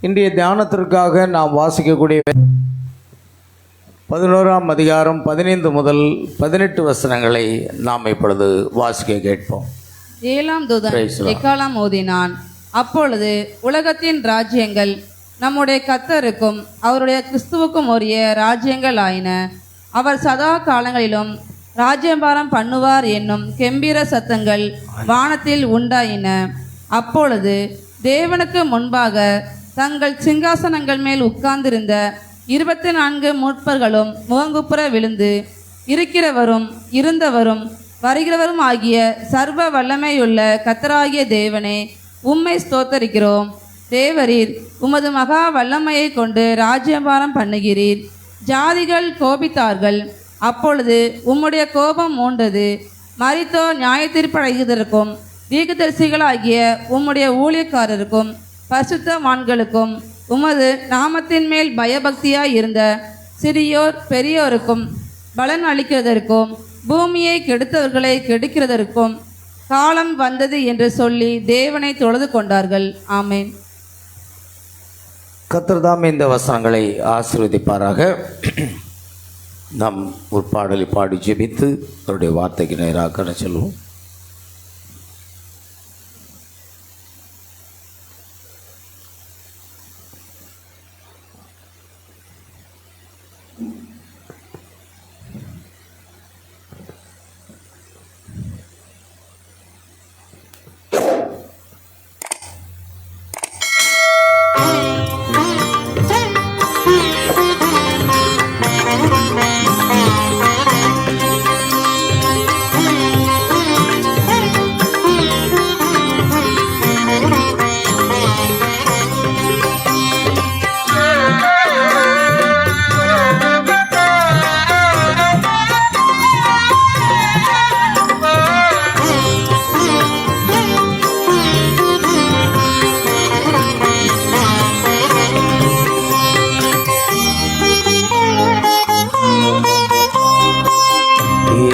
இன்றைய தியானத்திற்காக நாம் வாசிக்கக்கூடிய 11ஆம் அதிகாரம் 15 முதல் 18 வசனங்களை நாம் இப்பொழுது வாசிக்க கேட்போம். 7ஆம் தூதன் எக்காளம் ஊதினான். அப்பொழுது உலகத்தின் ராஜ்யங்கள் நம்முடைய கர்த்தருக்கும் அவருடைய கிறிஸ்துவுக்கும் உரிய ராஜ்யங்கள் ஆயின. அவர் சதா காலங்களிலும் ராஜ்யபாரம் பண்ணுவார் என்னும் கெம்பீர சத்தங்கள் வானத்தில் உண்டாயின. அப்பொழுது தேவனுக்கு முன்பாக தங்கள் சிங்காசனங்கள் மேல் உட்கார்ந்திருந்த 24 மூப்பர்களும் முகங்குப்புற விழுந்து, இருக்கிறவரும் இருந்தவரும் வருகிறவரும் ஆகிய சர்வ வல்லமையுள்ள கர்த்தராகிய தேவனே, உம்மை ஸ்தோத்தரிக்கிறோம். தேவரீர் உமது மகா வல்லமையை கொண்டு ராஜ்யபாரம் பண்ணுகிறீர். ஜாதிகள் கோபித்தார்கள், அப்பொழுது உம்முடைய கோபம் மூண்டது. மரித்தோர் நியாயத்தீர்ப்படைவதற்கும் தீர்க்கதரிசிகளாகிய உம்முடைய ஊழியக்காரருக்கும் பரிசுத்தவான்களுக்கும் உமது நாமத்தின் மேல் பயபக்தியாய் இருந்த சிறியோர் பெரியோருக்கும் பலன் அளிக்கிறதற்கும் பூமியை கெடுத்தவர்களை கெடுக்கிறதற்கும் காலம் வந்தது என்று சொல்லி தேவனை தொழுது கொண்டார்கள். ஆமென். கர்த்தர் தாமே இந்த வசனங்களை ஆசீர்வதிப்பாராக. நாம் ஒரு பாடலை பாடி ஜெபித்து அவருடைய வார்த்தைக்கு நேராக செல்வோம்.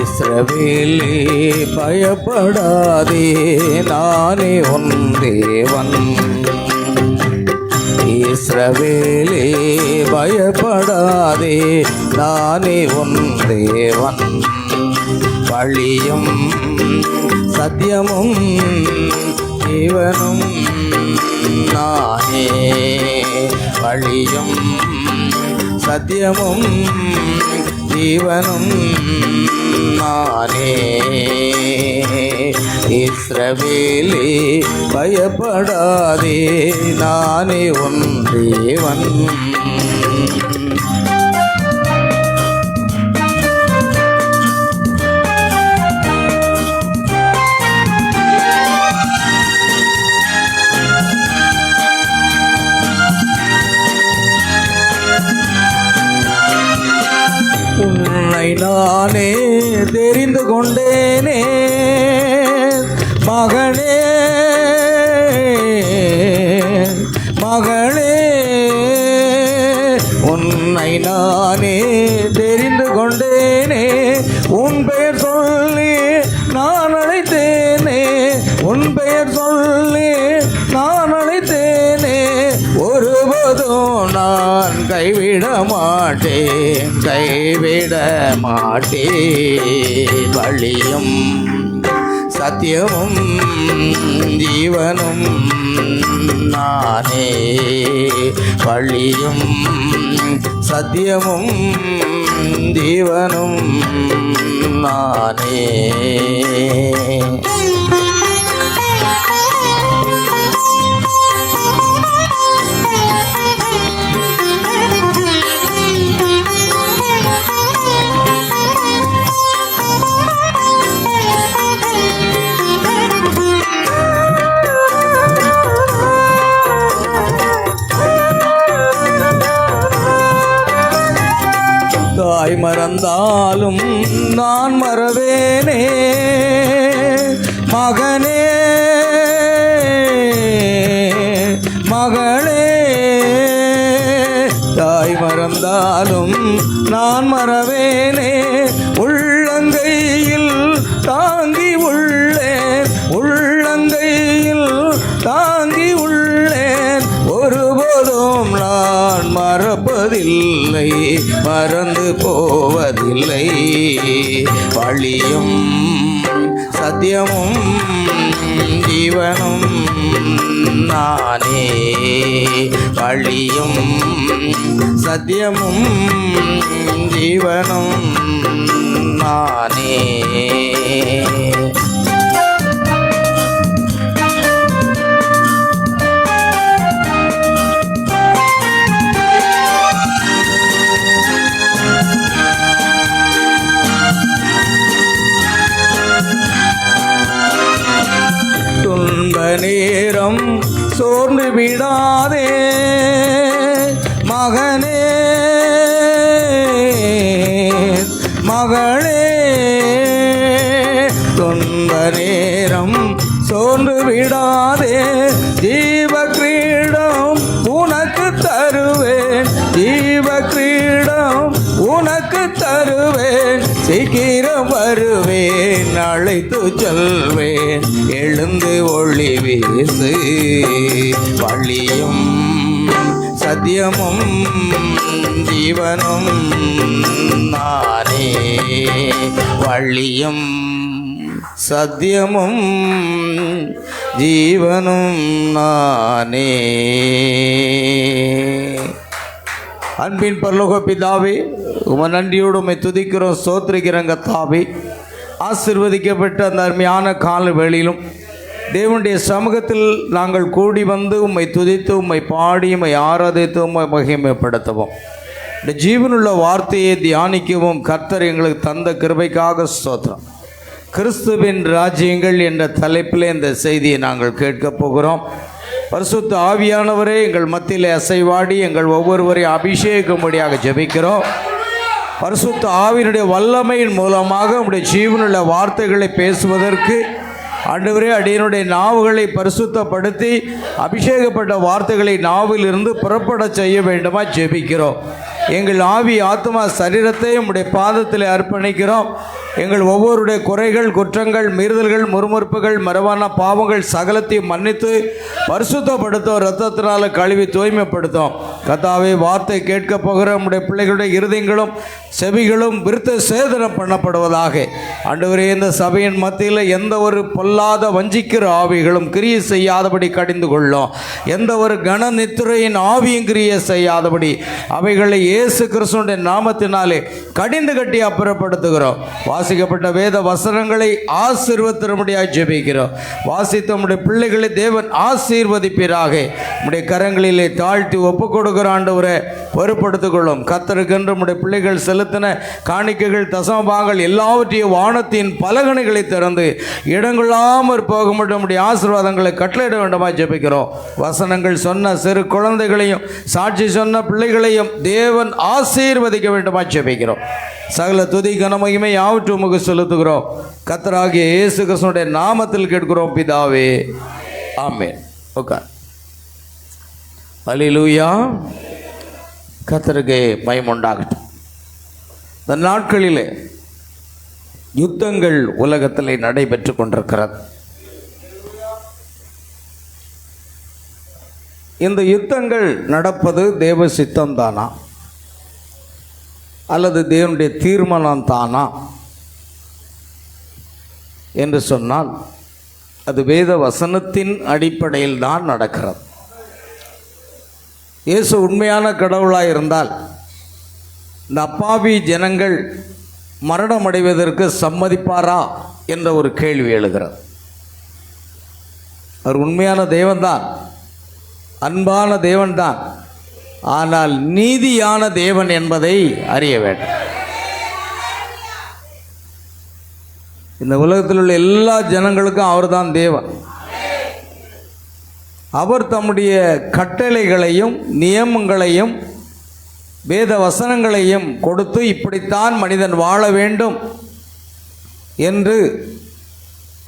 இஸ்ரவேலே பயப்படாதே, நானே உன் தேவன். இஸ்ரவேலே பயப்படாதே, நானே உன் தேவன். வழியும் சத்தியமும் ஜீவனும் நானே. வழியும் சத்தியமும் ஜீவனும் நானே. இஸ்ரவேலே பயப்படாதே, நானே உன் தேவன். உன்னை நானே தெரிந்து கொண்டேனே மகனே, மகளே. உன்னை நானே தெரிந்து கொண்டேனே, உன் பெயர் சொல்லி நான் அழைத்தேனே. உன் பெயர் சொல்லி நான் அழைத்தேனே. ஒருபோதும் நான் கைவிட மாட்டேன், கைவிட மாட்டேன். வழியும் சத்தியமும் ஜீவனும் நானே. வழியும் சத்தியமும் ஜீவனும் நானே. தாய் மறந்தாலும் நான் மறவேனே மகனே, மகளே. தாய் மறந்தாலும் நான் மறவேனே. உள்ளங்கையில் தாங்கி உள்ளேன், உள்ளங்கையில் தாங்கி உள்ளேன். ஒருபோதும் போவதில்லை, மறந்து போவதில்லை. வழியும் சத்தியமும் ஜீவனும் நானே. வழியும் சத்தியமும் ஜீவனும் நானே. நேரம் சோர்ந்து விடாதே மகனே, மகளே. துன்ப நேரம் சோர்ந்து விடாதே, ஜீவ கிரீடம் உனக்கு தருவேன், ஜீவ கிரீடம் உனக்கு தருவேன். சீக்கிரம் வருவேன், அழைத்து சொல்வேன், எழுந்து ஒளி வீசு. வழியும் சத்தியமும் ஜீவனும் நானே. வழியும் சத்தியமும் ஜீவனும் நானே. அன்பின் பரலோக பிதாவே, உம நன்றியோடு உம்மை துதிக்கிறோம், ஸ்தோத்திரிக்கிறோம் கர்த்தாவே. ஆசீர்வதிக்கப்பட்ட அந்த அருமையான கால வேளையிலும் தேவனுடைய சமூகத்தில் நாங்கள் கூடி வந்து உம்மை துதித்து, உம்மை பாடி, உம்மை ஆராதித்து, உம்மை மகிமைப்படுத்தவும், இந்த ஜீவனுள்ள வார்த்தையை தியானிக்கவும் கர்த்தர் எங்களுக்கு தந்த கிருபைக்காக ஸ்தோத்திரம். கிறிஸ்துவின் ராஜ்யங்கள் என்ற தலைப்பில் இந்த செய்தியை நாங்கள் கேட்கப் போகிறோம். பரிசுத்த ஆவியானவரே எங்கள் மத்தியிலே அசைவாடி எங்கள் ஒவ்வொருவரையும் அபிஷேகம்படியாக ஜெபிக்கிறோம். பரிசுத்த ஆவியினுடைய வல்லமையின் மூலமாக உம்முடைய ஜீவனுள்ள வார்த்தைகளை பேசுவதற்கு ஆண்டவரே அடியனுடைய நாவுகளை பரிசுத்தப்படுத்தி அபிஷேகப்பட்ட வார்த்தைகளை நாவில் இருந்து புறப்பட செய்ய வேண்டுமா ஜெபிக்கிறோம். எங்கள் ஆவி ஆத்மா சரீரத்தை உம்முடைய பாதத்தில் அர்ப்பணிக்கிறோம். எங்கள் ஒவ்வொருடைய குறைகள், குற்றங்கள், மீறுதல்கள், முறுமுறுப்புகள், மரபான பாவங்கள் சகலத்தையும் மன்னித்து பரிசுத்தப்படுத்தும், இரத்தத்தினால கழுவி தூய்மைப்படுத்தும். கர்த்தாவே, வார்த்தை கேட்க போகிற நம்முடைய பிள்ளைகளுடைய இருதயங்களும் செவிகளும் விருத்த சேதனம் பண்ணப்படுவதாக. ஆண்டவரே, இந்த சபையின் மத்தியில் எந்த ஒரு பொல்லாத வஞ்சிக்கிற ஆவிகளும் கிரியை செய்யாதபடி கடிந்து கொள்ளும். எந்த ஒரு கன நித்திரையின் ஆவியும் கிரியை செய்யாதபடி அவைகளை இயேசு கிறிஸ்துவின் நாமத்தினாலே கடிந்து கட்டி அப்புறப்படுத்துகிறோம். வாசிக்கப்பட்ட வேத வசனங்களை ஆசீர்வதிக்கும்படியாக ஜெபிக்கிறோம். வாசித்த நம்முடைய பிள்ளைகளை தேவன் ஆசீர்வதிப்பீராக. நம்முடைய கரங்களிலே தாழ்த்தி ஒப்புக் கொடுக்கிற ஆண்டவரை பொறுப்படுத்திக் கொள்ளும். கர்த்தருக்கென்று நம்முடைய பிள்ளைகள் செலுத்தின காணிக்கைகள், தசமபாகங்கள் எல்லாவற்றையும் வானத்தின் பலகணிகளை திறந்து இடங்கொள்ளாமற் போக மட்டும் நம்முடைய ஆசீர்வாதங்களை கட்டளையிட வேண்டுமா ஜெபிக்கிறோம். வசனங்கள் சொன்ன சிறு குழந்தைகளையும் சாட்சி சொன்ன பிள்ளைகளையும் தேவன் ஆசீர்வதிக்க வேண்டுமா ஜெபிக்கிறோம். சகல துதி கனமகிமை யாவற்றையும் உமக்கு செலுத்துகிறோம். கர்த்தராகிய இயேசு கிறிஸ்துவினுடைய நாமத்தில் கேட்கிறோம் பிதாவே, ஆமென். ஓகே, அல்லேலூயா. கர்த்தருக்கு மகிமை உண்டாகட்டும். இந்த நாட்களிலே யுத்தங்கள் உலகத்தில் நடைபெற்று கொண்டிருக்கிறது. இந்த யுத்தங்கள் நடப்பது தேவ சித்தம் தானா அல்லது தேவனுடைய தீர்மானம் தானா என்று சொன்னால் அது வேத வசனத்தின் அடிப்படையில் தான் நடக்கிறது. இயேசு உண்மையான கடவுளாக இருந்தால் இந்த அப்பாவி ஜனங்கள் மரணம் அடைவதற்கு சம்மதிப்பாரா என்ற ஒரு கேள்வி எழுகிறது. அவர் உண்மையான தேவன்தான், அன்பான தேவன்தான், ஆனால் நீதியான தேவன் என்பதை அறிய வேண்டும். இந்த உலகத்தில் உள்ள எல்லா ஜனங்களுக்கும் அவர்தான் தேவன். அவர் தம்முடைய கட்டளைகளையும் நியமங்களையும் வேத வசனங்களையும் கொடுத்து இப்படித்தான் மனிதன் வாழ வேண்டும் என்று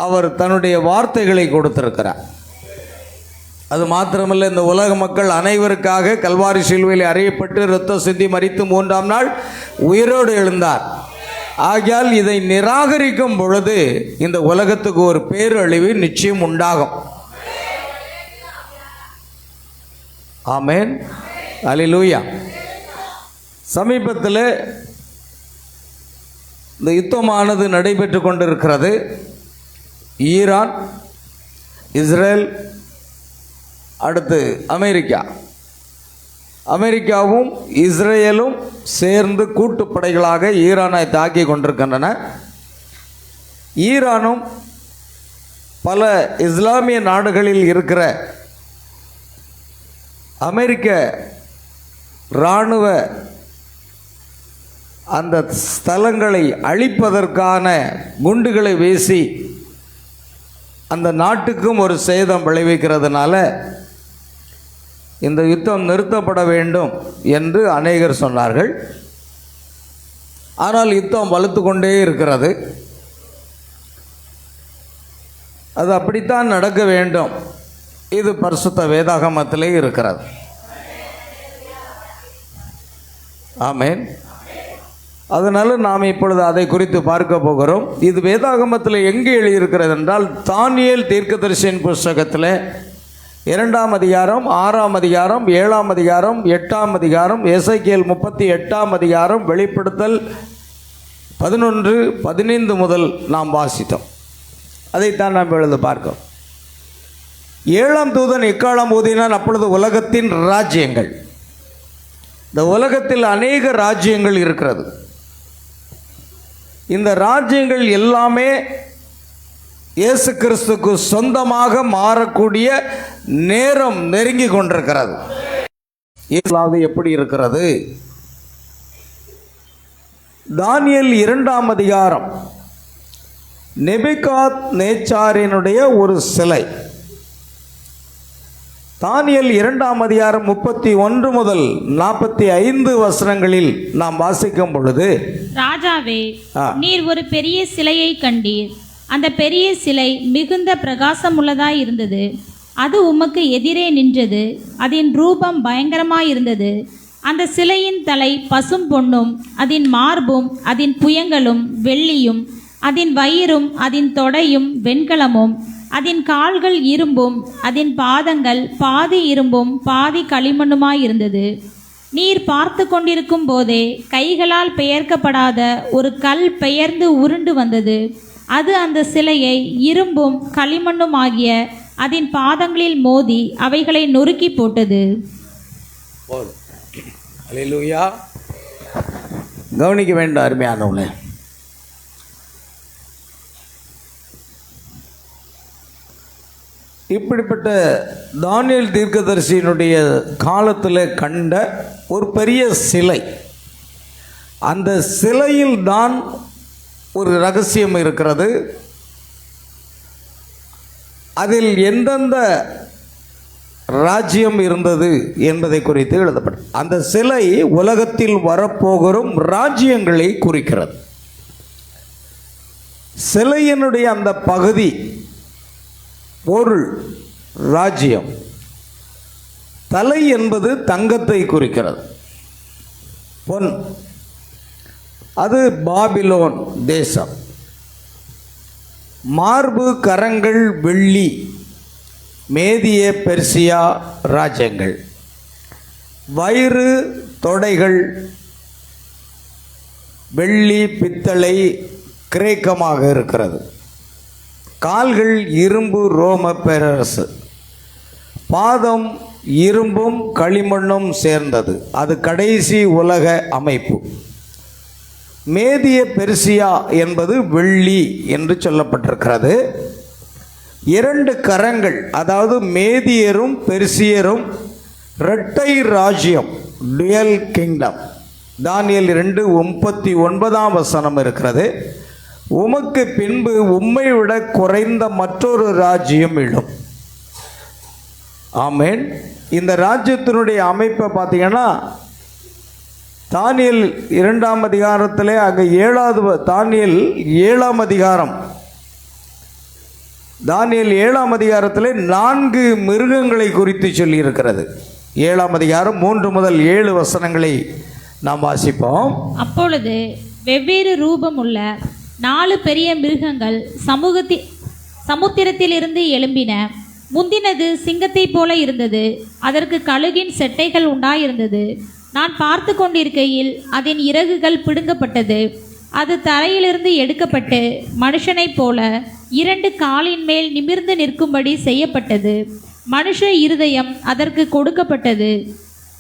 அவர் தன்னுடைய வார்த்தைகளை கொடுத்திருக்கிறார். அது மாத்திரமல்ல, இந்த உலக மக்கள் அனைவருக்காக கல்வாரி சிலுவையில் அறையப்பட்டு இரத்தம் சிந்தி மரித்து 3ஆம் நாள் உயிரோடு எழுந்தார். ஆகையால் இதை நிராகரிக்கும் பொழுது இந்த உலகத்துக்கு ஒரு பேரழிவு நிச்சயம் உண்டாகும். ஆமென், அல்லேலூயா. சமீபத்தில் இந்த யுத்தமானது நடைபெற்று கொண்டிருக்கிறது. ஈரான், இஸ்ரேல், அடுத்து அமெரிக்காவும் இஸ்ரேலும் சேர்ந்து கூட்டுப்படைகளாக ஈரானை தாக்கி கொண்டிருக்கின்றன. ஈரானும் பல இஸ்லாமிய நாடுகளில் இருக்கிற அமெரிக்க இராணுவ அந்த ஸ்தலங்களை அழிப்பதற்கான குண்டுகளை வீசி அந்த நாட்டுக்கும் ஒரு சேதம் விளைவிக்கிறதுனால இந்த யுத்தம் நிறுத்தப்பட வேண்டும் என்று அநேகர் சொன்னார்கள். ஆனால் யுத்தம் வலுத்து கொண்டே இருக்கிறது. அது அப்படித்தான் நடக்க வேண்டும். இது பரிசுத்த வேதாகமத்திலே இருக்கிறது. ஆமென். அதனால் நாம் இப்பொழுது அதை குறித்து பார்க்க போகிறோம். இது வேதாகமத்தில் எங்கே எழுதியிருக்கிறது என்றால், தானியேல் தீர்க்கதரிசியின் புஸ்தகத்தில் 2ஆம் அதிகாரம், 6ஆம் அதிகாரம், 7ஆம் அதிகாரம், 8ஆம் அதிகாரம், எசேக்கியேல் 38ஆம் அதிகாரம், வெளிப்படுத்தல் 11, 15 முதல் நாம் வாசித்தோம். அதைத்தான் நாம் எழுத பார்க்கிறோம். 7ஆம் தூதன் எக்காலம் ஊதினான். அப்பொழுது உலகத்தின் ராஜ்யங்கள், இந்த உலகத்தில் அநேக ராஜ்யங்கள் இருக்கிறது. இந்த ராஜ்யங்கள் எல்லாமே இயேசு கிறிஸ்துக்கு சொந்தமாக மாறக்கூடிய நேரம் நெருங்கி கொண்டிருக்கிறது. இஸ்லாது எப்படி இருக்கிறது? தானியேல் 2ஆம் அதிகாரம், நெபுகாத் நேச்சாரினுடைய ஒரு சிலை. தானியேல் 2ஆம் அதிகாரம் 31 முதல் 45 வசனங்களில் நாம் வாசிக்கும் பொழுது, ராஜாவே, நீர் ஒரு பெரிய சிலையை கண்டீர். அந்த பெரிய சிலை மிகுந்த பிரகாசமுள்ளதாய் இருந்தது. அது உமக்கு எதிரே நின்றது. அதன் ரூபம் பயங்கரமாயிருந்தது. அந்த சிலையின் தலை பசும் பொன்னும், அதன் மார்பும் அதன் புயங்களும் வெள்ளியும், அதன் வயிறும் அதன் தொடையும் வெண்கலமும், அதன் கால்கள் இரும்பும், அதன் பாதங்கள் பாதி இரும்பும் பாதி களிமண்ணுமாயிருந்தது. நீர் பார்த்து கொண்டிருக்கும் போதே கைகளால் பெயர்க்கப்படாத ஒரு கல் பெயர்ந்து உருண்டு வந்தது. அது அந்த சிலையை இரும்பும் களிமண்ணும் ஆகிய அதன் பாதங்களில் மோதி அவைகளை நொறுக்கி போட்டது. அல்லேலூயா. கவனிக்க வேண்டும் அருமையானவர்களே. இப்படிப்பட்ட தானியேல் தீர்க்கதரிசியினுடைய காலத்தில் கண்ட ஒரு பெரிய சிலை, அந்த சிலையில் தான் ஒரு ரகசியம் இருக்கிறது. அதில் எந்தெந்த ராஜ்யம் இருந்தது என்பதை குறித்து எழுதப்படும். அந்த சிலை உலகத்தில் வரப்போகும் ராஜ்யங்களை குறிக்கிறது. சிலையினுடைய அந்த பகுதி பொருள் ராஜ்யம். தலை என்பது தங்கத்தை குறிக்கிறது, பொன். அது பாபிலோன் தேசம். மார்பு கரங்கள் வெள்ளி, மேதிய பெர்சியா ராஜ்யங்கள். வயிறு தொடைகள் வெள்ளி பித்தளை கிரேக்கமாக இருக்கிறது. கால்கள் இரும்பு ரோம பேரரசு. பாதம் இரும்பும் களிமண்ணும் சேர்ந்தது. அது கடைசி உலக அமைப்பு. மேதிய பெர்சியா என்பது வெள்ளி என்று சொல்லப்பட்டிருக்கிறது. 2 கரங்கள், அதாவது மேதியரும் பெர்சியரும் இரட்டை ராஜ்யம், டுயல் கிங்டம். தானியேல் 2:39 வசனம் இருக்கிறது. உமக்கு பின்பு உம்மை விட குறைந்த மற்றொரு ராஜ்யம் எழும். ஆமென். இந்த ராஜ்யத்தினுடைய அமைப்பை பார்த்தீங்கன்னா, தானியேல் 2ஆம் அதிகாரத்தில் அங்கே 7வது தானியேல் 7ஆம் அதிகாரம், தானியேல் 7ஆம் அதிகாரத்தில் 4 மிருகங்களை குறித்து சொல்லியிருக்கிறது. 7ஆம் அதிகாரம் 3 முதல் 7 வசனங்களை நாம் வாசிப்போம். அப்பொழுது வெவ்வேறு ரூபமுள்ள 4 பெரிய மிருகங்கள் சமுத்திரத்திலிருந்து எழும்பின. முந்தினது சிங்கத்தை போல இருந்தது. அதற்கு கழுகின் செட்டைகள் உண்டாயிருந்தது. நான் பார்த்து கொண்டிருக்கையில் அதன் இறகுகள் பிடுங்கப்பட்டது. அது தரையிலிருந்து எடுக்கப்பட்டு மனுஷனைப் போல 2 காலின் மேல் நிமிர்ந்து நிற்கும்படி செய்யப்பட்டது. மனுஷ இருதயம் அதற்கு கொடுக்கப்பட்டது.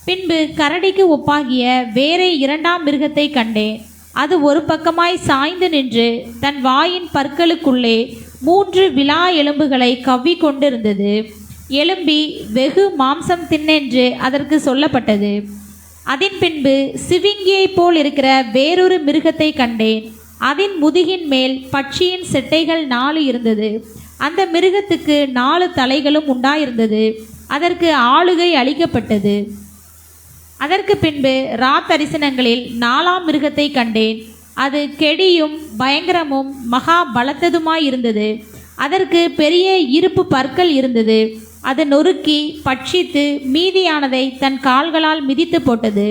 பின்பு கரடிக்கு ஒப்பாகிய வேறே 2ஆம் மிருகத்தை கண்டேன். அது ஒரு பக்கமாய் சாய்ந்து நின்று தன் வாயின் பற்களுக்குள்ளே 3 விலா எலும்புகளை கவ்வி கொண்டிருந்தது. எலும்பி வெகு மாம்சம் தின்னென்று அதற்கு சொல்லப்பட்டது. அதன் பின்பு சிவிங்கியைப் போல் இருக்கிற வேறொரு மிருகத்தை கண்டேன். அதன் முதுகின் மேல் பட்சியின் செட்டைகள் 4 இருந்தது. அந்த மிருகத்துக்கு 4 தலைகளும் உண்டாயிருந்தது. அதற்கு ஆளுகை அளிக்கப்பட்டது. அதற்கு பின்பு தரிசனங்களில் 4ஆம் மிருகத்தை கண்டேன். அது கெடியும் பயங்கரமும் மகா பலத்ததுமாயிருந்தது. அதற்கு பெரிய இருப்பு பற்கள் இருந்தது. அது நொறுக்கி பட்சித்து மீதியானதை தன் கால்களால் மிதித்து போட்டது.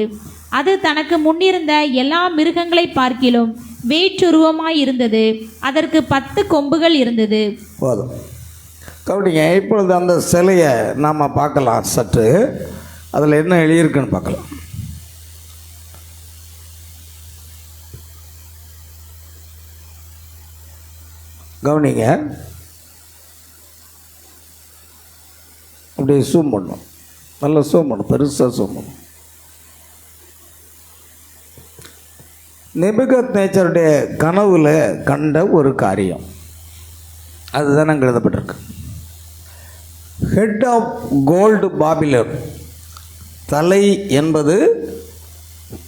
அது தனக்கு முன்னிருந்த எல்லா மிருகங்களை பார்க்கிலும் வேற்றுருவமாயிருந்தது. அதற்கு 10 கொம்புகள் இருந்தது. போதும், கவனிங்க. இப்பொழுது அந்த சிலையை நாம் பார்க்கலாம். சற்று அதில் என்ன எழுதியிருக்குன்னு பார்க்கலாம். கவனிங்க, அப்படியே ஜூம் பண்ணும், நல்லா ஜூம் பண்ணும், பெருசாக ஜூம் பண்ணும். நேபுகாத்நேச்சருடைய கனவுல கண்ட ஒரு காரியம் அதுதான் அங்கே எழுதப்பட்டிருக்கு. ஹெட் ஆஃப் கோல்டு பாபிலோன், தலை என்பது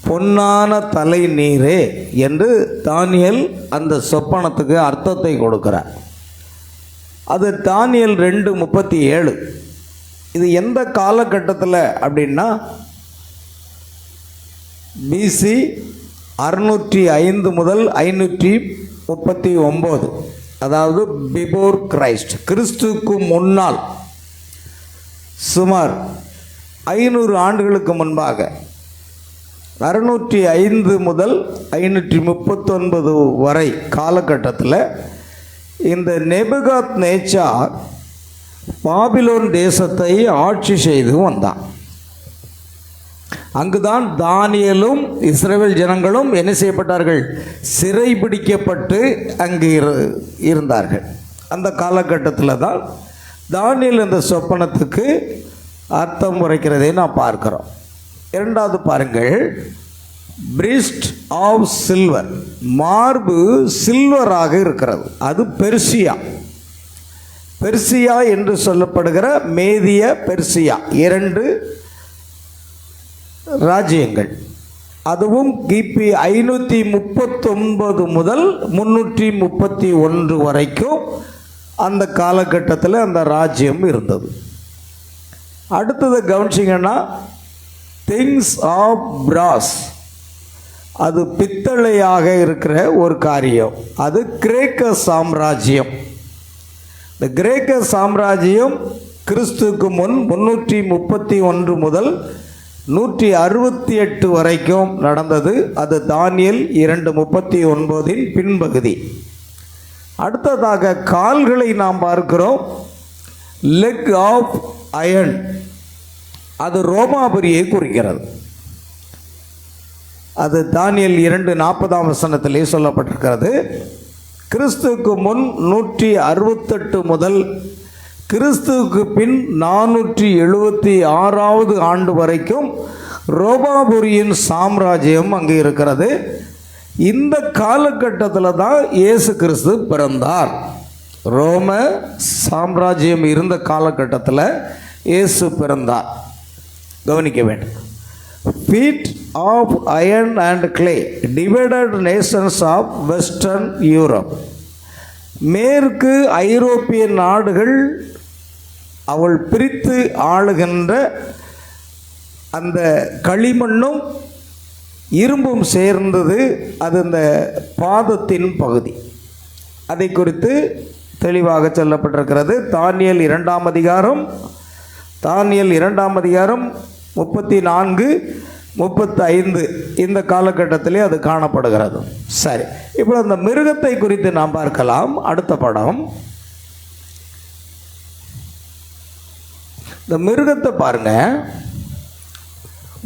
பொன்னான தலை நீரே என்று தானியேல் அந்த சொப்பனத்துக்கு அர்த்தத்தை கொடுக்கிறார். அது தானியேல் 2:37. இது எந்த காலகட்டத்தில் அப்படின்னா பிசி 605 முதல் 539, அதாவது பிஃபோர் கிரைஸ்ட், கிறிஸ்துவுக்கு முன்னால் சுமார் 500 ஆண்டுகளுக்கு முன்பாக 605 முதல் 539 வரை காலகட்டத்தில் இந்த நேபுகாத்நேச்சார் பாபிலோன் தேசத்தை ஆட்சி செய்து வந்தான். அங்குதான் தானியேலும் இஸ்ரவேல் ஜனங்களும் என்ன செய்யப்பட்டார்கள்? சிறை பிடிக்கப்பட்டு அங்கு இருந்தார்கள். அந்த காலகட்டத்தில் தான் தானியேல் இந்த சொப்பனத்துக்கு அர்த்தம் உரைக்கிறதை நாம் பார்க்கிறோம். இரண்டாவது பாருங்கள், பிரிஸ்ட் ஆஃப் சில்வர், மார்பு சில்வராக இருக்கிறது. அது பெர்சியா. பெர்சியா என்று சொல்லப்படுகிற மேதிய பெர்சியா 2 ராஜ்யங்கள். அதுவும் கிபி 539 முதல் 331 வரைக்கும் அந்த காலகட்டத்தில் அந்த ராஜ்யம் இருந்தது. அடுத்தது கவனிச்சிங்கன்னா திங்ஸ் ஆஃப் பிராஸ், அது பித்தளையாக இருக்கிற ஒரு காரியம். அது கிரேக்க சாம்ராஜ்யம். இந்த கிரேக்க சாம்ராஜ்யம் கிறிஸ்துவுக்கு முன் 331 முதல் 168 வரைக்கும் நடந்தது. அது தானியேல் 2:39 பின்பகுதி. அடுத்ததாக கால்களை நாம் பார்க்கிறோம். லெக் ஆஃப் அயன், அது ரோமாபுரியை குறிக்கிறது. அது தானியேல் 2:40 சொல்லப்பட்டிருக்கிறது. கிறிஸ்துவுக்கு முன் 168 முதல் கிறிஸ்துவுக்கு பின் 476 ஆண்டு வரைக்கும் ரோமாபுரியின் சாம்ராஜ்யம் அங்கே இருக்கிறது. இந்த காலகட்டத்தில் தான் இயேசு கிறிஸ்து பிறந்தார். ரோம சாம்ராஜ்யம் இருந்த காலகட்டத்தில் இயேசு பிறந்தார். கவனிக்க வேண்டும். Feet of iron and clay, divided nations of western Europe, மேற்கு ஐரோப்பிய நாடுகள் அவள் பிரித்து ஆளுகின்ற அந்த களிமண்ணும் இரும்பும் சேர்ந்தது. அது இந்த பாதத்தின் பகுதி. அதை குறித்து தெளிவாக சொல்லப்பட்டிருக்கிறது. தானியேல் 2ஆம் அதிகாரம் 34, 35 இந்த காலகட்டத்திலே அது காணப்படுகிறது. சரி, இப்போ அந்த மிருகத்தை குறித்து நாம் பார்க்கலாம். அடுத்த படம், இந்த மிருகத்தை பாருங்க.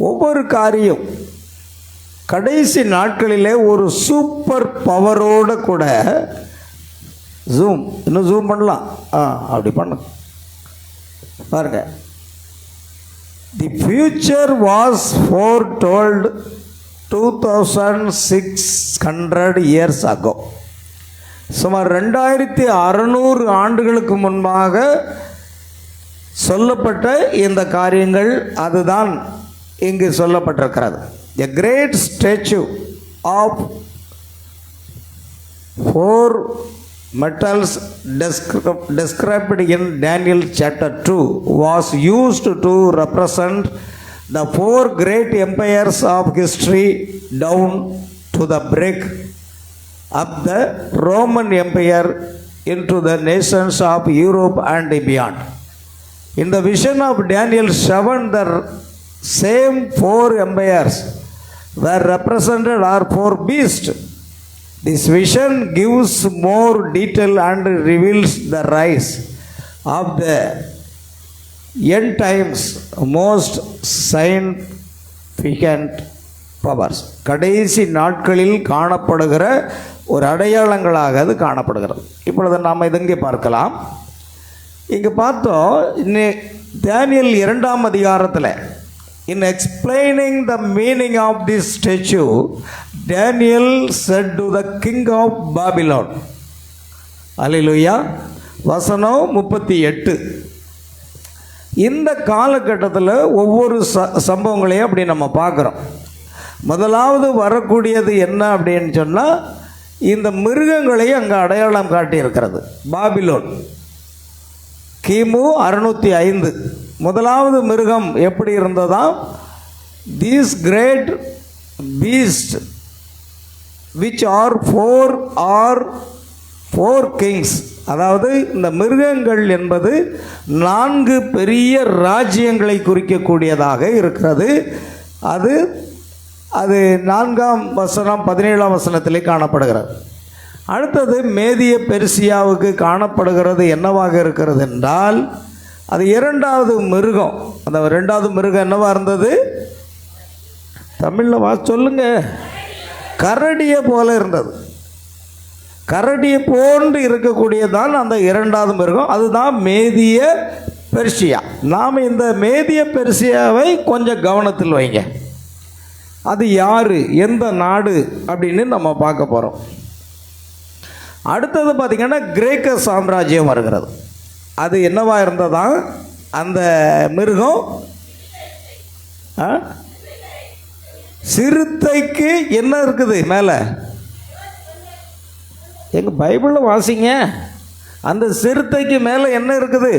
ஒவ்வொரு காரியம் கடைசி நாட்களிலே ஒரு சூப்பர் பவரோடு கூட இன்னும் ஜூம் பண்ணலாம். அப்படி பண்ண பாருங்க. The future was foretold 2600 years ago. சுமார் 2600 ஆண்டுகளுக்கு முன்பாக சொல்லப்பட்ட இந்த காரியங்கள் அதுதான் இங்கு சொல்லப்பட்டிருக்கிறது. A great statue of 4 metals described in Daniel chapter 2 was used to represent the 4 great empires of history down to the break of the Roman Empire into the nations of Europe and beyond. In the vision of Daniel 7, the same 4 empires were represented are 4 beasts. This vision gives more detail and reveals the rise of the end times most significant powers. கடைசி நாட்களில் காணப்படுகிற ஒரு அடையாளங்களாக அது காணப்படுகிறது. இப்பொழுது நாம் இங்கே பார்க்கலாம். இங்கே பார்த்தோம், தானியேல் 2ஆம் அதிகாரத்தில் in explaining the meaning of this statue, Daniel said to the king of Babylon, Hallelujah, வசனம் 38. இந்த காலகட்டத்தில் ஒவ்வொரு சம்பவங்களையும் அப்படி நம்ம பார்க்குறோம். முதலாவது வரக்கூடியது என்ன அப்படின்னு சொன்னால், இந்த மிருகங்களையும் அங்கே அடையாளம் காட்டியிருக்கிறது. பாபிலோன் கிமு 605. முதலாவது மிருகம் எப்படி இருந்ததா? These great beast which are four kings. அதாவது இந்த மிருகங்கள் என்பது 4 பெரிய ராஜ்யங்களை குறிக்கக்கூடியதாக இருக்கிறது. அது 4ஆம் வசனம் 17ஆம் வசனத்திலே காணப்படுகிறது. அடுத்தது மேதிய பெர்சியாவுக்கு காணப்படுகிறது என்னவாக இருக்கிறது என்றால், அது 2வது மிருகம். அந்த 2வது மிருகம் என்னவா இருந்தது? தமிழில் சொல்லுங்க. கரடியை போல இருந்தது. கரடியை போன்று இருக்கக்கூடியதான் அந்த 2வது மிருகம். அதுதான் மேதிய பெர்சியா. நாம் இந்த மேதிய பெர்சியாவை கொஞ்சம் கவனத்தில் வைங்க. அது யார், எந்த நாடு அப்படின்னு நம்ம பார்க்க போகிறோம். அடுத்தது பார்த்திங்கன்னா கிரேக்க சாம்ராஜ்யம் வருகிறது. அது என்னவா இருந்ததா? அந்த மிருகம் சிறுத்தைக்கு என்ன இருக்குது மேலே? எங்கள் பைபிளில் வாசிங்க. அந்த சிறுத்தைக்கு மேலே என்ன இருக்குது?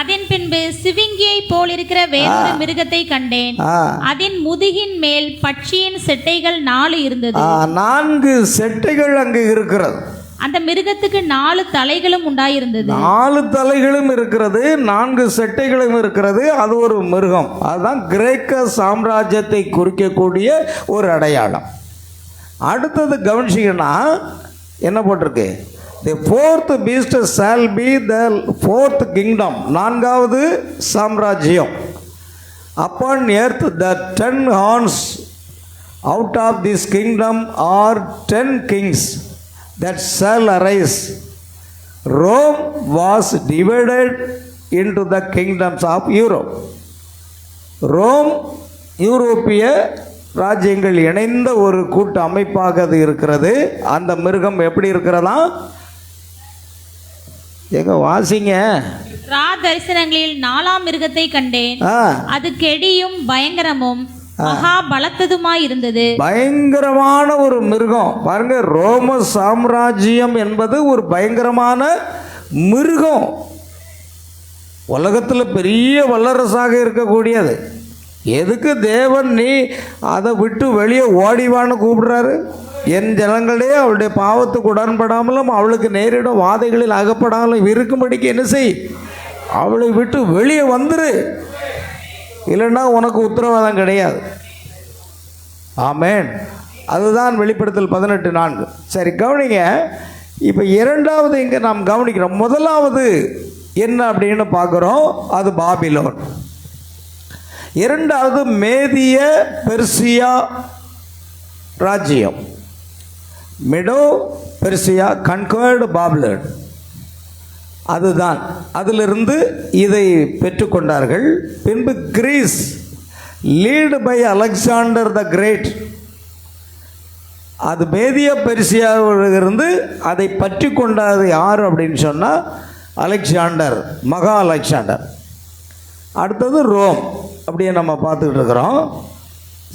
அதன் பின்பு சிவிங்கியை போல் இருக்கிற வேறொரு மிருகத்தை கண்டேன். அதன் முதுகின் மேல் பட்சியின் செட்டைகள் 4 இருந்தது. 4 செட்டைகள் அங்கு இருக்கிறது. அந்த மிருகத்துக்கு 4 தலைகளும் உண்டாயிருந்தது. 4 தலைகளும் இருக்கிறது, 4 செட்டைகளும் இருக்கிறது. அது ஒரு மிருகம். அதுதான் கிரேக்க சாம்ராஜ்யத்தை குறிக்கக்கூடிய ஒரு அடையாளம். அடுத்தது கவனிச்சிங்கன்னா என்ன போட்டிருக்கு? The 4th beast shall be the 4th kingdom. 4வது சாம்ராஜ்யம். Upon earth the 10 horns out of this kingdom are 10 kings that shall arise. Rome was divided into the kingdoms of Europe. Rome யூரோப்பிய ராஜ்யங்கள் இணைந்த ஒரு கூட்டு அமைப்பாக அது இருக்கிறது. அந்த மிருகம் எப்படி இருக்கிறதா? எங்க வாசிங்க. ரா தரிசனங்களில் 4ஆம் மிருகத்தை கண்டேன். அது கெடியும் பயங்கரமும் மகா பலத்ததுமாய் இருந்தது. பயங்கரமான ஒரு மிருகம் பாருங்க. ரோம சாம்ராஜ்யம் என்பது ஒரு பயங்கரமான மிருகம். உலகத்தில் பெரிய வல்லரசாக இருக்கக்கூடியது. எதுக்கு தேவன் நீ அதை விட்டு வெளியே ஓடிவான்னு கூப்பிடுறாரு? என் ஜனங்களே அவளுடைய பாவத்துக்கு உடன்படாமலும் அவளுக்கு நேரிடும் வாதைகளில் அகப்படாமலும் இருக்கும்படிக்கு என்ன செய்? அவளை விட்டு வெளியே வந்துரு, இல்லைன்னா உனக்கு உத்தரவாதம் கிடையாது. ஆமேன். அதுதான் வெளிப்படுத்தல் 18:4. சரி கவனிங்க. இப்போ 2வது இங்கே நாம் கவனிக்கிறோம். முதலாவது என்ன அப்படின்னு பார்க்குறோம், அது பாபிலோன். இரண்டாவது மேதிய பெர்சியா ராஜ்யம். மெடோ பெர்சியா கன்கர்டு பாபிலோன், அதுதான். அதிலிருந்து இதை பெற்றுக்கொண்டார்கள். பின்பு Greece led by Alexander the Great, அது மேதிய பெர்சியாவிலிருந்து அதை பற்றி கொண்டது யார் அப்படின்னு சொன்னால் அலெக்சாண்டர், மகா அலெக்சாண்டர். அடுத்தது ரோம். அப்படியே நம்ம பார்த்துக்கிட்டு இருக்கிறோம்.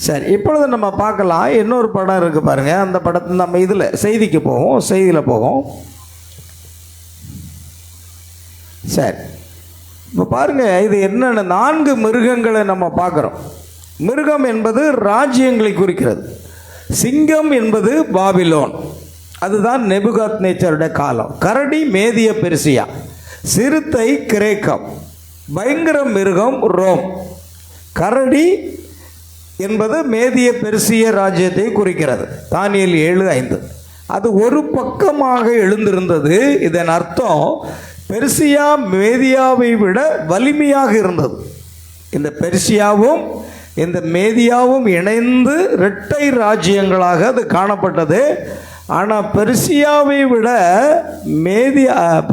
சரி, இப்பொழுது நம்ம பார்க்கலாம். இன்னொரு படம் இருக்குது பாருங்கள். அந்த படத்தை நம்ம இதில் செய்திக்கு போவோம், செய்தியில் போவோம். சரி, இப்போ பாருங்கள், இது என்னென்ன 4 மிருகங்களை நம்ம பார்க்குறோம். மிருகம் என்பது ராஜ்யங்களை குறிக்கிறது. சிங்கம் என்பது பாபிலோன், அதுதான் நெபுகாத்நேச்சருடைய காலம். கரடி மேதிய பெர்சியா, சிறுத்தை கிரேக்கம், பயங்கர மிருகம் ரோம். கரடி என்பது மேதிய பெர்சிய ராஜ்யத்தை குறிக்கிறது. தானியேல் 7:5. அது ஒரு பக்கமாக எழுந்திருந்தது. இதன் அர்த்தம் பெர்சியா மேதியாவை விட வலிமையாக இருந்தது. இந்த பெர்சியாவும் இந்த மேதியாவும் இணைந்து இரட்டை ராஜ்யங்களாக அது காணப்பட்டது. ஆனால் பெர்சியாவை விட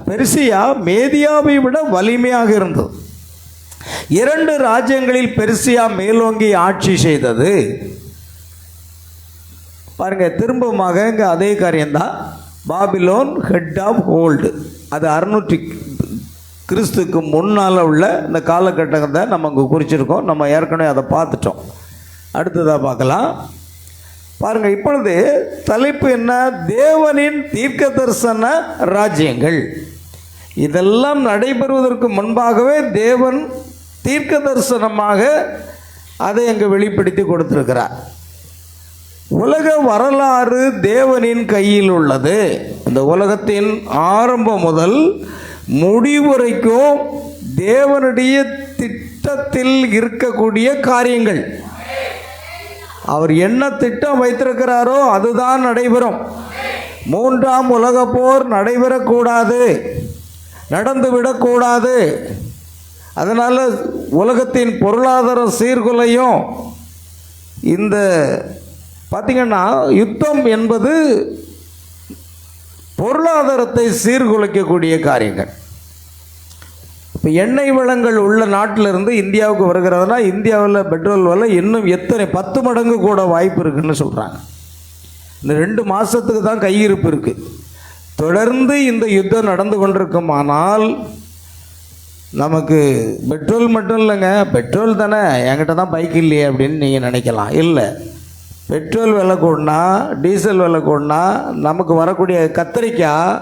பெர்சியா மேதியாவை விட வலிமையாக இருந்தது. 2 ராஜ்யங்களில் பெர்சியா மேலோங்கி ஆட்சி செய்தது. பாருங்க, திரும்பமாக இங்கே அதே காரியம்தான். பாபிலோன் ஹெட் ஆஃப் ஹோல்டு, அது 600 கிறிஸ்துக்கு முன்னால் உள்ள இந்த காலகட்டத்தை நம்ம இங்கே குறிச்சிருக்கோம். நம்ம ஏற்கனவே அதை பார்த்துட்டோம். அடுத்ததாக பார்க்கலாம். பாருங்கள், இப்பொழுது தலைப்பு என்ன? தேவனின் தீர்க்க தரிசன ராஜ்யங்கள். இதெல்லாம் நடைபெறுவதற்கு முன்பாகவே தேவன் தீர்க்க தரிசனமாக அதை அங்கே வெளிப்படுத்தி கொடுத்திருக்கிறார். உலக வரலாறு தேவனின் கையில் உள்ளது. இந்த உலகத்தின் ஆரம்பம் முதல் முடிவுரைக்கும் தேவனுடைய திட்டத்தில் இருக்கக்கூடிய காரியங்கள். அவர் என்ன திட்டம் வைத்திருக்கிறாரோ அதுதான் நடைபெறும். 3ஆம் உலக போர் நடைபெறக்கூடாது, நடந்துவிடக்கூடாது. அதனால் உலகத்தின் பொருளாதார சீர்குலையும். இந்த பார்த்திங்கன்னா, யுத்தம் என்பது பொருளாதாரத்தை சீர்குலைக்கக்கூடிய காரியங்கள். இப்போ எண்ணெய் வளங்கள் உள்ள நாட்டிலிருந்து இந்தியாவுக்கு வருகிறதுனா இந்தியாவில் பெட்ரோல் விலை இன்னும் எத்தனை 10 மடங்கு கூட வாய்ப்பு இருக்குதுன்னு சொல்கிறாங்க. இந்த 2 மாதத்துக்கு தான் கையிருப்பு இருக்குது. தொடர்ந்து இந்த யுத்தம் நடந்து கொண்டிருக்குமானால் நமக்கு பெட்ரோல் மட்டும் இல்லைங்க, பெட்ரோல் தானே, என்கிட்ட தான் பைக் இல்லையே அப்படின்னு நீங்கள் நினைக்கலாம். இல்லை, பெட்ரோல் விலை கூடனா, டீசல் விலை கூடனா நமக்கு வரக்கூடிய கத்திரிக்காய்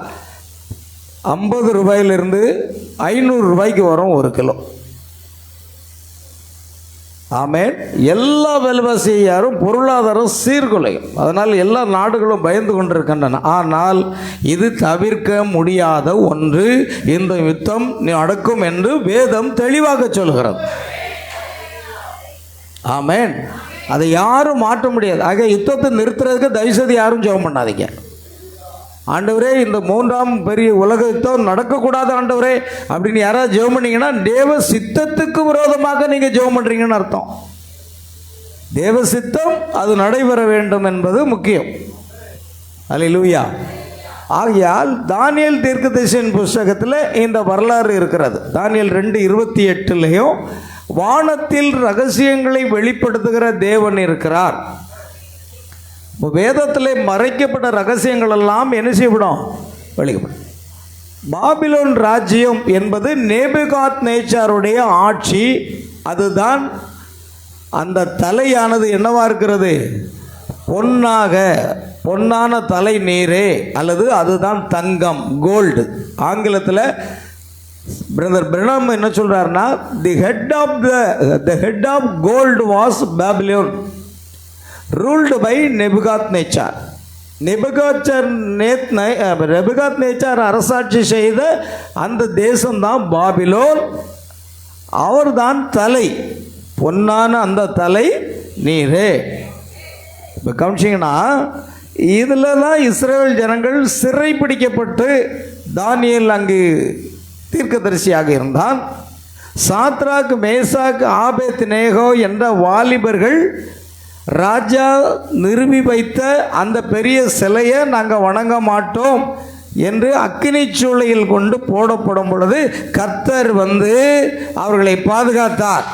50 ரூபாயிலிருந்து 500 ரூபாய்க்கு வரும் 1 கிலோ. ஆமேன். எல்லா விலைவாசியாரும் பொருளாதாரம் சீர்குலையும். அதனால் எல்லா நாடுகளும் பயந்து கொண்டிருக்கின்றன. ஆனால் இது தவிர்க்க முடியாத ஒன்று. இந்த யுத்தம் நடக்கும் என்று வேதம் தெளிவாக சொல்கிறது. ஆமேன். அதை யாரும் மாற்ற முடியாது. ஆக யுத்தத்தை நிறுத்துறதுக்கு தயவுசெய்து யாரும் ஜெபம் பண்ணாதீங்க. ஆண்டவரே, இந்த 3ஆம் பெரிய உலக யுத்தம் நடக்கக்கூடாது ஆண்டவரே அப்படின்னு யாராவது ஜெபம் பண்ணிங்கன்னா தேவ சித்தத்துக்கு விரோதமாக நீங்கள் ஜெபம் பண்ணுறீங்கன்னு அர்த்தம். தேவ சித்தம் அது நடைபெற வேண்டும் என்பது முக்கியம். அல்லேலூயா. ஆகையால் தானியேல் தீர்க்கதரிசியின் புஸ்தகத்தில் இந்த வரலாறு இருக்கிறது. தானியேல் 2:28 வானத்தில் ரகசியங்களை வெளிப்படுத்துகிற தேவன் இருக்கிறார். வேதத்தில் மறைக்கப்பட்ட ரகசியங்கள் எல்லாம் என்ன செய்யப்படும்? வெளிக்கப்படும். பாபிலோன் ராஜ்யம் என்பது நேபுகாத்நேச்சாருடைய ஆட்சி. அதுதான் அந்த தலையானது என்னவா இருக்கிறது? பொன்னான தலை நீரே, அல்லது அதுதான் தங்கம், கோல்டு. ஆங்கிலத்தில் பிரதர் பிரணாம் என்ன சொல்றாருன்னா, தி head of gold was Babylon ruled by Nebuchadnezzar. நெபுகாத்நேச்சார் அரசாட்சி செய்த அந்த தேசம்தான் பாபிலோன். அவர் தான் தலை, பொன்னான அந்த தலை நீரே. இப்போ கவனிச்சிங்கன்னா, இதில் தான் இஸ்ரேல் ஜனங்கள் சிறை பிடிக்கப்பட்டு தானியேல் அங்கு தீர்க்கதரிசியாக இருந்தான். சாத்ராக், மேசாக், ஆபேத்நேகோ என்ற வாலிபர்கள் ராஜா நிறுவி வைத்த அந்த பெரிய சிலையை நாங்கள் வணங்க மாட்டோம் என்று அக்கினி சூளையில் கொண்டு போடப்படும் பொழுது கர்த்தர் வந்து அவர்களை பாதுகாத்தார்.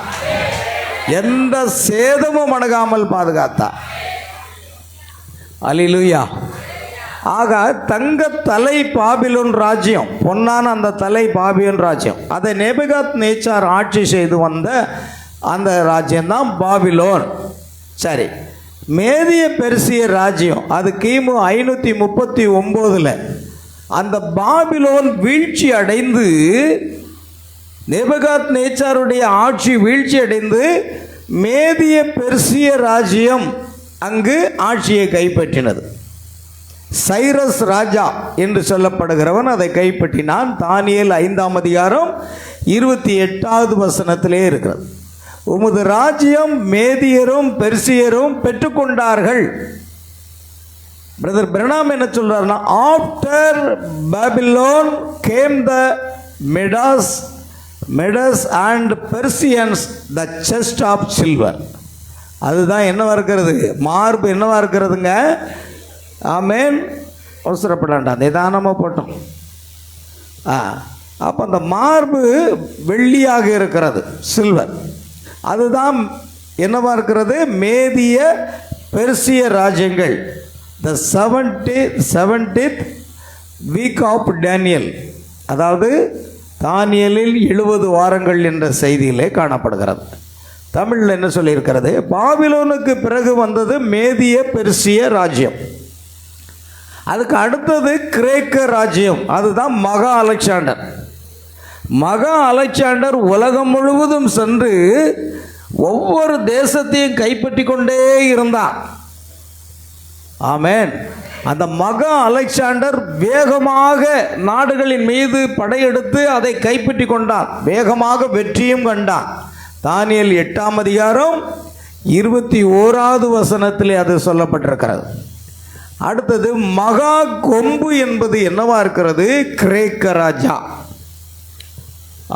எந்த சேதமும் அணுகாமல் பாதுகாத்தார். அல்லேலூயா. ஆக தங்க தலை பாபிலோன் ராஜ்யம், பொன்னான அந்த தலை பாபிலோன் ராஜ்யம், அதை நேபுகாத்நேச்சார் ஆட்சி செய்து வந்த அந்த ராஜ்யம்தான் பாபிலோன். சரி, மேதிய பெர்சிய ராஜ்யம் அது கிமு 539 அந்த பாபிலோன் வீழ்ச்சி அடைந்து, நேபுகாத்நேச்சாருடைய ஆட்சி வீழ்ச்சி அடைந்து மேதிய பெர்சிய ராஜ்யம் அங்கு ஆட்சியை கைப்பற்றினது. சைரஸ் ராஜா என்று சொல்லப்படுகிறவன் அதை கைப்பற்றினான். தானியேல் 5ஆம் அதிகாரம் 28வது வசனத்திலே இருக்கிறது. உமது ராஜ்யம் மேதியரும் பெர்சியரும் பெற்றுக்கொண்டார்கள். பிரதர் பிரணாம் என்ன சொல்றாருன்னா, after Babylon came the Medes and Persians the chest of silver. அதுதான் என்னவா இருக்கிறது, மார்பு என்னவா இருக்கிறதுங்க. ஆமேன். அவசரப்படாண்டா, நிதானமாக போட்டோம். அப்போ அந்த மார்பு வெள்ளியாக இருக்கிறது, சில்வர். அதுதான் என்னவா இருக்கிறது, மேதிய பெர்சிய ராஜ்யங்கள். த 70th வீக் ஆஃப் டேனியல், அதாவது தானியலில் 70 வாரங்கள் என்ற செய்தியிலே காணப்படுகிறது. தமிழில் என்ன சொல்லியிருக்கிறது, பாபிலோனுக்கு பிறகு வந்தது மேதிய பெர்சிய ராஜ்யம். அதுக்கு அடுத்தது கிரேக்க ராஜ்யம், அதுதான் மகா அலெக்சாண்டர். மகா அலெக்சாண்டர் உலகம் முழுவதும் சென்று ஒவ்வொரு தேசத்தையும் கைப்பற்றி கொண்டே இருந்தான். ஆமேன். அந்த மகா அலெக்சாண்டர் வேகமாக நாடுகளின் மீது படையெடுத்து அதை கைப்பற்றி கொண்டான், வேகமாக வெற்றியும் கண்டான். தானியேல் 8ஆம் அதிகாரம் 21வது வசனத்திலே அது சொல்லப்பட்டிருக்கிறது. அடுத்தது மகா கொம்பு என்பது என்னவா இருக்கிறது, கிரேக்க ராஜா.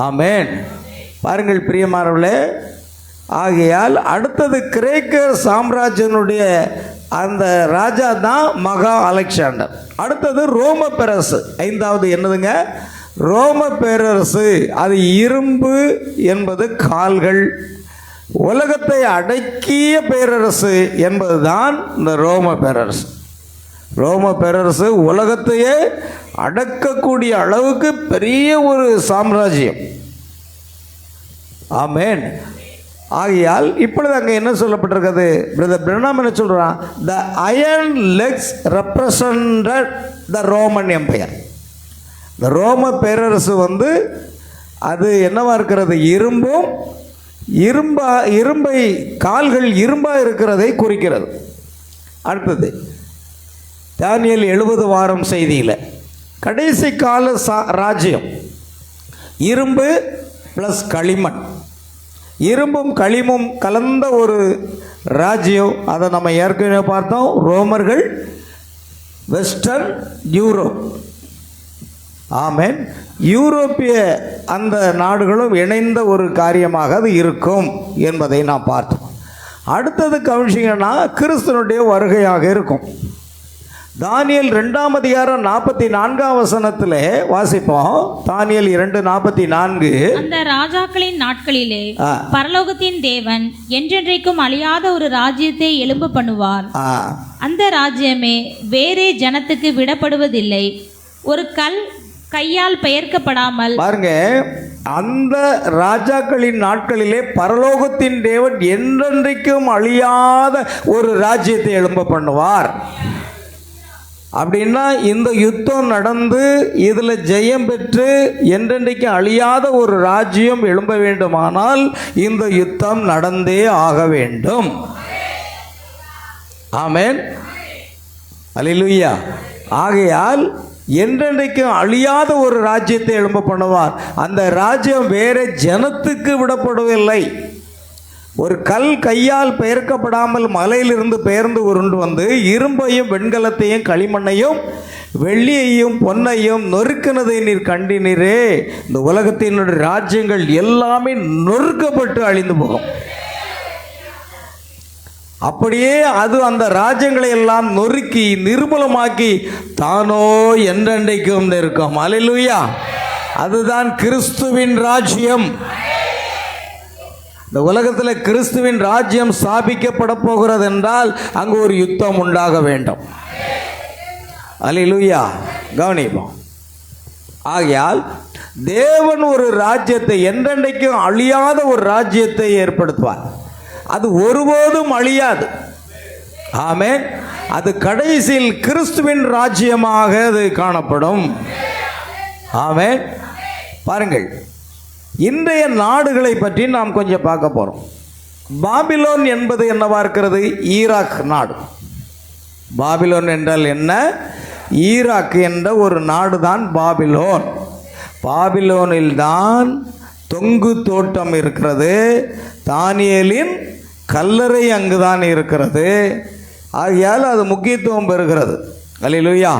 ஆமேன். பாருங்கள் பிரியமானவர்களே, ஆகையால் அடுத்தது கிரேக்க சாம்ராஜ்யனுடைய அந்த ராஜா தான் மகா அலெக்சாண்டர். அடுத்தது ரோம பேரரசு, 5வது என்னதுங்க, ரோம பேரரசு. அது இரும்பு என்பது கால்கள், உலகத்தை அடக்கிய பேரரசு என்பதுதான் இந்த ரோம பேரரசு. ரோம பேரரசு உலகத்தையே அடக்கக்கூடிய அளவுக்கு பெரிய ஒரு சாம்ராஜ்யம். ஆமேன். ஆகையால் இப்பொழுது அங்கே என்ன சொல்லப்பட்டிருக்கிறது, பிரதர் பிரணாம் என்ன சொல்கிறான், the iron legs represented the Roman empire. இந்த ரோம பேரரசு வந்து அது என்னவா இருக்கிறது, இரும்பை கால்கள் இரும்பாக இருக்கிறதை குறிக்கிறது. அடுத்தது தானியேல் 70 வாரம் செய்தியில் கடைசி கால ராஜ்யம் இரும்பு ப்ளஸ் களிமண், இரும்பும் களிமும் கலந்த ஒரு ராஜ்யம். அதை நம்ம ஏற்கனவே பார்த்தோம். ரோமர்கள், வெஸ்டர்ன் யூரோப். ஆமேன். யூரோப்பிய அந்த நாடுகளும் இணைந்த ஒரு காரியமாக அது இருக்கும் என்பதை நாம் பார்த்தோம். அடுத்தது கவனிச்சிங்கன்னா கிறிஸ்துவனுடைய வருகையாக இருக்கும். தானியேல் 2ஆம் அதிகாரம் 44ஆம் வசனத்திலே வாசிப்போம். தானியேல் 2:44. அந்த ராஜாக்களின் நாட்களிலே பரலோகத்தின் தேவன் என்றென்றைக்கும் அழியாத ஒரு ராஜ்யத்தை எழும்ப பண்ணுவார். அந்த ராஜ்யமே வேறே ஜனத்துக்கு விடப்படுவதில்லை, ஒரு கல் கையால் பெயர்க்கப்படாமல். பாருங்க, அந்த ராஜாக்களின் நாட்களிலே பரலோகத்தின் தேவன் என்றென்றைக்கும் அழியாத ஒரு ராஜ்யத்தை எழும்ப பண்ணுவார். அப்படின்னா இந்த யுத்தம் நடந்து இதில் ஜெயம் பெற்று என்றென்றைக்கு அழியாத ஒரு ராஜ்யம் எழும்ப வேண்டுமானால் இந்த யுத்தம் நடந்தே ஆக வேண்டும். ஆமேன். அல்லேலூயா. ஆகையால் என்றென்றைக்கும் அழியாத ஒரு ராஜ்யத்தை எழும்ப பண்ணுவார். அந்த ராஜ்யம் வேற ஜனத்துக்கு விடப்படவில்லை, ஒரு கல் கையால் பெயர்க்கப்படாமல் மலையிலிருந்து பெயர்ந்து உருண்டு வந்து இரும்பையும் வெண்கலத்தையும் களிமண்ணையும் வெள்ளியையும் பொன்னையும் நொறுக்கினதை நீர் கண்டினீரே. இந்த உலகத்தினுடைய ராஜ்யங்கள் எல்லாமே நொறுக்கப்பட்டு அழிந்து போகும். அப்படியே அது அந்த ராஜ்யங்களை எல்லாம் நொறுக்கி நிர்மூலமாக்கி தானோ என்றென்றைக்கும் இருக்கும். அல்லேலூயா. அதுதான் கிறிஸ்துவின் ராஜ்யம். இந்த உலகத்தில் கிறிஸ்துவின் ராஜ்யம் ஸ்தாபிக்கப்பட போகிறது என்றால் அங்கு ஒரு யுத்தம் உண்டாக வேண்டும். அல்லேலூயா. கவனிப்போம். ஆகையால் தேவன் ஒரு ராஜ்யத்தை, என்றென்றைக்கும் அழியாத ஒரு ராஜ்யத்தை ஏற்படுத்துவார். அது ஒருபோதும் அழியாது. ஆமென். அது கடைசியில் கிறிஸ்துவின் ராஜ்யமாக அது காணப்படும். ஆமென். பாருங்கள், இன்றைய நாடுகளை பற்றி நாம் கொஞ்சம் பார்க்க போகிறோம். பாபிலோன் என்பது என்னவா இருக்கிறது? ஈராக் நாடு. பாபிலோன் என்றால் என்ன? ஈராக் என்ற ஒரு நாடு தான் பாபிலோன். பாபிலோனில் தான் தொங்கு தோட்டம் இருக்கிறது. தானியேலின் கல்லறை அங்குதான் இருக்கிறது. ஆகையால் அது முக்கியத்துவம் பெறுகிறது. அல்லேலூயா.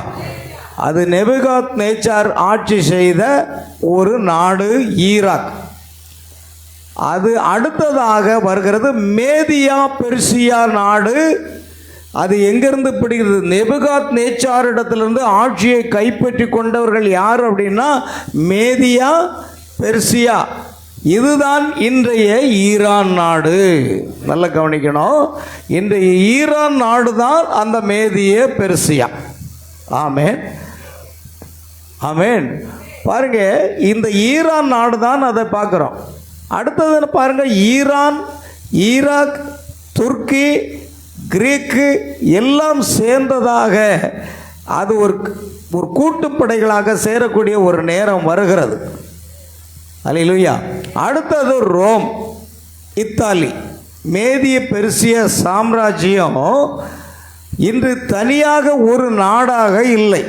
அது நெபுகாத் நேச்சார் ஆட்சி செய்த ஒரு நாடு ஈராக். அது அடுத்ததாக வருகிறது மேதியா பெர்சியா நாடு. அது எங்கிருந்து பிடிக்கிறது? நெபுகாத் நேச்சார் இடத்திலிருந்து ஆட்சியை கைப்பற்றி கொண்டவர்கள் யார் அப்படின்னா மேதியா பெர்சியா. இதுதான் இன்றைய ஈரான் நாடு. நல்லா கவனிக்கணும். இன்றைய ஈரான் நாடு தான் அந்த மேதிய பெர்சியா. ஆமென், ஆமென். பாருங்க, இந்த ஈரான் நாடு தான் அதை பார்க்குறோம். அடுத்தது பாருங்க, ஈரான், ஈராக், துர்க்கி, கிரீக்கு எல்லாம் சேர்ந்ததாக அது ஒரு கூட்டுப்படைகளாக சேரக்கூடிய ஒரு நேரம் வருகிறது. அல்லேலூயா. அடுத்தது ரோம், இத்தாலி. மேதிய பெர்சிய சாம்ராஜ்யம் இன்று தனியாக ஒரு நாடாக இல்லை.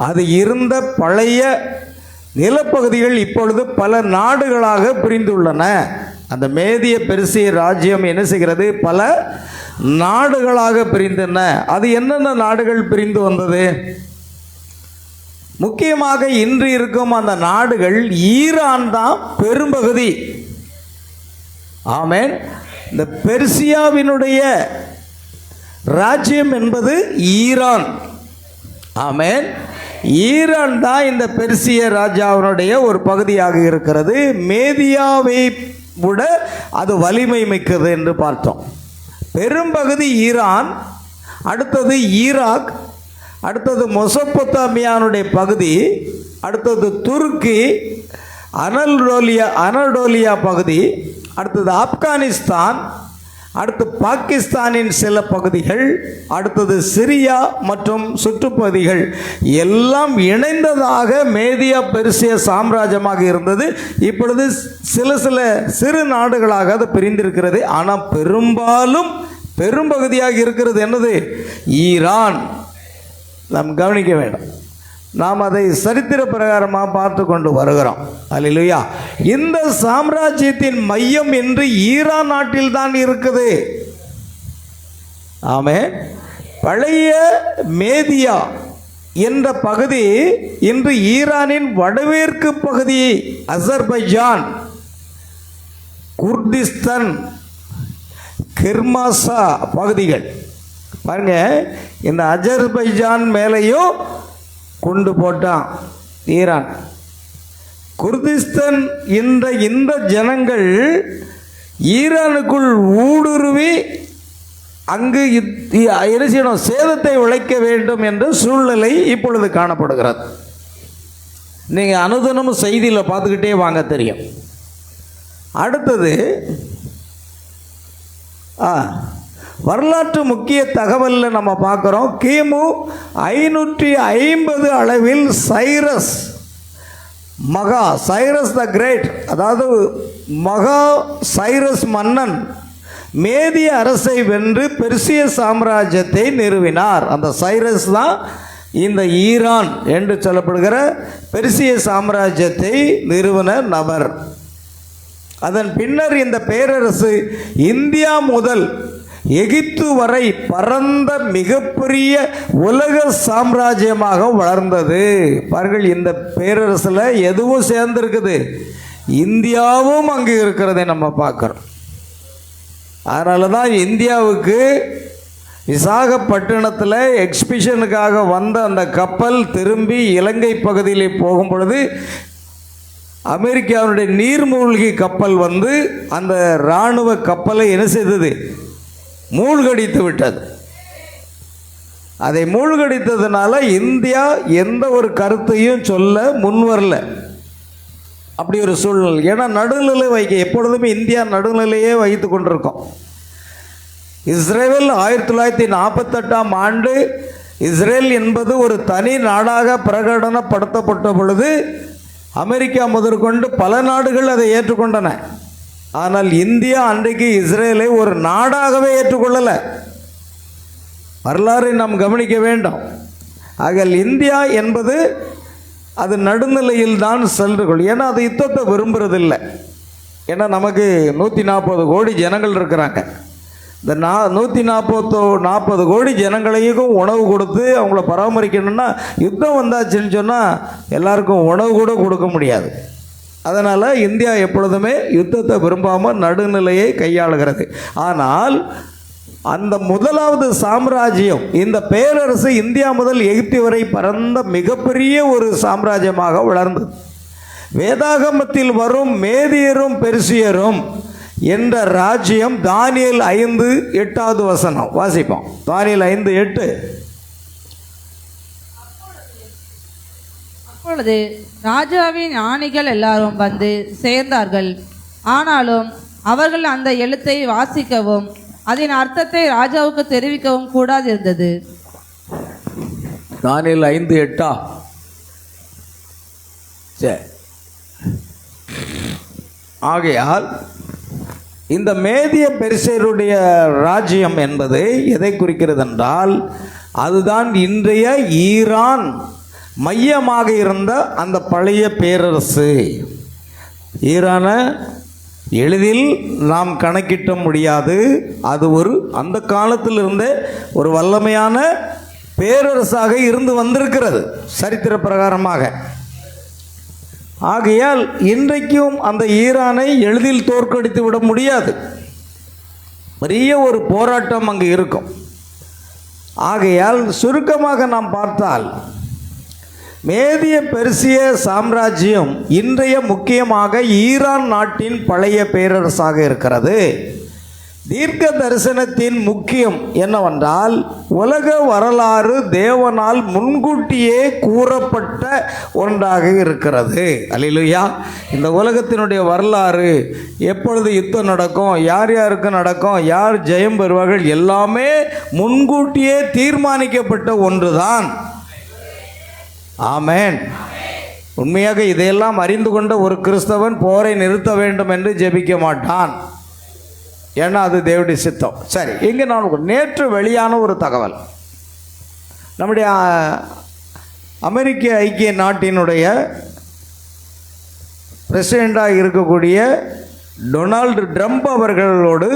அது இருந்த பழைய நிலப்பகுதிகள் இப்பொழுது பல நாடுகளாக பிரிந்துள்ளன. அந்த மேதிய பெர்சிய ராஜ்யம் என்ன செய்கிறது? பல நாடுகளாக பிரிந்தன. அது என்னென்ன நாடுகள் பிரிந்து வந்தது? முக்கியமாக இன்று இருக்கும் அந்த நாடுகள் ஈரான் தான் பெரும்பகுதி. ஆமென். இந்த பெர்சியாவினுடைய ராஜ்யம் என்பது ஈரான். ஆமென். ஈரான் தான் இந்த பெர்சிய ராஜாவினுடைய ஒரு பகுதியாக இருக்கிறது. மேதியாவை விட அது வலிமை மிக்கது என்று பார்த்தோம். பெரும்பகுதி ஈரான், அடுத்தது ஈராக், அடுத்தது மெசொப்பொத்தாமியானுடைய பகுதி, அடுத்தது துருக்கி, அனடோலியா பகுதி, அடுத்தது ஆப்கானிஸ்தான், அடுத்து பாகிஸ்தானின் சில பகுதிகள், அடுத்தது சிரியா மற்றும் சுற்றுப்பகுதிகள் எல்லாம் இணைந்ததாக மேதியா பெர்சிய சாம்ராஜ்யமாக இருந்தது. இப்பொழுது சில சிறு நாடுகளாக அது பிரிந்திருக்கிறது. ஆனால் பெரும்பாலும் பெரும்பகுதியாக இருக்கிறது என்னது? ஈரான். நாம் கவனிக்க வேண்டும். நாம் அதை சரித்திர பிரகாரமாக பார்த்து கொண்டு வருகிறோம். அல்லேலூயா. இந்த சாம்ராஜ்யத்தின் மையம் இன்று ஈரான் நாட்டில் தான் இருக்குது. ஆமென். பழைய மேதியா என்ற பகுதி இன்று ஈரானின் வடமேற்கு பகுதி, அசர்பைஜான், குர்திஸ்தான், கிர்மாசா பகுதிகள். பாருங்க, இந்த அஜர்பைஜான் மேலேயும் கொண்டு போட்டான் ஈரான். குர்திஸ்தான் இந்த ஜனங்கள் ஈரானுக்குள் ஊடுருவி அங்கு சேதத்தை விளைக்க வேண்டும் என்ற சூழ்நிலை இப்பொழுது காணப்படுகிறது. நீங்கள் அனுதினமும் செய்தியில் பார்த்துக்கிட்டே வாங்க, தெரியும். அடுத்தது வரலாற்று முக்கிய தகவலில் நம்ம பார்க்குறோம். கிமு 550 அளவில் சைரஸ் த கிரேட், அதாவது மகா சைரஸ் மன்னன் மேதிய அரசை வென்று பெர்சிய சாம்ராஜ்யத்தை நிறுவினார். அந்த சைரஸ் தான் இந்த ஈரான் என்று சொல்லப்படுகிற பெர்சிய சாம்ராஜ்யத்தை நிறுவன நபர். அதன் பின்னர் இந்த பேரரசு இந்தியா முதல் எகிப்து வரை பரந்த மிகப்பெரிய உலக சாம்ராஜ்யமாக வளர்ந்தது. பாருங்கள், இந்த பேரரசில் எதுவும் சேர்ந்துருக்குது, இந்தியாவும் அங்கே இருக்கிறதை நம்ம பார்க்குறோம். அதனால தான் இந்தியாவுக்கு விசாகப்பட்டினத்தில் எக்ஸ்பிஷனுக்காக வந்த அந்த கப்பல் திரும்பி இலங்கை பகுதியில் போகும் பொழுது அமெரிக்காவுடைய நீர்மூழ்கி கப்பல் வந்து அந்த இராணுவ கப்பலை என்ன செய்தது? மூழ்கடித்து விட்டது. அதை மூழ்கடித்ததுனால இந்தியா எந்த ஒரு கருத்தையும் சொல்ல முன்வரல. அப்படி ஒரு சூழ்நிலை. ஏன்னா நடுநிலை வைக்க எப்பொழுதுமே இந்தியா நடுநிலையே வைத்து கொண்டிருக்கோம். இஸ்ரேல் 1948ஆம் ஆண்டு இஸ்ரேல் என்பது ஒரு தனி நாடாக பிரகடனப்படுத்தப்பட்ட பொழுது அமெரிக்கா முதற்கொண்டு பல நாடுகள் அதை ஏற்றுக்கொண்டன. ஆனால் இந்தியா அன்றைக்கு இஸ்ரேலை ஒரு நாடாகவே ஏற்றுக்கொள்ளலை. வரலாறை நாம் கவனிக்க வேண்டும். ஆக இந்தியா என்பது அது நடுநிலையில் தான் சென்று கொள்ளும். ஏன்னா அது யுத்தத்தை விரும்புறதில்லை. ஏன்னா நமக்கு 140 கோடி ஜனங்கள் இருக்கிறாங்க. இந்த 140 கோடி ஜனங்களையும் உணவு கொடுத்து அவங்கள பராமரிக்கணும்னா யுத்தம் வந்தாச்சுன்னு சொன்னால் எல்லாருக்கும் உணவு கூட கொடுக்க முடியாது. அதனால் இந்தியா எப்பொழுதுமே யுத்தத்தை விரும்பாமல் நடுநிலையை கையாளுகிறது. ஆனால் அந்த முதலாவது சாம்ராஜ்யம், இந்த பேரரசு இந்தியா முதல் எகிப்து வரை பரந்த மிகப்பெரிய ஒரு சாம்ராஜ்யமாக வளர்ந்தது. வேதாகமத்தில் வரும் மேதியரும் பெர்சியரும் என்ற ராஜ்யம் தானியேல் 5:8 வசனம் வாசிப்போம். தானியேல் 5:8. அப்பொழுது ராஜாவின் ஞானிகள் எல்லாரும் வந்து சேர்ந்தார்கள். ஆனாலும் அவர்கள் அந்த எழுத்தை வாசிக்கவும் அதன் அர்த்தத்தை ராஜாவுக்கு தெரிவிக்கவும் கூடாது இருந்தது. தானியேல் 5:8. சரி, ஆகையால் இந்த மேதிய பெர்சியருடைய ராஜ்யம் என்பது எதை குறிக்கிறது என்றால், அதுதான் இன்றைய ஈரான் மையமாக இருந்த அந்த பழைய பேரரசு. ஈரானை எளிதில் நாம் கணக்கிட்ட முடியாது. அது ஒரு அந்த காலத்தில் இருந்த ஒரு வல்லமையான பேரரசாக இருந்து வந்திருக்கிறது சரித்திர பிரகாரமாக. ஆகையால் இன்றைக்கும் அந்த ஈரானை எளிதில் தோற்கடித்து விட முடியாது. பெரிய ஒரு போராட்டம் அங்கு இருக்கும். ஆகையால் சுருக்கமாக நாம் பார்த்தால் மேதிய பெர்சிய சாம்ராஜ்யம் இன்றைய முக்கியமாக ஈரான் நாட்டின் பழைய பேரரசாக இருக்கிறது. தீர்க்க தரிசனத்தின் முக்கியம் என்னவென்றால், உலக வரலாறு தேவனால் முன்கூட்டியே கூறப்பட்ட ஒன்றாக இருக்கிறது. அல்லேலூயா. இந்த உலகத்தினுடைய வரலாறு, எப்பொழுது யுத்தம் நடக்கும், யார் யாருக்கு நடக்கும், யார் ஜெயம் பெறுவார்கள், எல்லாமே முன்கூட்டியே தீர்மானிக்கப்பட்ட ஒன்றுதான். ஆமென். உண்மையாக இதையெல்லாம் அறிந்து கொண்ட ஒரு கிறிஸ்தவன் போரை நிறுத்த வேண்டும் என்று ஜெபிக்க மாட்டான். ஏன்னா அது தேவனுடைய சித்தம். சரி, இங்கே நான் நேற்று வெளியான ஒரு தகவல், நம்முடைய அமெரிக்க ஐக்கிய நாட்டினுடைய பிரசிடெண்டாக இருக்கக்கூடிய டொனால்டு ட்ரம்ப் அவர்களோடு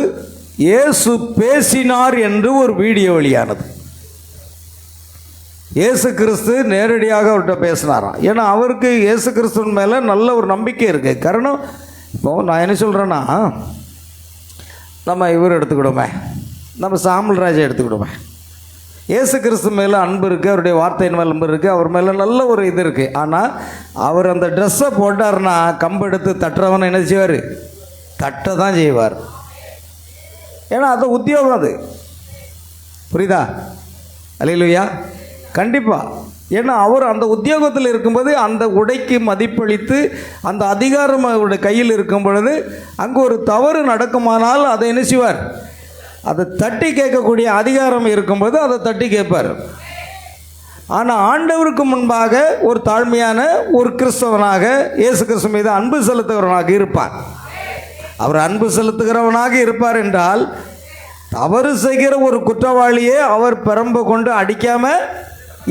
இயேசு பேசினார் என்று ஒரு வீடியோ வெளியானது. இயேசு கிறிஸ்து நேரடியாக அவர்கிட்ட பேசினாராம். ஏன்னா அவருக்கு இயேசு கிறிஸ்துவின் மேலே நல்ல ஒரு நம்பிக்கை இருக்குது. காரணம், இப்போது நான் என்ன சொல்கிறேன்னா, நம்ம இவர் எடுத்துக்கிடுமே, நம்ம சாமுல்ராஜை எடுத்துக்கிடுமே. இயேசு கிறிஸ்து மேலே அன்பு இருக்குது, அவருடைய வார்த்தையின் மேலே அன்பு இருக்குது, அவர் மேலே நல்ல ஒரு இது இருக்குது. ஆனால் அவர் அந்த ட்ரெஸ்ஸை போட்டார்னா கம்பு எடுத்து தட்டுறவனை என்ன செய்வார்? தட்ட தான் செய்வார். ஏன்னா அது உத்தியோகம், அது புரியுதா? அல்லேலூயா. கண்டிப்பாக. ஏன்னா அவர் அந்த உத்தியோகத்தில் இருக்கும்போது அந்த உடைக்கு மதிப்பளித்து அந்த அதிகாரம் அவருடைய கையில் இருக்கும் பொழுது அங்கே ஒரு தவறு நடக்குமானால் அதை என்ன செய்வார்? அதை தட்டி கேட்கக்கூடிய அதிகாரம் இருக்கும்போது அதை தட்டி கேட்பார். ஆனால் ஆண்டவருக்கு முன்பாக ஒரு தாழ்மையான ஒரு கிறிஸ்தவனாக இயேசு கிறிஸ்து மீது அன்பு செலுத்துகிறவனாக இருப்பார். அவர் அன்பு செலுத்துகிறவனாக இருப்பார் என்றால், தவறு செய்கிற ஒரு குற்றவாளியே அவர் பெரம்பு கொண்டு அடிக்காமல்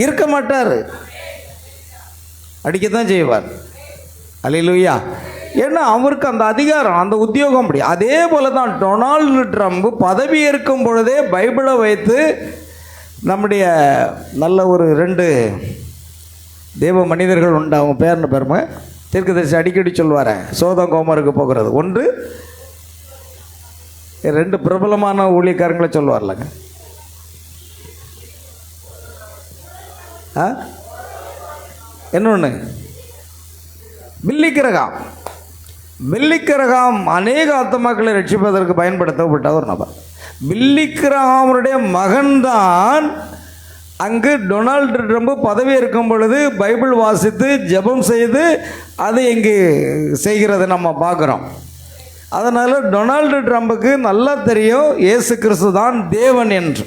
இருக்க மாட்டார், அடிக்கத்தான் செய்வார். அல்லேலூயா. ஏன்னா அவருக்கு அந்த அதிகாரம், அந்த உத்தியோகம் அப்படி. அதே போல தான் டொனால்டு ட்ரம்ப் பதவி ஏற்கும் பொழுதே பைபிளை வைத்து நம்முடைய நல்ல ஒரு 2 தேவ மனிதர்கள் உண்டு. அவங்க பேர்னு பெருமை தீர்க்கதரிசி அடிக்கடி சொல்லுவார், சோதம் கோமருக்கு போகிறது. 1 2 பிரபலமான ஊழியக்காரங்களை சொல்லுவார்லங்க. இன்னொன்று பில்லிக்கிரகாம். பில்லிக்கிரகாம் அநேக ஆத்துமாக்களை ரட்சிப்பதற்கு பயன்படுத்தப்பட்ட ஒரு நபர். பில்லிக்கிரகாமுடைய மகன்தான் அங்கு டொனால்டு ட்ரம்ப் பதவி இருக்கும் பொழுது பைபிள் வாசித்து ஜெபம் செய்து அதை இங்கு செய்கிறத நம்ம பார்க்குறோம். அதனால் டொனால்டு ட்ரம்புக்கு நல்லா தெரியும் இயேசு கிறிஸ்து தான் தேவன் என்று.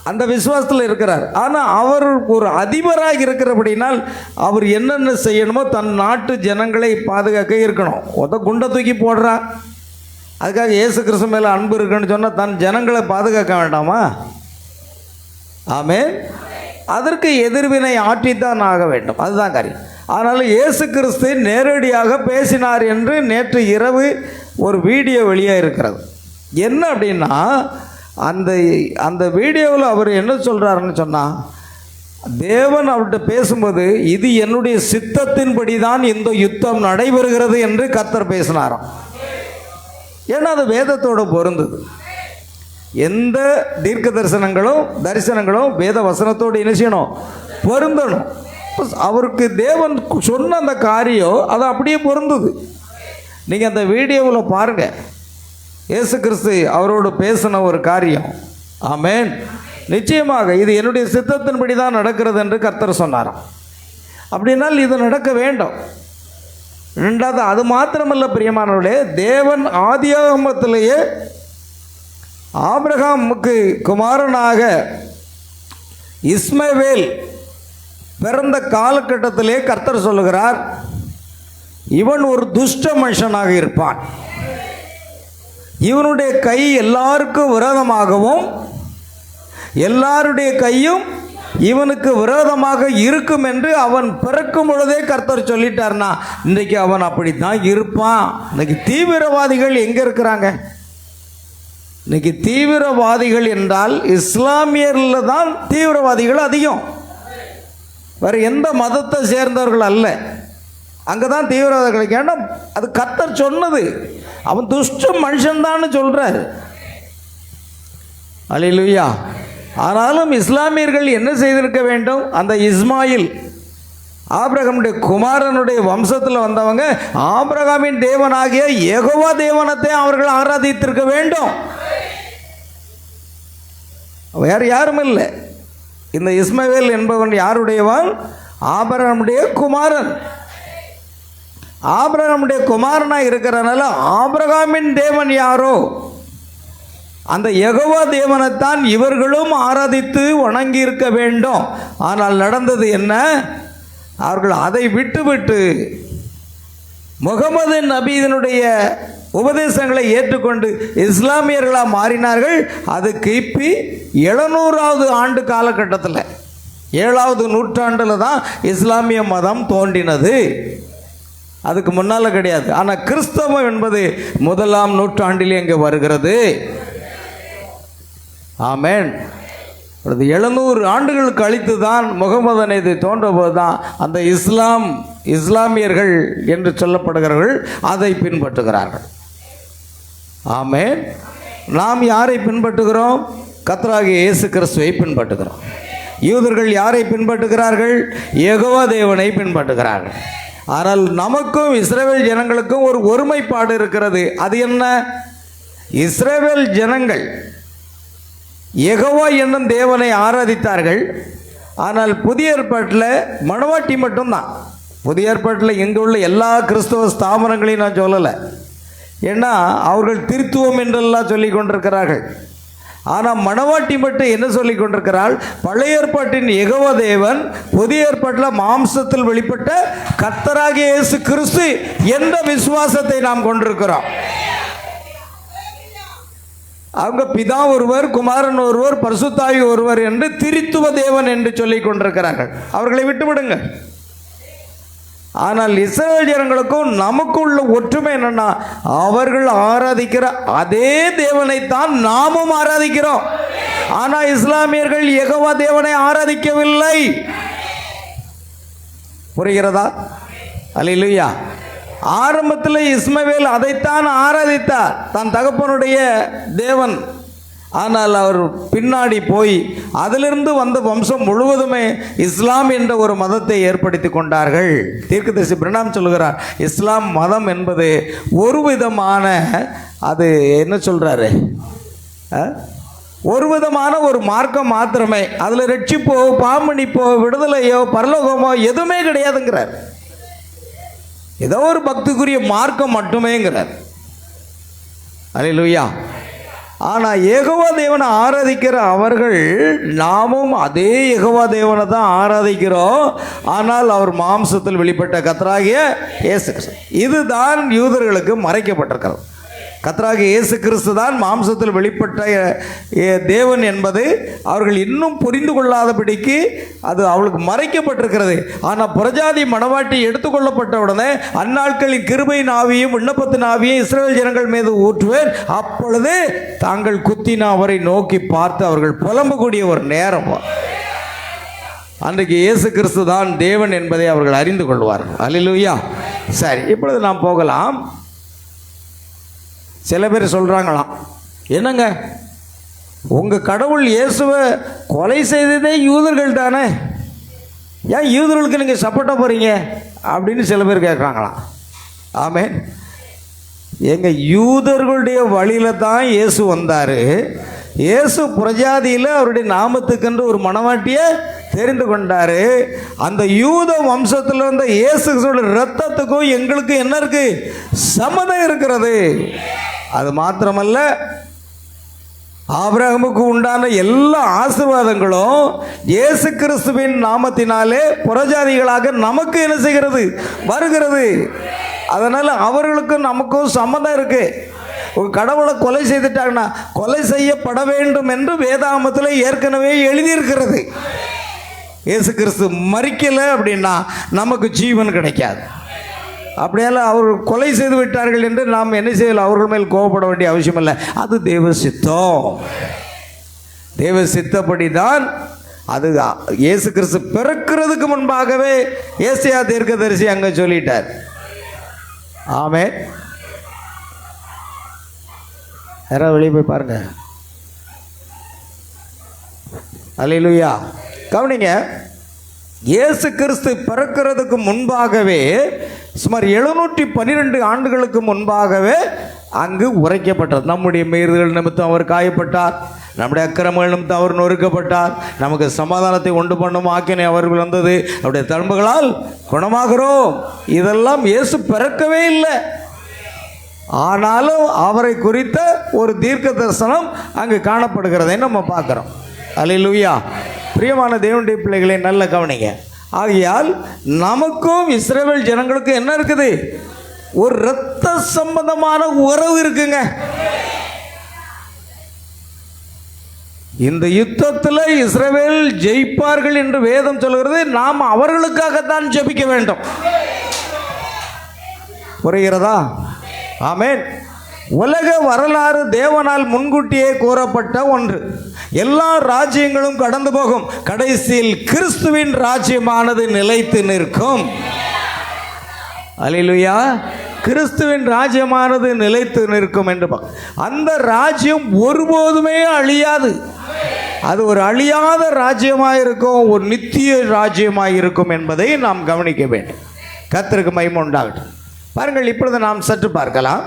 அந்த விசுவாசத்தில் இருக்கிறார். ஆனால் அவர் ஒரு அதிபராக இருக்கிறபடினால் அவர் என்னென்ன செய்யணுமோ தன் நாட்டு ஜனங்களை பாதுகாக்க இருக்கணும். குண்டை தூக்கி போடுறா, அதுக்காக இயேசு கிறிஸ்து மேலே அன்பு இருக்குன்னு சொன்னால் தன் ஜனங்களை பாதுகாக்க வேண்டாமா? ஆமென். அதற்கு எதிர்வினை ஆற்றித்தான் ஆக வேண்டும், அதுதான் காரியம். அதனால் இயேசு கிறிஸ்து நேரடியாக பேசினார் என்று நேற்று இரவு ஒரு வீடியோ வெளியாக இருக்கிறது. என்ன அப்படின்னா, அந்த வீடியோவில் அவர் என்ன சொல்கிறாருன்னு சொன்னால், தேவன் அவர்கிட்ட பேசும்போது இது என்னுடைய சித்தத்தின்படி தான் இந்த யுத்தம் நடைபெறுகிறது என்று கர்த்தர் பேசினாராம். ஏன்னா அது வேதத்தோடு பொருந்தது. எந்த தீர்க்க தரிசனங்களும் வேத வசனத்தோடு என்ன செய்யணும்? பொருந்தணும். அவருக்கு தேவன் சொன்ன அந்த காரியம் அது அப்படியே பொருந்தது. நீங்கள் அந்த வீடியோவில் பாருங்கள், இயேசு கிறிஸ்து அவரோடு பேசின ஒரு காரியம். ஆமென். நிச்சயமாக இது என்னுடைய சித்தத்தின்படி தான் நடக்கிறது என்று கர்த்தர் சொன்னாராம். அப்படின்னால் இது நடக்க வேண்டும். 2வது, அது மாத்திரமல்ல பிரியமானவர்களே, தேவன் ஆதியாகமத்திலேயே ஆபிரகாமுக்கு குமாரனாக இஸ்மவேல் பிறந்த காலகட்டத்திலே கர்த்தர் சொல்லுகிறார், இவன் ஒரு துஷ்ட மனுஷனாக இருப்பான், இவனுடைய கை எல்லாருக்கும் விரோதமாகவும் எல்லாருடைய கையும் இவனுக்கு விரோதமாக இருக்கும் என்று அவன் பிறக்கும் பொழுதே கர்த்தர் சொல்லிட்டார்னா இன்றைக்கு அவன் அப்படி தான் இருப்பான். இன்னைக்கு தீவிரவாதிகள் எங்கே இருக்கிறாங்க? இன்னைக்கு தீவிரவாதிகள் என்றால் இஸ்லாமியரில் தான் தீவிரவாதிகள் அதிகம், வேறு எந்த மதத்தை சேர்ந்தவர்கள் அல்ல. அங்கே தான் தீவிரவாதிகள். ஏன்னா அது கர்த்தர் சொன்னது. அவன் துஷ்ட மனுஷன்தான்னு சொல்கிறார். அல்லேலூயா. ஆனாலும் இஸ்லாமியர்கள் என்ன செய்திருக்க வேண்டும்? அந்த இஸ்மாயில் ஆபிரகாமுடைய குமாரனுடைய வம்சத்தில் வந்தவங்க ஆபிரகாமின் தேவனாகிய யெகோவா தேவனத்தை அவர்கள் ஆராதித்திருக்க வேண்டும். வேறு யாரும் இல்லை. இந்த இஸ்மவேல் என்பவன் யாருடையவன்? ஆபிரகாமுடைய குமாரன். ஆபிரகாமுடைய குமாரனாக இருக்கிறனால ஆபிரகாமின் தேவன் யாரோ அந்த யெகோவா தேவனைத்தான் இவர்களும் ஆராதித்து வணங்கி இருக்க வேண்டும். ஆனால் நடந்தது என்ன? அவர்கள் அதை விட்டுவிட்டு முகமது நபியினுடைய உபதேசங்களை ஏற்றுக்கொண்டு இஸ்லாமியர்களாக மாறினார்கள். அது கிபி 700வது ஆண்டு காலகட்டத்தில், 7வது நூற்றாண்டில் தான் இஸ்லாமிய மதம் தோன்றினது. அதுக்கு முன்னால் கிடையாது. ஆனால் கிறிஸ்தவம் என்பது 1ஆம் நூற்றாண்டிலே இங்கே வருகிறது. ஆமென். 700 ஆண்டுகள் கழித்து தான் முகமது நபி தோன்றபோது தான் அந்த இஸ்லாமியர்கள் என்று சொல்லப்படுகிறவர்கள் அதை பின்பற்றுகிறார்கள். ஆமென். நாம் யாரை பின்பற்றுகிறோம்? கர்த்தராகிய இயேசு கிறிஸ்துவை பின்பற்றுகிறோம். யூதர்கள் யாரை பின்பற்றுகிறார்கள்? யெகோவா தேவனை பின்பற்றுகிறார்கள். ஆனால் நமக்கும் இஸ்ரவேல் ஜனங்களுக்கும் ஒரு ஒருமைப்பாடு இருக்கிறது. அது என்ன? இஸ்ரவேல் ஜனங்கள் யெகோவா என்னும் தேவனை ஆராதித்தார்கள். ஆனால் புதிய ஏற்பாட்டில் மணவாட்டி மட்டும்தான். புதிய ஏற்பாட்டில் இங்கே உள்ள எல்லா கிறிஸ்தவ ஸ்தாபனங்களையும் நான் சொல்லலை. ஏன்னா அவர்கள் திருத்துவம் என்றெல்லாம் சொல்லி கொண்டிருக்கிறார்கள். ஆனால் மணவாட்டி மட்டும் என்ன சொல்லி கொண்டிருக்கிறாள்? பழைய ஏற்பாட்டின் யெகோவா தேவன், புதிய ஏற்பாட்டில் மாம்சத்தில் வெளிப்பட்ட கர்த்தராகிய இயேசு கிறிஸ்து என்ற விசுவாசத்தை நாம் கொண்டிருக்கிறோம். அவங்க பிதா ஒருவர், குமாரன் ஒருவர், பரிசுத்தாவி ஒருவர் என்று திரித்துவ தேவன் என்று சொல்லிக் கொண்டிருக்கிறார்கள். அவர்களை விட்டுவிடுங்க. ஆனால் இஸ்ரவேல் ஜனங்களுக்கும் நமக்கும் உள்ள ஒற்றுமை என்னன்னா, அவர்கள் ஆராதிக்கிற அதே தேவனைத்தான் நாமும் ஆராதிக்கிறோம். ஆனால் இஸ்லாமியர்கள் யெகோவா தேவனை ஆராதிக்கவில்லை. புரிகிறதா? அல்லேலூயா. ஆரம்பத்தில் இஸ்மவேல் அதைத்தான் ஆராதித்தார், தன் தகப்பனுடைய தேவன். ஆனால் அவர் பின்னாடி போய் அதிலிருந்து வந்த வம்சம் முழுவதுமே இஸ்லாம் என்ற ஒரு மதத்தை ஏற்படுத்தி கொண்டார்கள். தீர்க்கதரிசி பிரணாம் சொல்கிறார், இஸ்லாம் மதம் என்பது ஒரு விதமான, அது என்ன சொல்கிறாரு, ஒரு விதமான ஒரு மார்க்கம் மாத்திரமே. அதில் ரட்சிப்போ, பாமணிப்போ, விடுதலையோ, பரலோகமோ எதுவுமே கிடையாதுங்கிறார். ஏதோ ஒரு பக்திக்குரிய மார்க்கம் மட்டுமேங்கிறார். அல்லேலூயா. ஆனால் யெகோவா தேவனை ஆராதிக்கிற அவர்கள், நாமும் அதே யெகோவா தேவனை தான் ஆராதிக்கிறோம். ஆனால் அவர் மாம்சத்தில் வெளிப்பட்ட கர்த்தராகிய இயேசு கிறிஸ்து. இதுதான் யூதர்களுக்கு மறைக்கப்பட்டிருக்கிறது. கர்த்தராகிய இயேசு கிறிஸ்து தான் மாம்சத்தில் வெளிப்பட்ட தேவன் என்பது அவர்கள் இன்னும் புரிந்து கொள்ளாதபடிக்கு அது அவளுக்கு மறைக்கப்பட்டிருக்கிறது. ஆனால் புறஜாதி மணவாட்டி எடுத்துக்கொள்ளப்பட்ட உடனே அந்நாட்களின் கிருபையின் ஆவியும் விண்ணப்பத்தின் ஆவியும் இஸ்ரவேல் ஜனங்கள் மீது ஊற்றுவேன். அப்பொழுது தாங்கள் குத்தின அவரை நோக்கி பார்த்து அவர்கள் புலம்பக்கூடிய ஒரு நேரம். அன்றைக்கு இயேசு கிறிஸ்து தான் தேவன் என்பதை அவர்கள் அறிந்து கொள்வார்கள். அல்லேலூயா. சரி, இப்பொழுது நாம் போகலாம். சில பேர் சொல்கிறாங்களாம், என்னங்க உங்கள் கடவுள் இயேசுவை கொலை செய்ததே யூதர்கள் தானே, ஏன் யூதர்களுக்கு நீங்கள் சப்போர்ட்டாக போகிறீங்க அப்படின்னு சில பேர் கேட்குறாங்களாம். ஆமென். எங்கள் யூதர்களுடைய வழியில் தான் இயேசு வந்தார். இயேசு புறஜாதியில் அவருடைய நாமத்துக்கென்று ஒரு மணவாட்டியை தெரிந்து கொண்டார். அந்த யூத வம்சத்தில் இருந்த இயேசுவோட இரத்தத்துக்கும் எங்களுக்கு என்ன இருக்கு, சம்மதம் இருக்கிறது. அது மாத்திரமல்ல, ஆபிரகாமுக்கு உண்டான எல்லா ஆசீர்வாதங்களும் இயேசு கிறிஸ்துவின் நாமத்தினாலே புறஜாதிகளாக நமக்கு என்ன செய்கிறது, வருகிறது. அதனால் அவர்களுக்கும் நமக்கும் சம்மதம் இருக்கு. ஒரு கடவுளை கொலை செய்துட்டாங்கன்னா கொலை செய்யப்பட வேண்டும் என்று வேதாகமத்தில் ஏற்கனவே எழுதியிருக்கிறது. இயேசு கிறிஸ்து மரிக்கலை அப்படின்னா நமக்கு ஜீவன் கிடைக்காது. அப்படியெல்லாம் அவர் கொலை செய்து விட்டார்கள் என்று நாம் என்ன செய்யலாம், அவர்கள் மேல் கோபப்பட வேண்டிய அவசியம் இல்லை. அது தேவ சித்தம். தேவ சித்தப்படி தான் அது. இயேசு கிறிஸ்து பிறக்கிறதுக்கு முன்பாகவே ஏசாயா தீர்க்கதரிசி அங்கே சொல்லிட்டார். ஆமென். யாராவது வெளியே போய் பாருங்க. அல்லேலூயா. கவனிங்க, இயேசு கிறிஸ்து பிறக்கிறதுக்கு முன்பாகவே சுமார் 712 ஆண்டுகளுக்கு முன்பாகவே அங்கு உரைக்கப்பட்டது. நம்முடைய மீறுதல் நிமித்தம் அவர் காயப்பட்டார், நம்முடைய அக்கிரமங்கள் நிமித்தம் அவர் நொறுக்கப்பட்டார், நமக்கு சமாதானத்தை உண்டு பண்ணும் ஆக்கினை அவர்கள் வந்தது, அவருடைய தழும்புகளால் குணமாகிறோம். இதெல்லாம் இயேசு பிறக்கவே இல்லை. ஆனாலும் அவரை குறித்த ஒரு தீர்க்க தரிசனம் அங்கு காணப்படுகிறதை நம்ம பார்க்குறோம். அல்லேலூயா. பிரியமான தேவனுடைய பிள்ளைகளை நல்ல கவனிங்க. ஆகையால் நமக்கும் இஸ்ரவேல் ஜனங்களுக்கும் என்ன இருக்குது, ஒரு இரத்த சம்பந்தமான உறவு இருக்குங்க. இந்த யுத்தத்தில் இஸ்ரவேல் ஜெயிப்பார்கள் என்று வேதம் சொல்கிறது. நாம் அவர்களுக்காகத்தான் ஜெபிக்க வேண்டும். புரிகிறதா? ஆமென். உலக வரலாறு தேவனால் முன்கூட்டியே கூறப்பட்ட ஒன்று. எல்லா ராஜ்யங்களும் கடந்து போகும், கடைசியில் கிறிஸ்துவின் ராஜ்யமானது நிலைத்து நிற்கும். அல்லேலூயா. கிறிஸ்துவின் ராஜ்யமானது நிலைத்து நிற்கும் என்று அந்த ராஜ்யம் ஒருபோதுமே அழியாது. அது ஒரு அழியாத ராஜ்யமாக இருக்கும், ஒரு நித்திய ராஜ்யமாக இருக்கும் என்பதை நாம் கவனிக்க வேண்டும். கர்த்தருக்கு மகிமை உண்டாகட்டும். பாருங்கள், இப்பொழுது நாம் சற்று பார்க்கலாம்.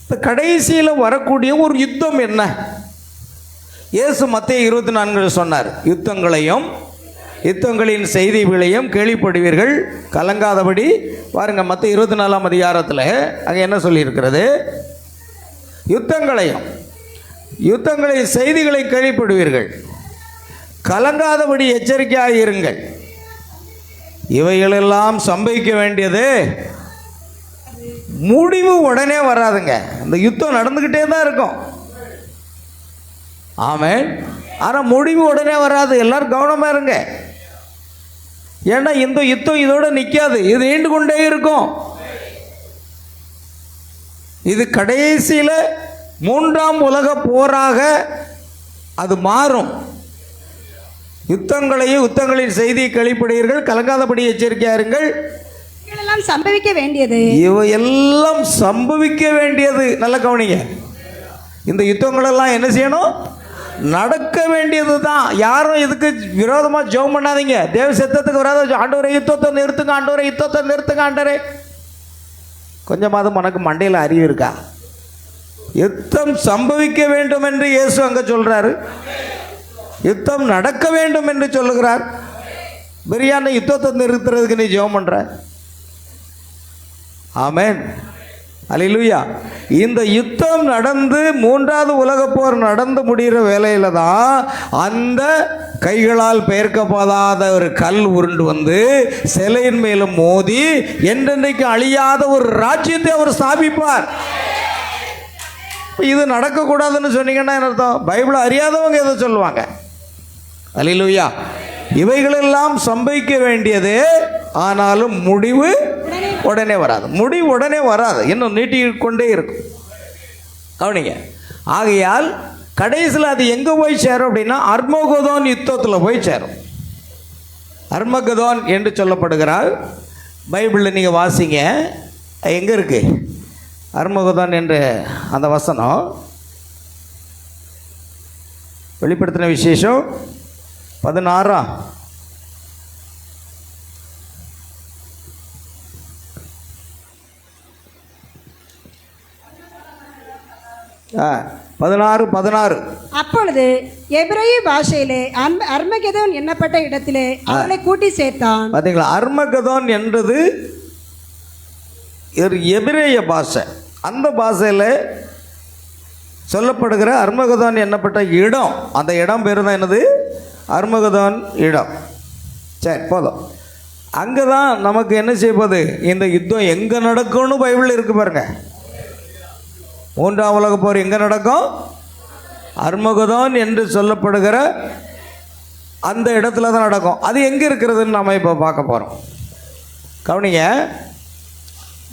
இந்த கடைசியில் வரக்கூடிய ஒரு யுத்தம் என்ன. இயேசு மத்தேயு 24 சொன்னார், யுத்தங்களின் செய்திகளையும் கேள்விப்படுவீர்கள், கலங்காதபடி. பாருங்க, மத்தேயு 24 அதிகாரத்தில் அங்கே என்ன சொல்லியிருக்கிறது, யுத்தங்களின் செய்திகளை கேள்விப்படுவீர்கள், கலங்காதபடி எச்சரிக்கையாக இருங்கள். இவைகளெல்லாம் சம்பவிக்க வேண்டியது, முடிவு உடனே வராதுங்க. இந்த யுத்தம் நடந்துக்கிட்டே தான் இருக்கும். ஆமென். ஆனால் முடிவு உடனே வராது. எல்லாரும் கவனமாக இருங்க. ஏன்னா இந்த யுத்தம் இதோட நிற்காது, இது நீண்டு கொண்டே இருக்கும். இது கடைசியில் 3ஆம் உலக போராக அது மாறும். யுத்தங்களின் செய்தியை கேள்விப்படுவீர்கள், கலங்காதபடி எச்சரிக்கையாருங்கள். இவைகளெல்லாம் சம்பவிக்க வேண்டியது. இவையெல்லாம் சம்பவிக்க வேண்டியது. நல்ல கவனிங்க. இந்த யுத்தங்களெல்லாம் என்ன செய்யணும்? நடக்க வேண்டியது தான். யாரும் இதுக்கு விரோதமாக ஜெபம் பண்ணாதீங்க. தேவ சித்தத்துக்கு விரோதம் ஆண்டவரே யுத்தத்தை நிறுத்துங்க, ஆண்டவரே யுத்தத்தை நிறுத்துங்க, ஆண்டவரே. கொஞ்சமாவது உனக்கு மண்டையில் அறிவு இருக்கா? யுத்தம் சம்பவிக்க வேண்டும் என்று இயேசு அங்கே சொல்கிறாரு. யுத்தம் நடக்க வேண்டும் என்று சொல்லுகிறார். பிரியாணி யுத்தத்தை நிறுத்துறதுக்கு நீ ஜெபம் பண்ணுற. ஆமென், அல்லேலூயா. இந்த யுத்தம் நடந்து 3வது உலகப் போர் நடந்து முடிகிற வேலையில் தான் அந்த கைகளால் பெயர்க்கப்படாத ஒரு கல் உருண்டு வந்து சிலையின் மேலும் மோதி என்றென்றைக்கு அழியாத ஒரு ராஜ்யத்தை அவர் ஸ்தாபிப்பார். இது நடக்கக்கூடாதுன்னு சொன்னீங்கன்னா என்ன அர்த்தம்? பைபிளை அறியாதவங்க எதை சொல்லுவாங்க? அல்லேலூயா. இவைகளெல்லாம் சம்பவிக்க வேண்டியது, ஆனாலும் முடிவு உடனே வராது. முடிவு உடனே வராது, இன்னும் நீட்டிக்கொண்டே இருக்கும். கவனிங்க. ஆகையால் கடைசியில் அது எங்கே போய் சேரும் அப்படின்னா அர்மகதோன் யுத்தத்தில் போய் சேரும். அர்மகதோன் என்று சொல்லப்படுகிறார். பைபிளில் நீங்கள் வாசிங்க, எங்கே இருக்கு அர்மகதோன் என்று அந்த வசனம்? வெளிப்படுத்தின விசேஷம் 16 16. அப்பொழுது எபிரேய பாஷையிலே அர்மகெதோன் எண்ணப்பட்ட இடத்திலே அவர்களை கூட்டி சேர்த்தான். பார்த்தீங்களா? அர்மகதோன் என்றது எபிரேய பாஷை. அந்த பாஷையில் சொல்லப்படுகிற அர்மகதோன் எண்ணப்பட்ட இடம், அந்த இடம் பேர் தான் என்னது? அர்மகதோன் இடம். சரி, போதும். அங்கே தான் நமக்கு என்ன செய்வது? இந்த யுத்தம் எங்கே நடக்கும்னு பைபிளில் இருக்கு பாருங்க. 3ஆம் உலக போர் எங்கே நடக்கும்? அர்மகதோன் என்று சொல்லப்படுகிற அந்த இடத்துல தான் நடக்கும். அது எங்கே இருக்கிறதுன்னு நம்ம இப்போ பார்க்க போகிறோம். கவனிங்க.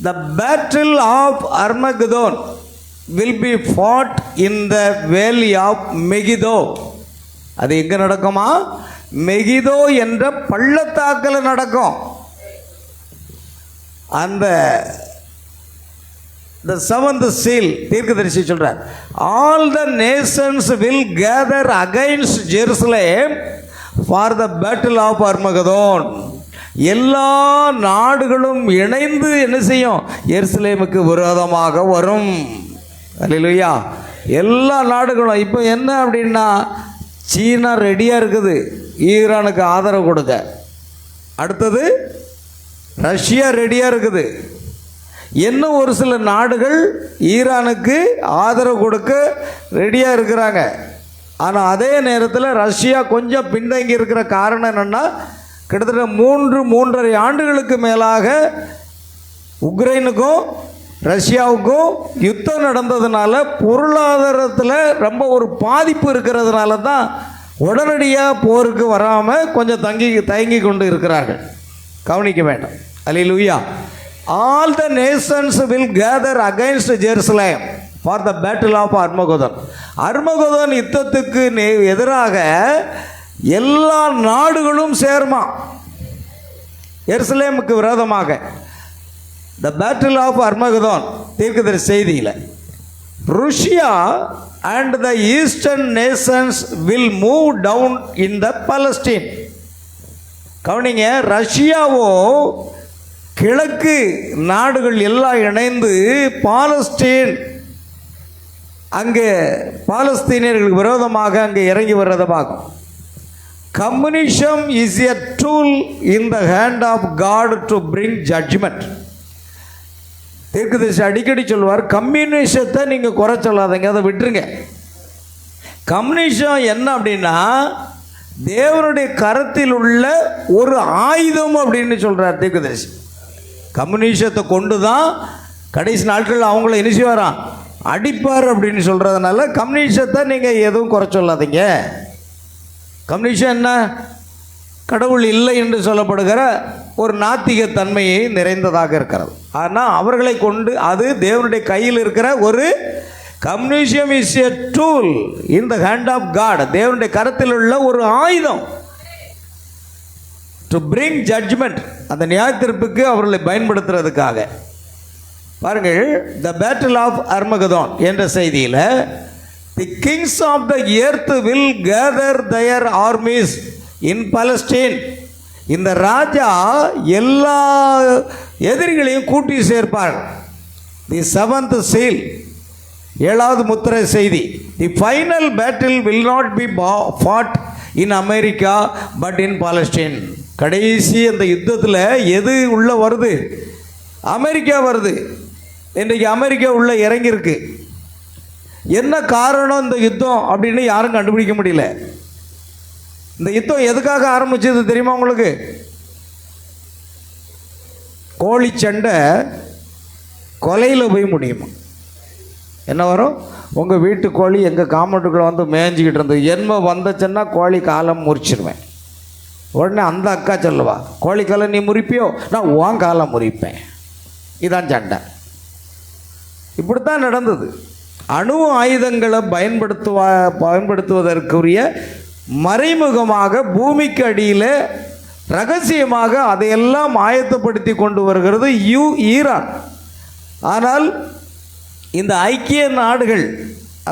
The battle of Armageddon will be fought in the valley of Megiddo. அது எங்கே நடக்குமா? மெகிதோ என்ற பள்ளத்தாக்கில் நடக்கும். அந்த the seventh seal தீர்க்கதரிசி சொல்றார், all the nations will gather against Jerusalem for the battle of Armageddon. எல்லா நாடுகளும் இணைந்து என்ன செய்யும்? எருசலேமுக்கு விரோதமாக வரும். அல்லேலூயா. எல்லா நாடுகளும். இப்போ என்ன அப்படின்னா, சீனா ரெடியாக இருக்குது ஈரானுக்கு ஆதரவு கொடுக்க. அடுத்தது ரஷ்யா ரெடியாக இருக்குது. இன்னும் ஒரு சில நாடுகள் ஈரானுக்கு ஆதரவு கொடுக்க ரெடியாக இருக்கிறாங்க. ஆனால் அதே நேரத்தில் ரஷ்யா கொஞ்சம் பின்தங்கி இருக்கிற காரணம் என்னென்னா, கிட்டத்தட்ட 3.5 ஆண்டுகளுக்கு மேலாக உக்ரைனுக்கும் ரஷ்யாவுக்கும் யுத்தம் நடந்ததுனால பொருளாதாரத்தில் ரொம்ப ஒரு பாதிப்பு இருக்கிறதுனால தான் உடனடியாக போருக்கு வராமல் கொஞ்சம் தயங்கி கொண்டு இருக்கிறார்கள். கவனிக்க வேண்டும். அல்லேலூயா. All the nations will gather against Jerusalem for the battle of Armageddon. Armageddon யுத்தத்துக்கு எதிராக எல்லா நாடுகளும் சேருமா எருசலேமுக்கு விரோதமாக. The battle of Armageddon தீர்க்கதரிசி செய்தியில் Russia and the eastern nations will move down in the Palestine. கவனிங்க. ரஷ்யாவோ கிழக்கு நாடுகள் எல்லாம் இணைந்து பாலஸ்தீன், அங்கே பாலஸ்தீனியர்களுக்கு விரோதமாக அங்கே இறங்கி வர்றதை பார்க்கும். Communism is a tool in the hand of God to bring judgment. தீர்க்கதரிசி அடிக்கடி சொல்லுவார், கம்யூனிசத்தை நீங்கள் குறை சொல்லாதீங்க, அதை விட்டுருங்க. கம்யூனிசம் என்ன அப்படின்னா தேவனுடைய கரத்தில் உள்ள ஒரு ஆயுதம் அப்படின்னு சொல்கிறார் தீர்க்கதரிசி. கம்யூனிசத்தை கொண்டு தான் கடைசி நாட்களில் அவங்கள என்ன செய்வாராம்? அடிப்பார் அப்படின்னு சொல்கிறதுனால கம்யூனிசத்தை நீங்கள் எதுவும் குறை சொல்லாதீங்க. கம்யூனிசம் என்ன? கடவுள் இல்லை என்று சொல்லப்படுகிற ஒரு நாத்திக தன்மையை நிறைந்ததாக இருக்கிறது. ஆனால் அவர்களை கொண்டு அது தேவனுடைய கையில் இருக்கிற ஒரு communism is a tool in the hand of God. தேவனுடைய கரத்தில் உள்ள ஒரு ஆயுதம் டு பிரிங் ஜட்ஜ்மெண்ட், அந்த நியாயத்தீர்ப்புக்கு அவர்களை பயன்படுத்துறதுக்காக. பாருங்கள், த பேட்டில் ஆஃப் அர்மகதோன் என்ற செய்தியில் the kings of the earth will gather their armies in Palestine. இந்த ராஜா எல்லா எதிரிகளையும் கூட்டி சேர்ப்பார். தி செவன்த் சீல், ஏழாவது முத்திரை செய்தி. The final battle will not be fought in America but in Palestine. கடைசி அந்த யுத்தத்தில் எது உள்ள வருது? அமெரிக்கா வருது. இன்றைக்கு அமெரிக்கா உள்ள இறங்கியிருக்கு. என்ன காரணம் இந்த யுத்தம் அப்படின்னு யாரும் கண்டுபிடிக்க முடியல. இந்த யுத்தம் எதுக்காக ஆரம்பிச்சது தெரியுமா உங்களுக்கு? கோழி சண்டை கொலையில் போய் முடியுமா? என்ன வரும்? உங்கள் வீட்டு கோழி எங்கள் காம்பவுண்டுக்குள்ளே வந்து மேய்ஞ்சிக்கிட்டு இருந்தது, என்ன வந்துச்சுன்னா கோழி காலம் முறிச்சிடுவேன். உடனே அந்த அக்கா சொல்லுவா, கோழி காலம் நீ முறிப்பியோ, நான் உன் காலம் முறிப்பேன். இதான் சண்டை. இப்படித்தான் நடந்தது. அணு ஆயுதங்களை பயன்படுத்துவதற்குரிய மறைமுகமாக பூமிக்கு அடியில் ரகசியமாக அதையெல்லாம் ஆயத்தப்படுத்தி கொண்டு வருகிறது ஈரான். ஆனால் இந்த ஐக்கிய நாடுகள்,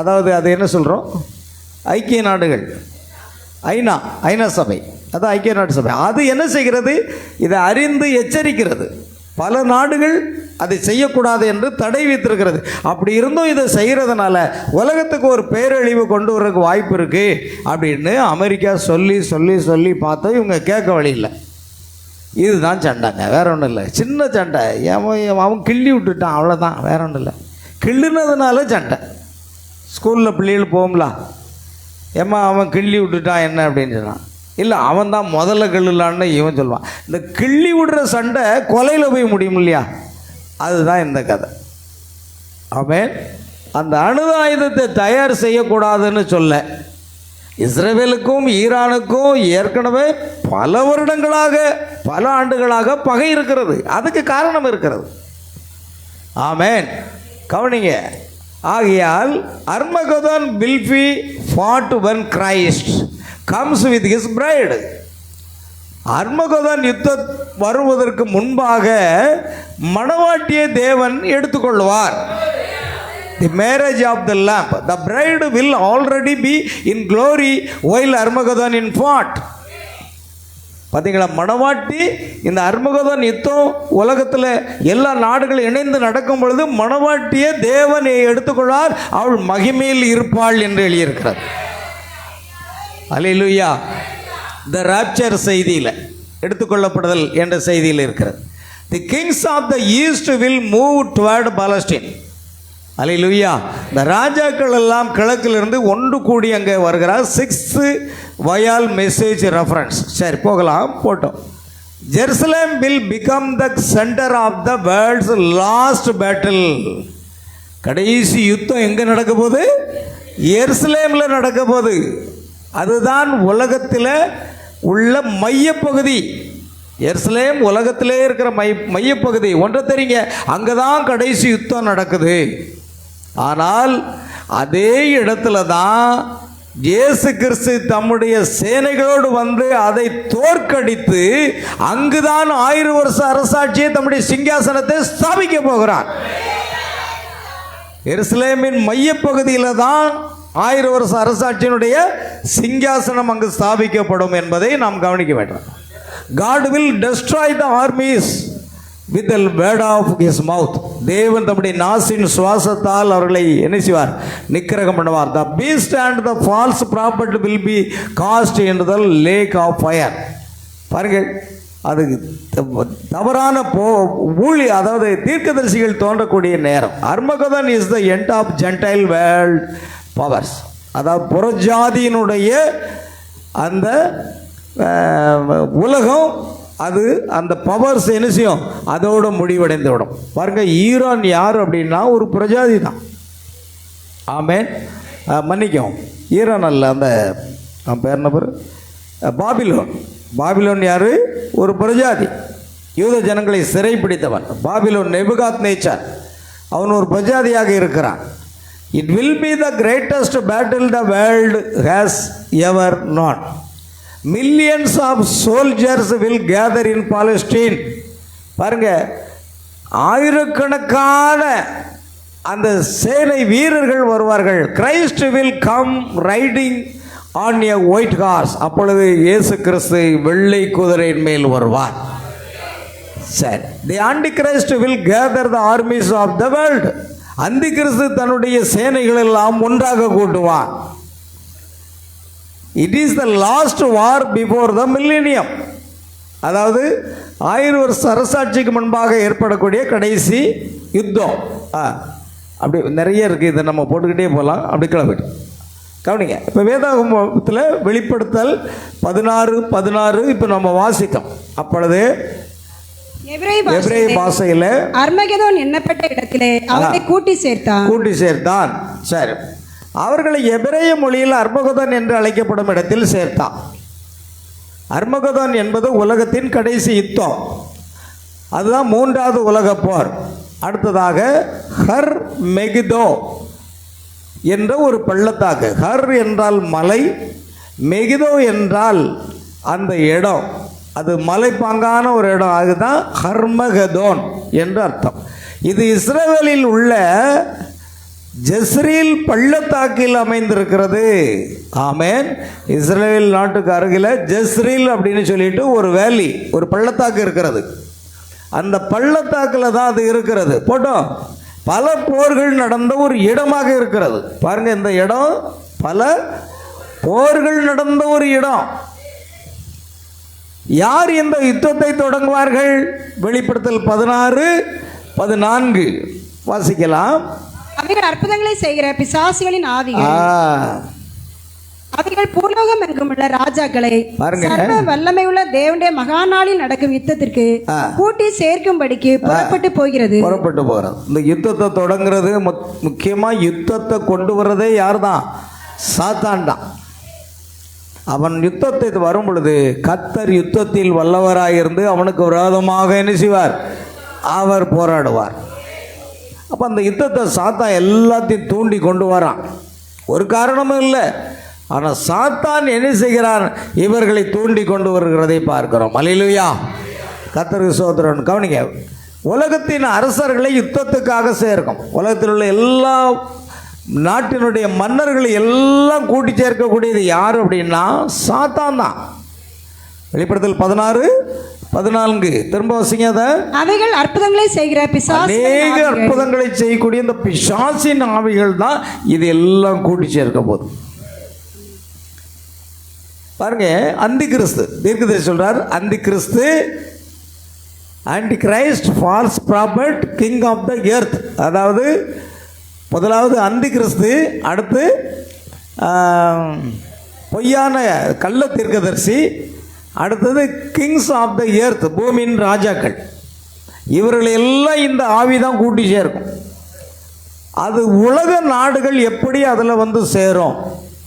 அதாவது அது என்ன சொல்கிறோம், ஐக்கிய நாடுகள், ஐநா சபை, அதான் ஐக்கிய நாடு சபை, அது என்ன செய்கிறது? இதை அறிந்து எச்சரிக்கிறது. பல நாடுகள் அதை செய்யக்கூடாது என்று தடை வைத்திருக்கிறது. அப்படி இருந்தும் இதை செய்கிறதுனால உலகத்துக்கு ஒரு பேரழிவு கொண்டு வரதுக்கு வாய்ப்பு இருக்குது அப்படின்னு அமெரிக்கா சொல்லி சொல்லி சொல்லி பார்த்தா இவங்க கேட்க வழி இல்லை. இதுதான் சண்டைங்க, வேற ஒன்றும் இல்லை. சின்ன சண்டை, அவன் கிள்ளி விட்டுட்டான், அவ்வளோதான், வேற ஒன்றும் இல்லை. கிள்ளுனதுனால சண்டை. ஸ்கூலில் பிள்ளைகள் போகும்ல, ஏம்மா அவன் கிள்ளி விட்டுட்டான் என்ன அப்படின்னு சொன்னான். இல்லை, அவன் தான் முதல்ல கிள்ளுலான்னு இவன் சொல்லுவான். இந்த கிள்ளி விடுற சண்டை கொலையில் போய் முடியும் இல்லையா? அதுதான் இந்த கதை. ஆமென். அந்த அணு ஆயுதத்தை தயார் செய்யக்கூடாதுன்னு சொல்ல இஸ்ரவேலுக்கும் ஈரானுக்கும் ஏற்கனவே பல வருடங்களாக, பல ஆண்டுகளாக பகை இருக்கிறது. அதுக்கு காரணம் இருக்கிறது. ஆமென். கவனிங்க. ஆகையால் Armageddon will be fought when Christ comes with his bride. Armageddon யுத்தம் வருவதற்கு முன்பாக மணவாட்டியை தேவன் எடுத்துக்கொள்வார். The marriage of the lamb, the bride will already be in glory while Armageddon in fought. பார்த்தீங்களா? மணவாட்டி, இந்த அர்மகதோன் யுத்தம் உலகத்தில் எல்லா நாடுகளும் இணைந்து நடக்கும் பொழுது மணவாட்டியை தேவன் எடுத்துக்கொள்வார், அவள் மகிமையில் இருப்பாள் என்று எழுதியிருக்கிறார். அல்லேலூயா. த ராப்சர் செய்தியில், எடுத்துக்கொள்ளப்படுதல் என்ற செய்தியில் இருக்கிறது. The kings of the east will move toward Palestine. Hallelujah. இந்த ராஜாக்கள் எல்லாம் கிழக்கிலிருந்து ஒன்று கூடி அங்கே வருகிறார். 6th வயால் message reference. சரி, போகலாம், போட்டோம். Jerusalem will become the centre of the world's last battle. கடைசி யுத்தம் எங்கே நடக்க போகுது? எருசலேமில் நடக்க போகுது. அதுதான் உலகத்தில் உள்ள மையப்பகுதி. எருசலேம் உலகத்திலே இருக்கிற மையப்பகுதி. ஒன்றை தெரியுங்க, அங்கே தான் கடைசி யுத்தம் நடக்குது. ஆனால் அதே இடத்துல தான் இயேசு கிறிஸ்து தம்முடைய சேனைகளோடு வந்து அதை தோற்கடித்து அங்குதான் 1000 வருஷ அரசாட்சியை, தம்முடைய சிங்காசனத்தை ஸ்தாபிக்க போகிறார். எருசலேமின் மையப்பகுதியில் தான் 1000 வருஷ அரசாட்சியினுடைய சிங்காசனம் அங்கு ஸ்தாபிக்கப்படும் என்பதை நாம் கவனிக்க வேண்டும். God will destroy the armies with the word of his mouth. தேவன் தம்முடைய நாசின் சுவாசத்தால் அவர்களை என்ன செய்வார்? நிக்கிரகம் பண்ணுவார். The beast and the false prophet will be cast into the lake of fire. பாருங்கள், அது தவறான ஊழி, அதாவது தீர்க்கதரிசிகள் தோன்றக்கூடிய நேரம். Armageddon is the end of gentile world powers. அதாவது புறஜாதியினுடைய அந்த உலகம், அது அந்த பவர்ஸ் என்ன செய்யும்? அதோட முடிவடைந்து விடும். பாருங்க, ஈரான் யார் அப்படின்னா ஒரு பிரஜாதி தான். ஆமென். மன்னிக்கும், ஈரான் அல்ல, அந்த பேர் நபர் பாபிலோன். பாபிலோன் யாரு? ஒரு பிரஜாதி, யூத ஜனங்களை சிறைப்பிடித்தவன். பாபிலோன் நெபுகாத்நேச்சார், அவன் ஒரு பிரஜாதியாக இருக்கிறான். It will be the greatest battle the world has ever known. Millions of soldiers will gather in Palestine. பாருங்க, ஆயிரக்கணக்கான அந்த சேனை வீரர்கள் வருவார்கள். Christ will come riding on a white horse. அப்பொழுது இயேசு கிறிஸ்து வெள்ளை குதிரையின் மேல் வருவார். சரி, the antichrist will gather the armies of the world. அந்தி கிறிஸ்து தன்னுடைய சேனைகள் எல்லாம் ஒன்றாக கூட்டுவான். It is the last war before the millennium. அதாவது 1000 வருஷ அரசாட்சிக்கு முன்பாக ஏற்படக்கூடிய கடைசி யுத்தம். அப்படி நிறைய இருக்குது, இதை நம்ம போட்டுக்கிட்டே போகலாம். அப்படி கிளம்பிட்டு கவனிங்க. இப்போ வேதாகமத்தில் வெளிப்படுத்தல் 16 இப்போ நம்ம வாசித்தோம். அப்பொழுது எபிரேய பாஷையில் அர்மகெதோன் எண்ணப்பட்ட இடத்திலே அவரை கூட்டி சேர்த்தான். சரி, அவர்களை எபிரேய மொழியில் அர்மகதோன் என்று அழைக்கப்படும் இடத்தில் சேர்த்தான். அர்மகதோன் என்பது உலகத்தின் கடைசி யுத்தம். அதுதான் 3வது உலகப் போர். அடுத்ததாக ஹர் மெகிதோ என்ற ஒரு பள்ளத்தாக்கு. ஹர் என்றால் மலை, மெகிதோ என்றால் அந்த இடம், அது மலைப்பாங்கான ஒரு இடம். அதுதான் ஹர்மகதோன் என்று அர்த்தம். இது இஸ்ரவேலில் உள்ள ஜெஸ்ரீல் பள்ளத்தாக்கில் அமைந்திருக்கிறது. ஆமேன். இஸ்ரேல் நாட்டுக்கு அருகில் ஜெஸ்ரீல் அப்படின்னு சொல்லிட்டு ஒரு வேலி, ஒரு பள்ளத்தாக்கு இருக்கிறது. அந்த பள்ளத்தாக்கில் தான் அது இருக்கிறது. போட்டோம், பல போர்கள் நடந்த ஒரு இடமாக இருக்கிறது. பாருங்க, இந்த இடம் பல போர்கள் நடந்த ஒரு இடம். யார் இந்த யுத்தத்தை தொடங்குவார்கள்? வெளிப்படுத்தல் 16:14 வாசிக்கலாம். அவைகள் அற்புதங்களை செய்கிற பிசாசுகளின் ஆவிகள், அவைகள் பூலோகம் எங்கும் உள்ள ராஜாக்களை சர்வ வல்லமை உள்ள தேவனுடைய மகாநாளில் நடக்கும் யுத்தத்திற்கு கூட்டி சேர்க்கும்படிக்கு புறப்பட்டு போகிறது. இந்த யுத்தத்தை தொடங்குறது முக்கியமா யுத்தத்தை கொண்டு வர்றதே யார் தான்? சாத்தான் தான். அவன் யுத்தத்தை வரும் பொழுது கர்த்தர் யுத்தத்தில் வல்லவராயிருந்து அவனுக்கு விரோதமாக என்ன செய்வார்? அவர் போராடுவார். அப்போ அந்த யுத்தத்தை சாத்தான் எல்லாத்தையும் தூண்டி கொண்டு வரான். ஒரு காரணமும் இல்லை. ஆனால் சாத்தான் என்ன செய்கிறான்? இவர்களை தூண்டி கொண்டு வருகிறதை பார்க்கிறோம். அல்லேலூயா, கர்த்தருக்கு ஸ்தோத்திரம். கவனிங்க, உலகத்தின் அரசர்களை யுத்தத்துக்காக சேர்க்கும். உலகத்தில் உள்ள எல்லா நாட்டினுடைய மன்னர்களை எல்லாம் கூட்டி சேர்க்கக்கூடியது யார் அப்படின்னா சாத்தான் தான். வெளிப்படுத்தல் 16:14 திரும்ப வசிங்க. அவைகள் அற்புதங்களை செய்கிற அநேக அற்புதங்களை செய்யக்கூடிய இந்த பிசாசின் ஆவிகள் தான் இது எல்லாம் கூட்டி சேர்க்க போகுது. பாருங்க, அந்தி கிறிஸ்து தீர்க்கதரிசி சொல்றார், அந்தி கிறிஸ்து antichrist false prophet king of the earth. அதாவது முதலாவது அந்தி கிறிஸ்து, அடுத்து பொய்யான கள்ள தீர்க்கதரிசி, அடுத்தது கிங்ஸ் ஆஃப் த எர்த், பூமியின் ராஜாக்கள். இவர்கள் எல்லாம் இந்த ஆவி தான் கூட்டி சேர்க்கும். அது உலக நாடுகள் எப்படி அதில் வந்து சேரும்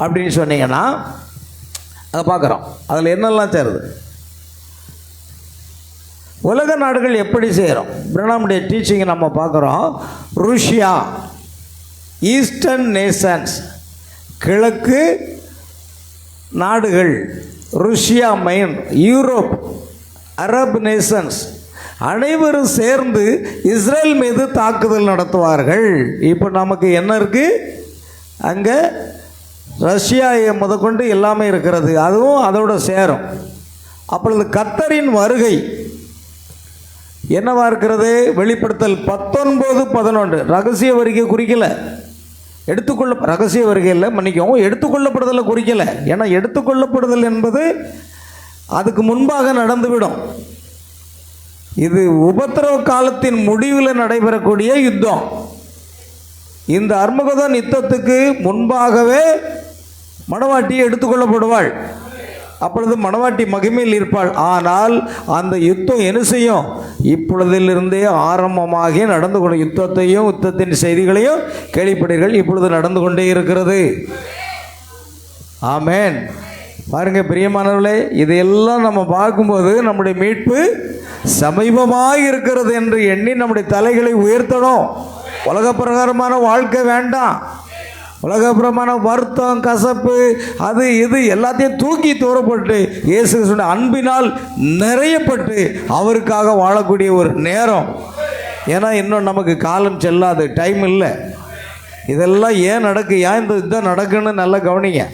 அப்படின்னு சொன்னீங்கன்னா அதை பார்க்குறோம். அதில் என்னெல்லாம் சேருது? உலக நாடுகள் எப்படி சேரும்? பிரணாமுடைய டீச்சிங்கை நம்ம பார்க்குறோம். ருஷ்யா, ஈஸ்டர்ன் நேஷன்ஸ், கிழக்கு நாடுகள், Russia main, Europe, Arab Nations அனைவரும் சேர்ந்து இஸ்ரேல் மீது தாக்குதல் நடத்துவார்கள். இப்போ நமக்கு என்ன இருக்குது? அங்கே ரஷ்யாவை முதற்கொண்டு எல்லாமே இருக்கிறது, அதுவும் அதோட சேரும். அப்பொழுது கர்த்தரின் வருகை என்னவா இருக்கிறது? வெளிப்படுத்தல் 19:11 ரகசிய வருகை குறிக்கலை, ரகசிய வருகையில் மன்னிக்கவும், எடுத்துக்கொள்ளப்படுதலை குறிக்கலை. ஏன்னா எடுத்துக்கொள்ளப்படுதல் என்பது அதுக்கு முன்பாக நடந்துவிடும். இது உபத்திரவ காலத்தின் முடிவில் நடைபெறக்கூடிய யுத்தம். இந்த அர்மகதோன் யுத்தத்துக்கு முன்பாகவே மணவாட்டி எடுத்துக்கொள்ளப்படுவாள். அப்பொழுது மணவாட்டி மகிமையில் இருப்பாள். ஆனால் அந்த யுத்தம் என்ன செய்யும்? இப்பொழுதிலிருந்தே ஆரம்பமாகி நடந்து கொண்ட யுத்தத்தையும் யுத்தத்தின் செய்திகளையும் கேள்விப்படுங்கள். இப்பொழுது நடந்து கொண்டே இருக்கிறது. ஆமேன். பாருங்க பிரியமானவர்களே, இதையெல்லாம் நம்ம பார்க்கும்போது நம்முடைய மீட்பு சமீபமாக இருக்கிறது என்று எண்ணி நம்முடைய தலைகளை உயர்த்தணும். உலக பிரகாரமான வாழ்க்கை வேண்டாம். உலகப்புறமான வருத்தம், கசப்பு, அது இது எல்லாத்தையும் தூக்கி தூரப்பட்டு இயேசு கிறிஸ்துவின் அன்பினால் நிறையப்பட்டு அவருக்காக வாழக்கூடிய ஒரு நேரம். ஏன்னா இன்னும் நமக்கு காலம் செல்லாது, டைம் இல்லை. இதெல்லாம் ஏன் நடக்கு, ஏன் இந்த யுத்தம் நடக்குன்னு நல்லா கவனிங்க.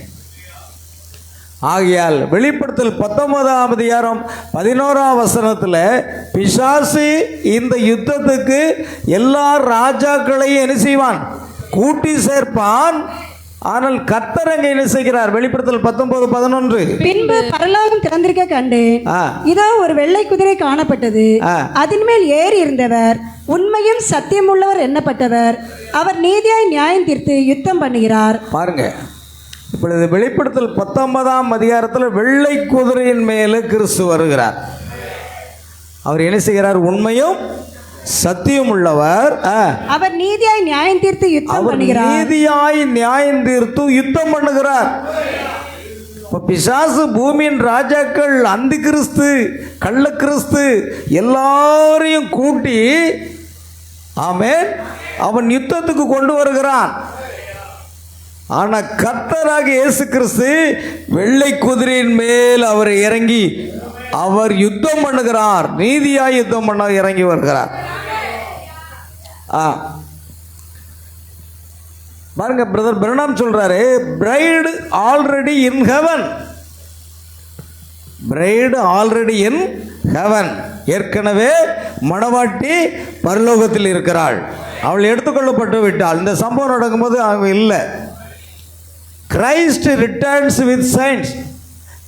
ஆகையால் வெளிப்படுத்தல் 19ஆம் அதிகாரம் 11ஆம் வசனத்தில் பிசாசு இந்த யுத்தத்துக்கு எல்லா ராஜாக்களையும் என்ன செய்வான், கூட்டி சேர்ப்பான். ஆனால் கர்த்தர் அங்கே என்ன செய்கிறார்? வெளிப்படுத்தல் 19:11. பின்பு பரலோகம் திறந்திருக்க கண்டேன், இதோ ஒரு வெள்ளை குதிரை காணப்பட்டது. அதன் மேல் ஏறி இருந்தவர் உண்மையும் சத்தியம் உள்ளவர் எண்ணப்பட்டவர். அவர் நீதியாய் நியாயம் தீர்த்து யுத்தம் பண்ணுகிறார். பாருங்க, இப்பொழுது வெளிப்படுத்தல் 19ஆம் அதிகாரத்தில் வெள்ளை குதிரையின் மேலே கிறிஸ்து வருகிறார். அவர் என்ன செய்கிறார்? உண்மையும் சத்தியம் உள்ளவர். அவர் நீதியாய் நியாயம் தீர்த்து யுத்தம் பண்ணுகிறார். நீதியாய் நியாயம் தீர்த்து யுத்தம் பண்ணுகிறார். பிசாசு, பூமியின் ராஜாக்கள், அந்தி கிறிஸ்து, கள்ள கிறிஸ்து எல்லாரையும் கூட்டி ஆமென் அவன் யுத்தத்துக்கு கொண்டு வருகிறான். ஆனா கர்த்தராக இயேசு கிறிஸ்து வெள்ளை குதிரையின் மேல் அவர் இறங்கி அவர் யுத்தம் பண்ணுகிறார். நீதியாய் யுத்தம் பண்ண இறங்கி வருகிறார். பாருங்க, பிரதர் பிரணாம் சொல்றாரு, bride already in heaven. Bride already in heaven. ஏற்கனவே மணவாட்டி பரலோகத்தில் இருக்கிறாள், அவள் எடுத்துக்கொள்ளப்பட்டு விட்டாள். இந்த சம்பவம் நடக்கும்போது அவங்க இல்லை. Christ returns with signs.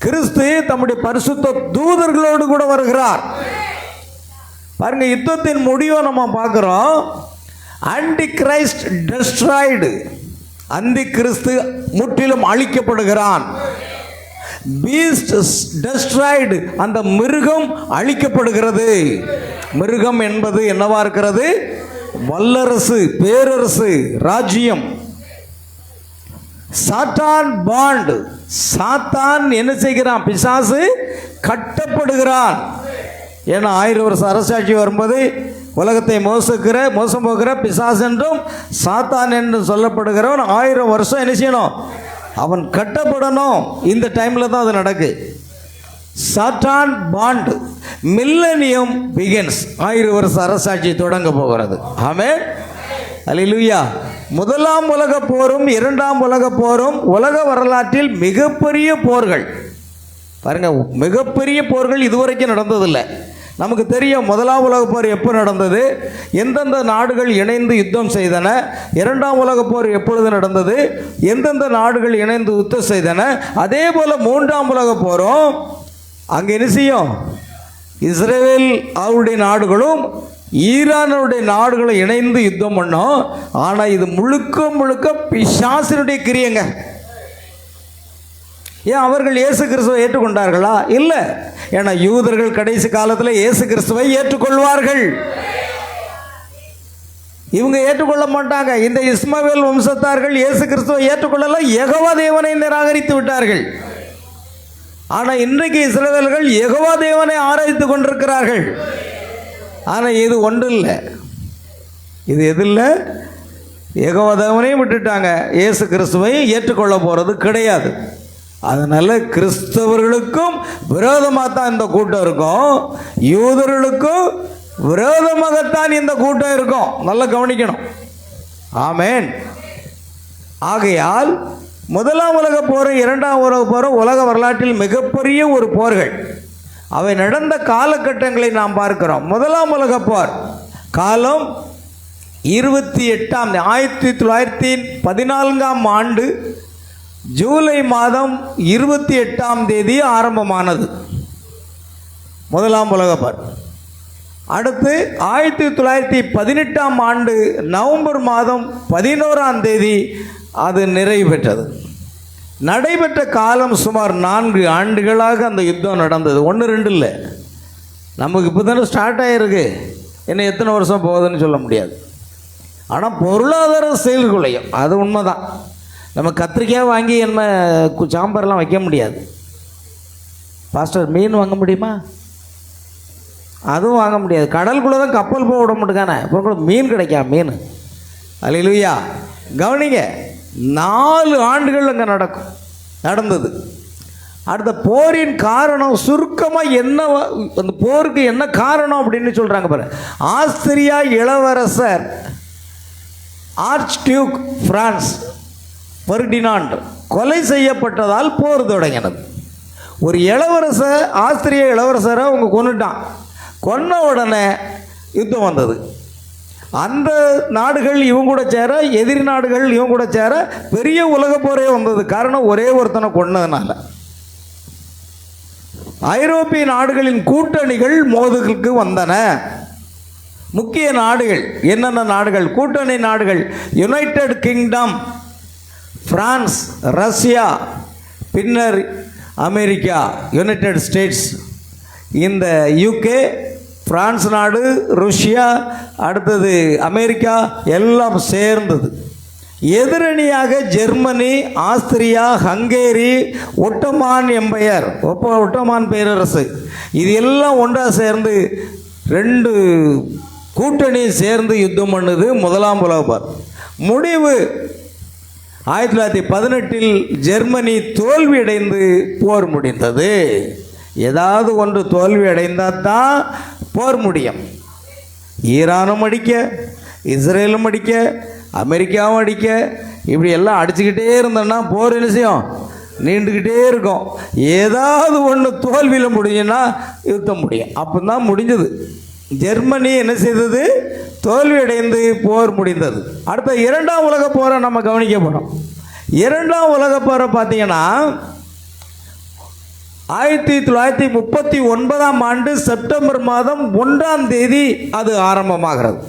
கிறிஸ்து தம்முடைய பரிசுத்த தூதர்களோடு கூட வருகிறார். பாருங்க, யுத்தத்தின் முடிவை நம்ம பார்க்கிறோம். Anti Christ destroyed. அந்தி கிறிஸ்து முற்றிலும் அழிக்கப்படுகிறான். Beast destroyed. அந்த மிருகம் அழிக்கப்படுகிறது. மிருகம் என்பது என்னவா இருக்கிறது? வல்லரசு, பேரரசு, ராஜ்யம். சாத்தான் பாண்ட். சாத்தான் என்ன செய்கிறான்? பிசாசு கட்டப்படுகிறான். ஏன்னா 1000 வருஷ அரசாட்சி வரும்போது உலகத்தை மோசம் போகிற பிசாசு என்றும் சாத்தான் என்றும் சொல்லப்படுகிறவன் 1000 வருஷம் என்ன செய்யணும்? அவன் கட்டப்படணும். இந்த டைமில் தான் அது நடக்கு. சாத்தான் பாண்ட். Millennium begins. 1000 வருஷ அரசாட்சி தொடங்க போகிறது. ஆமென், அல்லேலூயா. முதலாம் உலக போரும் 2ஆம் உலக போரும் உலக வரலாற்றில் மிகப்பெரிய போர்கள். பாருங்க, மிகப்பெரிய போர்கள் இதுவரைக்கும் நடந்ததில்லை. நமக்கு தெரியும் முதலாம் உலக போர் எப்போ நடந்தது, எந்தெந்த நாடுகள் இணைந்து யுத்தம் செய்தன. 2ஆம் உலக போர் எப்பொழுது நடந்தது, எந்தெந்த நாடுகள் இணைந்து யுத்தம் செய்தன. அதே போல் 3ஆம் உலக போரும் அங்கே என்ன செய்யும்? இஸ்ரேல் அவருடைய நாடுகளும் ஈரானுடைய நாடுகளும் இணைந்து யுத்தம் பண்ணோம். ஆனால் இது முழுக்க முழுக்க பிசாசினுடைய கிரியைங்க. ஏன் அவர்கள் இயேசு கிறிஸ்துவை ஏற்றுக்கொண்டார்களா? இல்லை. ஏன்னா யூதர்கள் கடைசி காலத்தில் இயேசு கிறிஸ்துவை ஏற்றுக்கொள்வார்கள். இவங்க ஏற்றுக்கொள்ள மாட்டாங்க. இந்த இஸ்மவேல் வம்சத்தார்கள் இயேசு கிறிஸ்துவை ஏற்றுக்கொள்ளல, யெகோவா தேவனை நிராகரித்து விட்டார்கள். ஆனால் இன்றைக்கு இஸ்ரவேலர்கள் யெகோவா தேவனை ஆராய்த்து கொண்டிருக்கிறார்கள். ஆனால் இது ஒன்று இல்லை. இது எது இல்லை? யெகோவா தேவனையும் விட்டுட்டாங்க, இயேசு கிறிஸ்துவையும் ஏற்றுக்கொள்ள போகிறது கிடையாது. அதனால் கிறிஸ்தவர்களுக்கும் விரோதமாக தான் இந்த கூட்டம் இருக்கும், யூதர்களுக்கும் விரோதமாகத்தான் இந்த கூட்டம் இருக்கும். நல்லா கவனிக்கணும். ஆமென். ஆகையால் முதலாம் உலக போரும் 2ஆம் உலக போரும் உலக வரலாற்றில் மிகப்பெரிய ஒரு போர்கள். அவை நடந்த காலகட்டங்களை நாம் பார்க்கிறோம். முதலாம் உலக போர் காலம் 1914ஆம் ஆண்டு ஜூலை மாதம் 28ஆம் தேதி ஆரம்பமானது முதலாம் உலக போர். அடுத்து 1918ஆம் ஆண்டு நவம்பர் மாதம் 11ஆம் தேதி அது நிறைவு பெற்றது. நடைபெற்ற காலம் சுமார் 4 ஆண்டுகளாக அந்த யுத்தம் நடந்தது. 1-2 இல்லை. நமக்கு இப்போ தானே ஸ்டார்ட் ஆகிருக்கு, இன்னும் எத்தனை வருஷம் போகுதுன்னு சொல்ல முடியாது. ஆனால் பொருளாதார செயல்குலையும், அது உண்மைதான். நம்ம கத்திரிக்காய் வாங்கி என்ன சாம்பார்லாம் வைக்க முடியாது. பாஸ்டர் மீன் வாங்க முடியுமா? அதுவும் வாங்க முடியாது. கடலுக்குள்ளே தான் கப்பல் போக விட மாட்டேங்கானே, அப்புறம் கூட மீன் கிடைக்காம மீன். அல்லேலூயா. கவனிங்க, 4 ஆண்டுகள் அங்கே நடந்தது. அடுத்த போரின் காரணம் சுருக்கமாக என்ன, அந்த போருக்கு என்ன காரணம் அப்படின்னு சொல்கிறாங்க பாரு. ஆஸ்திரியா இளவரசர் ஆர்ச் டியூக் பிரான்ஸ் ஃபெர்டினாண்ட் கொலை செய்யப்பட்டதால் போர் தொடங்கினது. ஒரு இளவரசர், ஆஸ்திரிய இளவரசரை அவங்க கொன்னுட்டான். கொன்ன உடனே யுத்தம் வந்தது. அந்த நாடுகள் இவங்க கூட சேர, எதிரி நாடுகள் இவங்க கூட சேர பெரிய உலக போரே வந்தது. காரணம் ஒரே ஒருத்தனை கொன்னதுனால. ஐரோப்பிய நாடுகளின் கூட்டணிகள் மோதலுக்கு வந்தன. முக்கிய நாடுகள் என்னென்ன நாடுகள்? கூட்டணி நாடுகள் யுனைடெட் கிங்டம், பிரான்ஸ், ரஷ்யா, பின்னர் அமெரிக்கா, யுனைடெட் ஸ்டேட்ஸ், இந்த யூகே, பிரான்ஸ் நாடு, ருஷ்யா, அடுத்தது அமெரிக்கா எல்லாம் சேர்ந்தது. எதிரணியாக Germany, Austria, Hungary, Ottoman empire, Ottoman பேரரசு, இது எல்லாம் ஒன்றாக சேர்ந்து 2 கூட்டணி சேர்ந்து யுத்தம் பண்ணுது. முதலாம் உலக போர் முடிவு 1918 ஜெர்மனி தோல்வி அடைந்து போர் முடிந்தது. ஏதாவது ஒன்று தோல்வி அடைந்தால் தான் போர் முடியும். ஈரானும் அடிக்க, இஸ்ரேலும் அடிக்க, அமெரிக்காவும் அடிக்க, இப்படி எல்லாம் அடிச்சுக்கிட்டே இருந்தோன்னா போர் என்ன செய்யும்? நீண்டுக்கிட்டே இருக்கும். ஏதாவது ஒன்று தோல்வியில் முடிஞ்சுன்னா யுத்தம் முடியும். அப்போ தான் முடிஞ்சது. ஜெர்மனி என்ன செய்தது? தோல்வி அடைந்து போர் முடிந்தது. அடுத்த 2ஆம் உலக போரை நம்ம கவனிக்க போகிறோம். 2ஆம் உலக போரை பார்த்தீங்கன்னா 1939ஆம் ஆண்டு செப்டம்பர் மாதம் 1ஆம் தேதி அது ஆரம்பமாகிறது.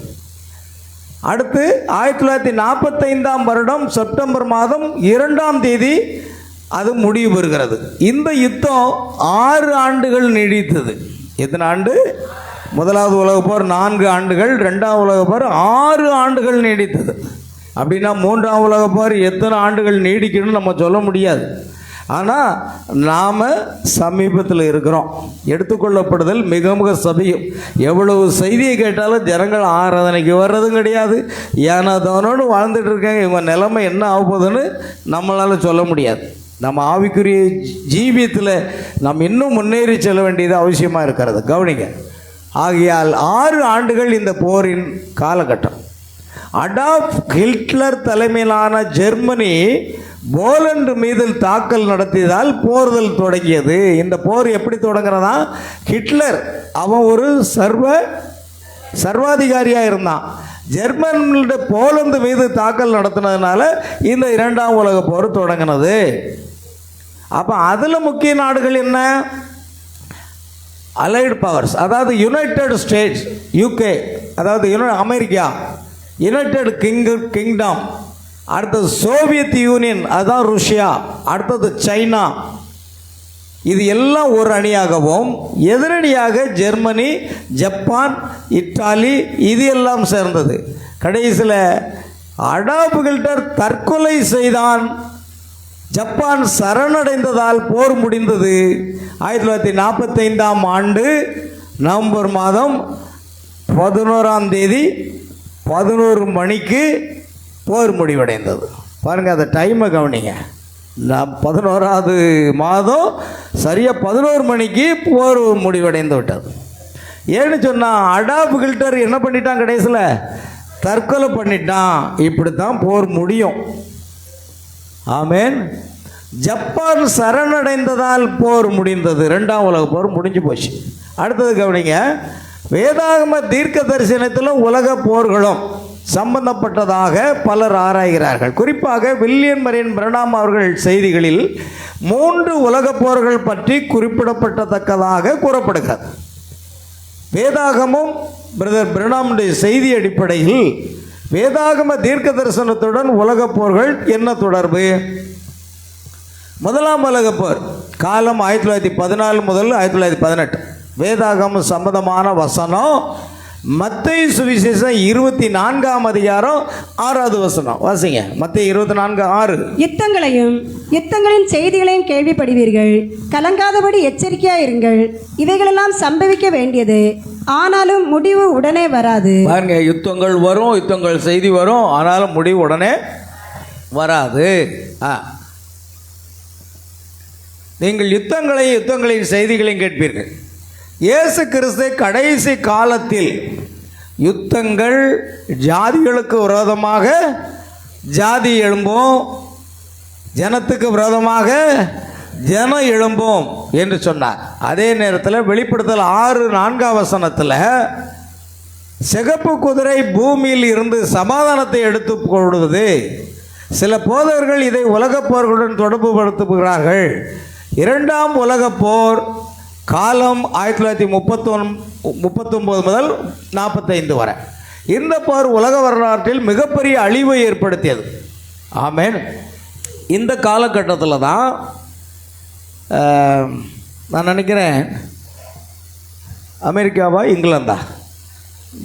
அடுத்து 1945ஆம் வருடம் செப்டம்பர் மாதம் 2ஆம் தேதி அது முடிவு பெறுகிறது. இந்த யுத்தம் 6 ஆண்டுகள் நீடித்தது. எத்தனை ஆண்டு? முதலாவது உலக போர் 4 ஆண்டுகள், 2ஆம் உலக போர் 6 ஆண்டுகள் நீடித்தது. அப்படின்னா 3ஆம் உலக போர் எத்தனை ஆண்டுகள் நீடிக்கணும்னு நம்ம சொல்ல முடியாது. ஆனால் நாம் சமீபத்தில் இருக்கிறோம். எடுத்துக்கொள்ளப்படுதல் மிக மிக சமீபம். எவ்வளவு செய்தியை கேட்டாலும் ஜனங்கள் ஆராதனைக்கு வர்றதும் கிடையாது. ஏன்னா அதனோடு வாழ்ந்துட்டு இருக்காங்க. இவங்க நிலைமை என்ன ஆகுதுன்னு நம்மளால் சொல்ல முடியாது. நம்ம ஆவிக்குரிய ஜீவியத்தில் நாம் இன்னும் முன்னேறி செல்ல வேண்டியது அவசியமாக இருக்கிறது. கவனிங்க. ஆகையால் 6 ஆண்டுகள் இந்த போரின் காலகட்டம். அடால்ஃப் ஹிட்லர் தலைமையிலான ஜெர்மனி போலந்து மீது தாக்கல் நடத்தியதால் போர்தல் தொடங்கியது. இந்த போர் எப்படி தொடங்குறதா? ஹிட்லர் அவன் ஒரு சர்வாதிகாரியாக இருந்தான். ஜெர்மனியோட போலந்து மீது தாக்கல் நடத்தினதுனால இந்த 2ஆம் உலக போர் தொடங்கினது. அப்போ அதில் முக்கிய நாடுகள் என்ன? அலைடு பவர்ஸ், அதாவது யுனைடெட் ஸ்டேட்ஸ், யூகே, அதாவது அமெரிக்கா, யுனைடெட் கிங்டம், அடுத்தது சோவியத் யூனியன், அதுதான் ருஷ்யா, அடுத்தது சைனா. இது எல்லாம் ஒரு அணியாகவும், எதிரணியாக ஜெர்மனி, ஜப்பான், இத்தாலி, இது எல்லாம் சேர்ந்தது. கடைசியில் அடால்ஃப் ஹிட்லர் தற்கொலை செய்தான். ஜப்பான் சரணடைந்ததால் போர் முடிந்தது. 1945ஆம் ஆண்டு நவம்பர் மாதம் 11ஆம் தேதி 11 மணிக்கு போர் முடிவடைந்தது. பாருங்கள், அந்த டைமை கவனிங்க. 11ஆவது மாதம் சரியாக 11 மணிக்கு போர் முடிவடைந்து விட்டது. ஏன்னு சொன்னால் அடால்ஃப் ஹிட்லர் என்ன பண்ணிட்டான்? கடைசியில் தற்கொலை பண்ணிட்டான். இப்படி தான் போர் முடியும். ஆமேன். ஜப்பான் சரணடைந்ததால் போர் முடிந்தது. 2ஆம் உலக போர் முடிஞ்சு போச்சு. அடுத்தது கவனிங்க. வேதாகம தீர்க்க தரிசனத்தில் உலக போர்களும் சம்பந்தப்பட்டதாக பலர் ஆராய்கிறார்கள். குறிப்பாக வில்லியம் மரியன் பிரணாம் அவர்கள் செய்திகளில் 3 உலக போர்கள் பற்றி குறிப்பிடப்பட்டத்தக்கதாக கூறப்படுகிறது. வேதாகமும் பிரதர் பிரணாமுடைய செய்தி அடிப்படையில் வேதாகம தீர்க்க தரிசனத்துடன் உலக போர்கள் என்ன தொடர்பு? முதலாம் உலக போர் காலம் 1914 முதல் 1918. வேதாகம சம்பந்தமான வசனம் மத்தேயு சுவிசேஷம் 24ஆம் அதிகாரம் 6வது வசனம் வாசிங்க. மத்தேயு 24:6. யுத்தங்களின் செய்திகளையும் கேள்விப்படுவீர்கள், கலங்காதபடி எச்சரிக்கையாயிருங்கள். இவைகளெல்லாம் சம்பவிக்க வேண்டியது, ஆனாலும் முடிவு உடனே வராது. பாருங்க, யுத்தங்கள் வரும், யுத்தங்கள் செய்தி வரும், ஆனாலும் முடிவு உடனே வராது. நீங்கள் யுத்தங்களின் செய்திகளையும் கேட்பீர்கள். இயேசு கிறிஸ்து கடைசி காலத்தில் யுத்தங்கள், ஜாதிகளுக்கு விரோதமாக ஜாதி எழும்போம், ஜனத்துக்கு விரோதமாக ஜனம் எழும்போம் என்று சொன்னார். அதே நேரத்தில் வெளிப்படுத்தல் 6:4 வசனத்தில் சிகப்பு குதிரை பூமியில் இருந்து சமாதானத்தை எடுத்து கொள்வது. சில போதகர்கள் இதை உலகப் போர்களுடன் தொடர்பு படுத்துகிறார்கள். 2ஆம் உலகப் போர் காலம் 1939 முதல் 45 வரை. இந்த போர் உலக வரலாற்றில் மிகப்பெரிய அழிவை ஏற்படுத்தியது. ஆமென். இந்த காலகட்டத்தில் தான் நான் நினைக்கிறேன் அமெரிக்காவா இங்கிலாந்தா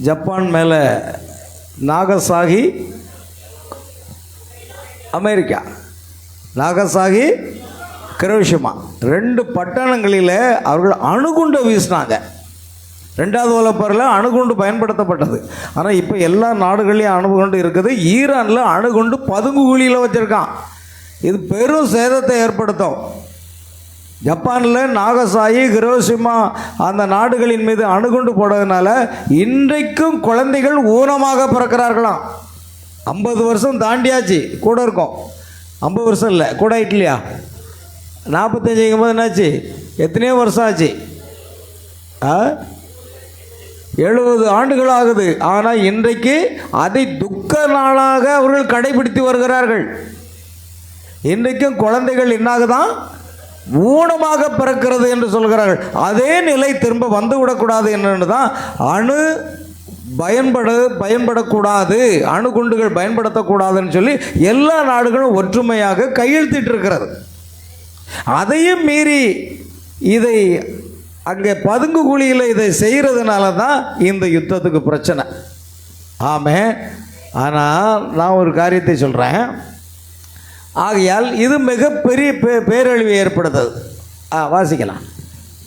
ஜப்பான் மேலே நாகசாகி, அமெரிக்கா நாகசாகி, ஹிரோஷிமா 2 பட்டணங்களில் அவர்கள் அணுகுண்டை வீசினாங்க. 2வது உலகப் போரில் அணுகுண்டு பயன்படுத்தப்பட்டது. ஆனால் இப்போ எல்லா நாடுகளையும் அணுகுண்டு இருக்குது. ஈரானில் அணுகுண்டு பதுங்குகுழியில் வச்சுருக்கான். இது பெரும் சேதத்தை ஏற்படுத்தும். ஜப்பானில் நாகசாகி, ஹிரோஷிமா அந்த நாடுகளின் மீது அணுகுண்டு போடுறதுனால இன்றைக்கும் குழந்தைகள் ஊனமாக பிறக்கிறார்களாம். 50 வருஷம் தாண்டியாச்சு, கூட இருக்கும். 50 வருஷம் இல்லை, கூட ஆயிட்டு இல்லையா? 45 என்னாச்சு? எத்தனையோ வருஷம் ஆச்சு. 70 ஆண்டுகள் ஆகுது. ஆனால் இன்றைக்கு அதை துக்க நாளாக அவர்கள் கடைபிடித்து வருகிறார்கள். இன்றைக்கும் குழந்தைகள் என்னாகுதான்? ஊனமாக பிறக்கிறது என்று சொல்கிறார்கள். அதே நிலை திரும்ப வந்துவிடக்கூடாது என்னன்னு தான் அணு பயன்படக்கூடாது, அணுகுண்டுகள் பயன்படுத்தக்கூடாதுன்னு சொல்லி எல்லா நாடுகளும் ஒற்றுமையாக கையெழுத்திட்டு இருக்கிறது. அதையும் மீறி இதை அங்கே பதுங்கு குழியில் இதை செய்கிறதுனால தான் இந்த யுத்தத்துக்கு பிரச்சனை. ஆமாம். ஆனால் நான் ஒரு காரியத்தை சொல்கிறேன். ஆகையால் இது மிகப்பெரிய பேரழிவை ஏற்படுத்துது. வாசிக்கலாம்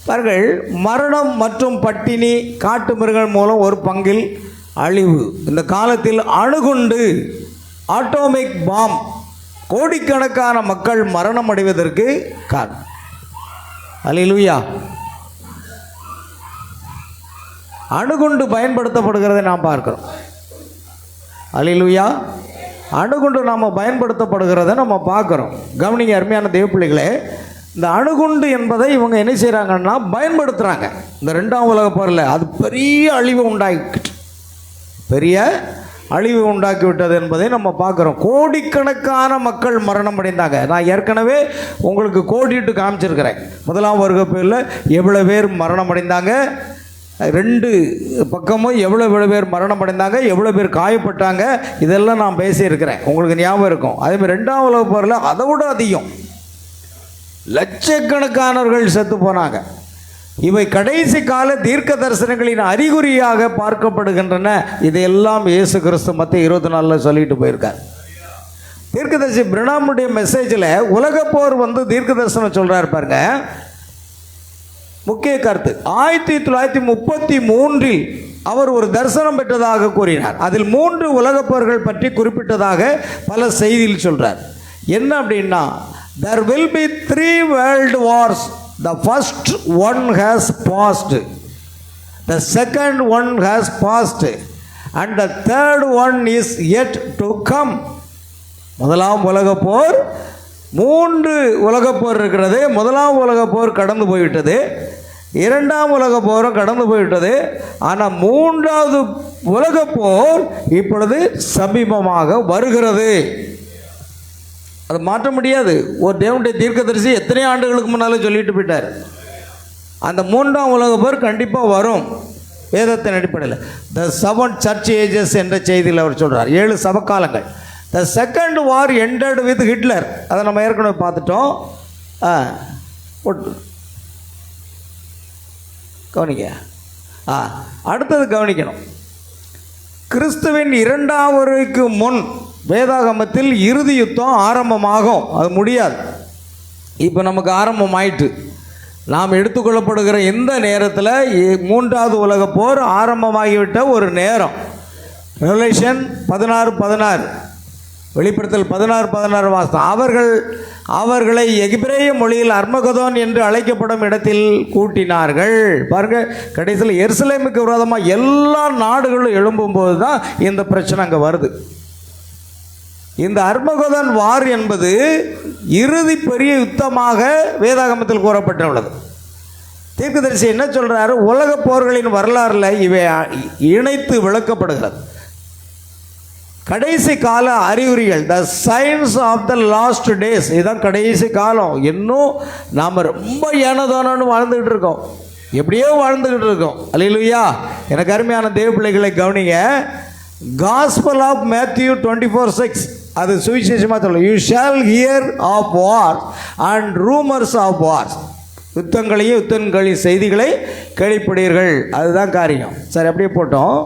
பாருங்கள். மரணம் மற்றும் பட்டினி, காட்டு மிருகங்கள் மூலம் ஒரு பங்கில் அழிவு. இந்த காலத்தில் அணுகுண்டு, ஆட்டோமிக் பாம் கோடிக்கணக்கான மக்கள் மரணம் அடைவதற்கு காரணம். அல்லேலூயா. அணுகுண்டு பயன்படுத்தப்படுகிறதை நாம் பார்க்கிறோம். அல்லேலூயா. அணுகுண்டு நாம் பயன்படுத்தப்படுகிறத நம்ம பார்க்குறோம். கவனிங்க அருமையான தேவ பிள்ளைகளே, இந்த அணுகுண்டு என்பதை இவங்க என்ன செய்கிறாங்கன்னா பயன்படுத்துகிறாங்க. இந்த 2ஆம் உலகப் போரில் அது பெரிய அழிவு உண்டாக்கிவிட்டது என்பதை நம்ம பார்க்குறோம். கோடிக்கணக்கான மக்கள் மரணம் அடைந்தாங்க. நான் ஏற்கனவே உங்களுக்கு கோடிட்டு காமிச்சிருக்கிறேன். 1ஆம் உலகப் போரில் எவ்வளோ பேர் மரணம் அடைந்தாங்க, 2 பக்கமும் எவ்வளோ பேர் மரணம் அடைந்தாங்க, எவ்வளோ பேர் காயப்பட்டாங்க, இதெல்லாம் நான் பேசியிருக்கிறேன். உங்களுக்கு ஞாபகம் இருக்கும். அதேமாதிரி 2ஆம் உலகப் போரில் அதை விட அதிகம் லட்சக்கணக்கானவர்கள் செத்து போனாங்க. இவை கடைசி கால தீர்க்க தரிசனங்களின் அறிகுறியாக பார்க்கப்படுகின்றன. இதையெல்லாம் இயேசு கிறிஸ்து மத்திய 24 சொல்லிட்டு போயிருக்கார். தீர்க்கதரிசி பிரணாமுடைய மெசேஜில் உலகப்போர் தீர்க்க தரிசனம் சொல்கிறார் பாருங்க. முக்கிய கருத்து 1933 அவர் ஒரு தரிசனம் பெற்றதாக கூறினார். அதில் 3 உலகப்போர்கள் பற்றி குறிப்பிட்டதாக பல செய்தியில் சொல்கிறார். என்ன அப்படின்னா, there will be 3 world wars. The first one has passed, the second one has passed, and the third one is yet to come. 1ஆம் உலகப் போர், 3 உலகப் போர் இருக்கிறது. 1ஆம் உலகப் போர் கடந்து போய்விட்டது, 2ஆம் உலகப் போரும் கடந்து போய்விட்டது. ஆனால் 3வது உலகப் போர் இப்பொழுது சமீபமாக வருகிறது. அது மாற்ற முடியாது. ஒரு தேவனுடைய தீர்க்கதரிசி எத்தனை ஆண்டுகளுக்கு முன்னால் சொல்லிட்டு போயிட்டார். அந்த 3ஆம் உலகப் போர் கண்டிப்பாக வரும். வேதத்தின் அடிப்படையில் த 7 சர்ச் ஏஜஸ் என்ற செய்தியில் அவர் சொல்கிறார். 7 சபக்காலங்கள். The second war ended with Hitler. அதை நம்ம ஏற்கனவே பார்த்துட்டோம். கவனிக்க. அடுத்தது கவனிக்கணும். கிறிஸ்துவின் 2ஆம் வருகைக்கு முன் வேதாகமத்தில் இறுதி யுத்தம் ஆரம்பமாகும். அது முடியாது. இப்போ நமக்கு ஆரம்பமாயிட்டு. நாம் எடுத்துக்கொள்ளப்படுகிற இந்த நேரத்தில் 3வது உலக போர் ஆரம்பமாகிவிட்ட ஒரு நேரம். ரெவலேஷன் 16:16, வெளிப்படுத்தல் 16:16 வாசம். அவர்களை எபிரேய மொழியில் அர்மகதோன் என்று அழைக்கப்படும் இடத்தில் கூட்டினார்கள். பாருங்க, கடைசியில் எருசலேமுக்கு விரோதமாக எல்லா நாடுகளும் எழும்பும்போது தான் இந்த பிரச்சனை அங்கே வருது. இந்த அர்மகதோன் வார் என்பது இறுதி பெரிய யுத்தமாக வேதாகமத்தில் கூறப்பட்டுள்ளது. தீர்க்கதரிசி என்ன சொல்றாரு? உலக போர்களின் வரலாறுல இவை இணைத்து விளக்கப்படுகிறது. கடைசி கால அறிகுறிகள், the signs of the last days, இதுதான் கடைசி காலம். இன்னும் நாம் ரொம்ப ஏனதானு வாழ்ந்துக்கிட்டு இருக்கோம், எப்படியோ வாழ்ந்துக்கிட்டு இருக்கோம். அல்லேலூயா. எனக்கு அருமையான தேவ பிள்ளைகளை கவனிங்க. காஸ்பல் ஆஃப் மேத்யூ 24:6 அது சுவிசேஷமாக சொல்லும். You shall hear of war and rumours of wars. யுத்தங்களையும் யுத்தங்களின் செய்திகளை கேள்விப்படுவீர்கள். அதுதான் காரியம். சரி, அப்படியே போட்டோம்.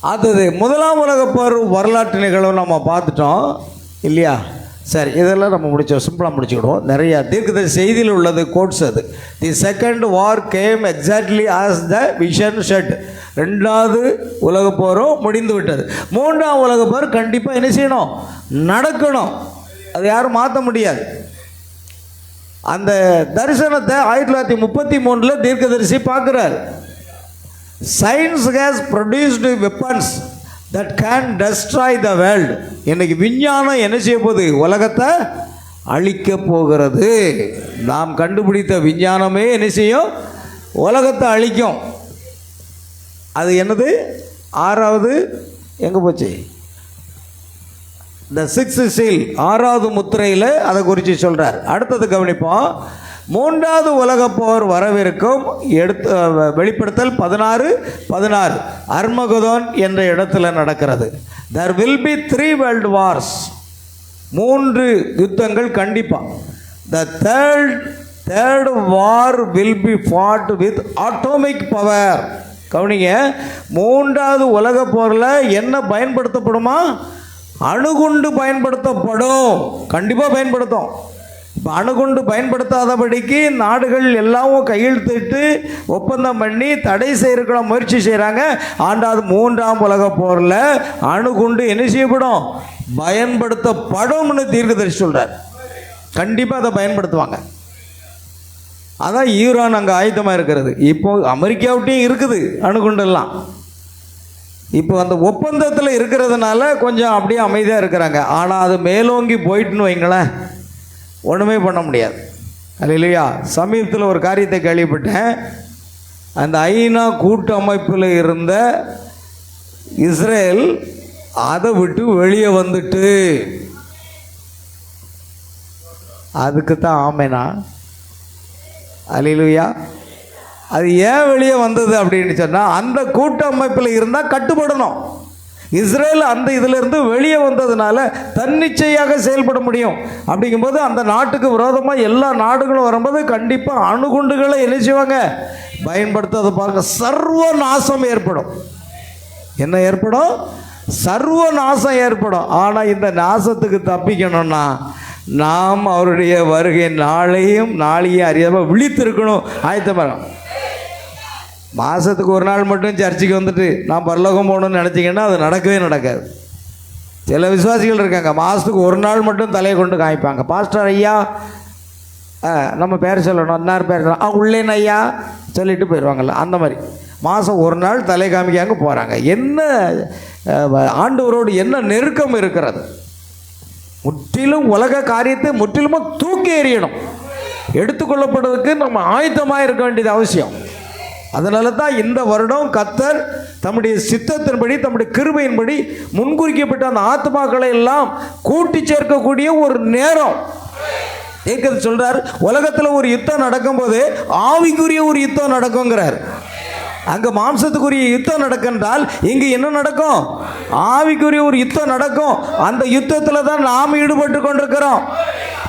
அடுத்தது 1ஆம் உலக போர் வரலாற்று நிகழ்வு நம்ம பார்த்துட்டோம் இல்லையா? சரி, இதெல்லாம் நம்ம முடிச்சோம், சிம்பிளாக முடிச்சுக்கிடுவோம். நிறையா தீர்க்கதரிசி செய்தியில் உள்ளது கோட்ஸ். அது the second war came exactly as the vision said. 2வது உலக போரும் முடிந்து விட்டது. 3ஆம் உலக போர் கண்டிப்பாக என்ன செய்யணும்? நடக்கணும். அது யாரும் மாற்ற முடியாது. அந்த தரிசனத்தை 1933 தீர்க்கதரிசி பார்க்குறார். Science has produced weapons that can destroy the world. இன்னைக்கு விஞ்ஞானம் என்ன செய்ய போகுது? உலகத்தை அழிக்க போகிறது. நாம் கண்டுபிடித்த விஞ்ஞானமே என்ன செய்யும்? உலகத்தை அழிக்கும். அது என்னது? 6வது எங்கே போச்சு? த 6th seal, 6வது முத்திரையில் அதை குறித்து சொல்கிறார். அடுத்தது கவனிப்போம். 3வது உலக போர் வரவிருக்கும். வெளிப்படுத்தல் 16:16 அர்மகதோன் என்ற இடத்துல நடக்கிறது. there will be 3 world wars. 3 யுத்தங்கள் கண்டிப்பாக. the third war will be fought with atomic power. கவனிங்க, 3வது உலக போரில் என்ன பயன்படுத்தப்படுமா? அணுகுண்டு பயன்படுத்தப்படும். கண்டிப்பாக பயன்படுத்தும். இப்போ அணுகுண்டு பயன்படுத்தாதபடிக்கு நாடுகள் எல்லாம் கையெழுத்திட்டு ஒப்பந்தம் பண்ணி தடை செய்யறதுக்கு முயற்சி செய்கிறாங்க. ஆண்டாவது 3ஆம் உலக போரில் அணுகுண்டு என்ன செய்யப்படும்? பயன்படுத்தப்படும்னு தீர்க்கதரிசி சொல்கிறார். கண்டிப்பாக அதை பயன்படுத்துவாங்க. அதான் ஈரான் அங்கே ஆயத்தமாக இருக்கிறது. இப்போ அமெரிக்காவிட்டையும் இருக்குது அணுகுண்டெல்லாம். இப்போ அந்த ஒப்பந்தத்தில் இருக்கிறதுனால கொஞ்சம் அப்படியே அமைதியாக இருக்கிறாங்க. ஆனால் அது மேலோங்கி போயிட்டுன்னு வைங்களேன், ஒன்றுமே பண்ண முடியாது. அல்லேலூயா. சமீபத்தில் ஒரு காரியத்தை கேள்விப்பட்டேன். அந்த ஐநா கூட்டமைப்பில் இருந்த இஸ்ரேல் அதை விட்டு வெளியே வந்துட்டு, அதுக்கு தான் ஆமேனா. அல்லேலூயா. அது ஏன் வெளியே வந்தது அப்படின்னு சொன்னால், அந்த கூட்டமைப்பில் இருந்தால் கட்டுப்படணும். இஸ்ரேல் அந்த இதிலிருந்து வெளியே வந்ததுனால தன்னிச்சையாக செயல்பட முடியும். அப்படிங்கும்போது அந்த நாட்டுக்கு விரோதமாக எல்லா நாடுகளும் வரும்போது கண்டிப்பாக அணுகுண்டுகளை என்ன செய்வாங்க? பயன்படுத்தாத பாருங்க, சர்வ நாசம் ஏற்படும். என்ன ஏற்படும்? சர்வ நாசம் ஏற்படும். ஆனால் இந்த நாசத்துக்கு தப்பிக்கணும்னா நாம் அவருடைய வருகை நாளையும் அறியாமல் விழித்திருக்கணும், ஆயத்தமாக. மாதத்துக்கு ஒரு நாள் மட்டும் சர்ச்சுக்கு வந்துட்டு நான் பரலோகம் போகணும்னு நினச்சிங்கன்னா அது நடக்கவே நடக்காது. சில விசுவாசிகள் இருக்காங்க, மாதத்துக்கு ஒரு நாள் மட்டும் தலையை கொண்டு காமிப்பாங்க. பாஸ்டர் ஐயா, நம்ம பேர் சொல்லணும், அன்னார் பேர் சொல்லணும், உள்ளேன்னு ஐயா சொல்லிட்டு போயிடுவாங்கள்ல, அந்த மாதிரி மாதம் ஒரு நாள் தலை காமிக்காங்க போகிறாங்க. என்ன ஆண்டவரோடு என்ன நெருக்கம் இருக்கிறது? முற்றிலும் உலக காரியத்தை முற்றிலுமாக தூக்கி எறியணும். எடுத்துக்கொள்ளப்படுவதற்கு நம்ம ஆயத்தமாக இருக்க வேண்டியது அவசியம். அதனால தான் இந்த வருடம் கர்த்தர் தம்முடைய சித்தத்தின்படி, தம்முடைய கிருபையின்படி முன்குறிக்கப்பட்ட அந்த ஆத்மாக்களை எல்லாம் கூட்டி சேர்க்கக்கூடிய ஒரு நேரம். ஏற்கனவே சொல்றார், உலகத்தில் ஒரு யுத்தம் நடக்கும்போது ஆவிக்குரிய ஒரு யுத்தம் நடக்குங்கிறார். அங்கே மாம்சத்துக்குரிய யுத்தம் நடக்கின்றால் இங்கு என்ன நடக்கும்? ஆவிக்குரிய ஒரு யுத்தம் நடக்கும். அந்த யுத்தத்தில் தான் நாம் ஈடுபட்டு கொண்டிருக்கிறோம்.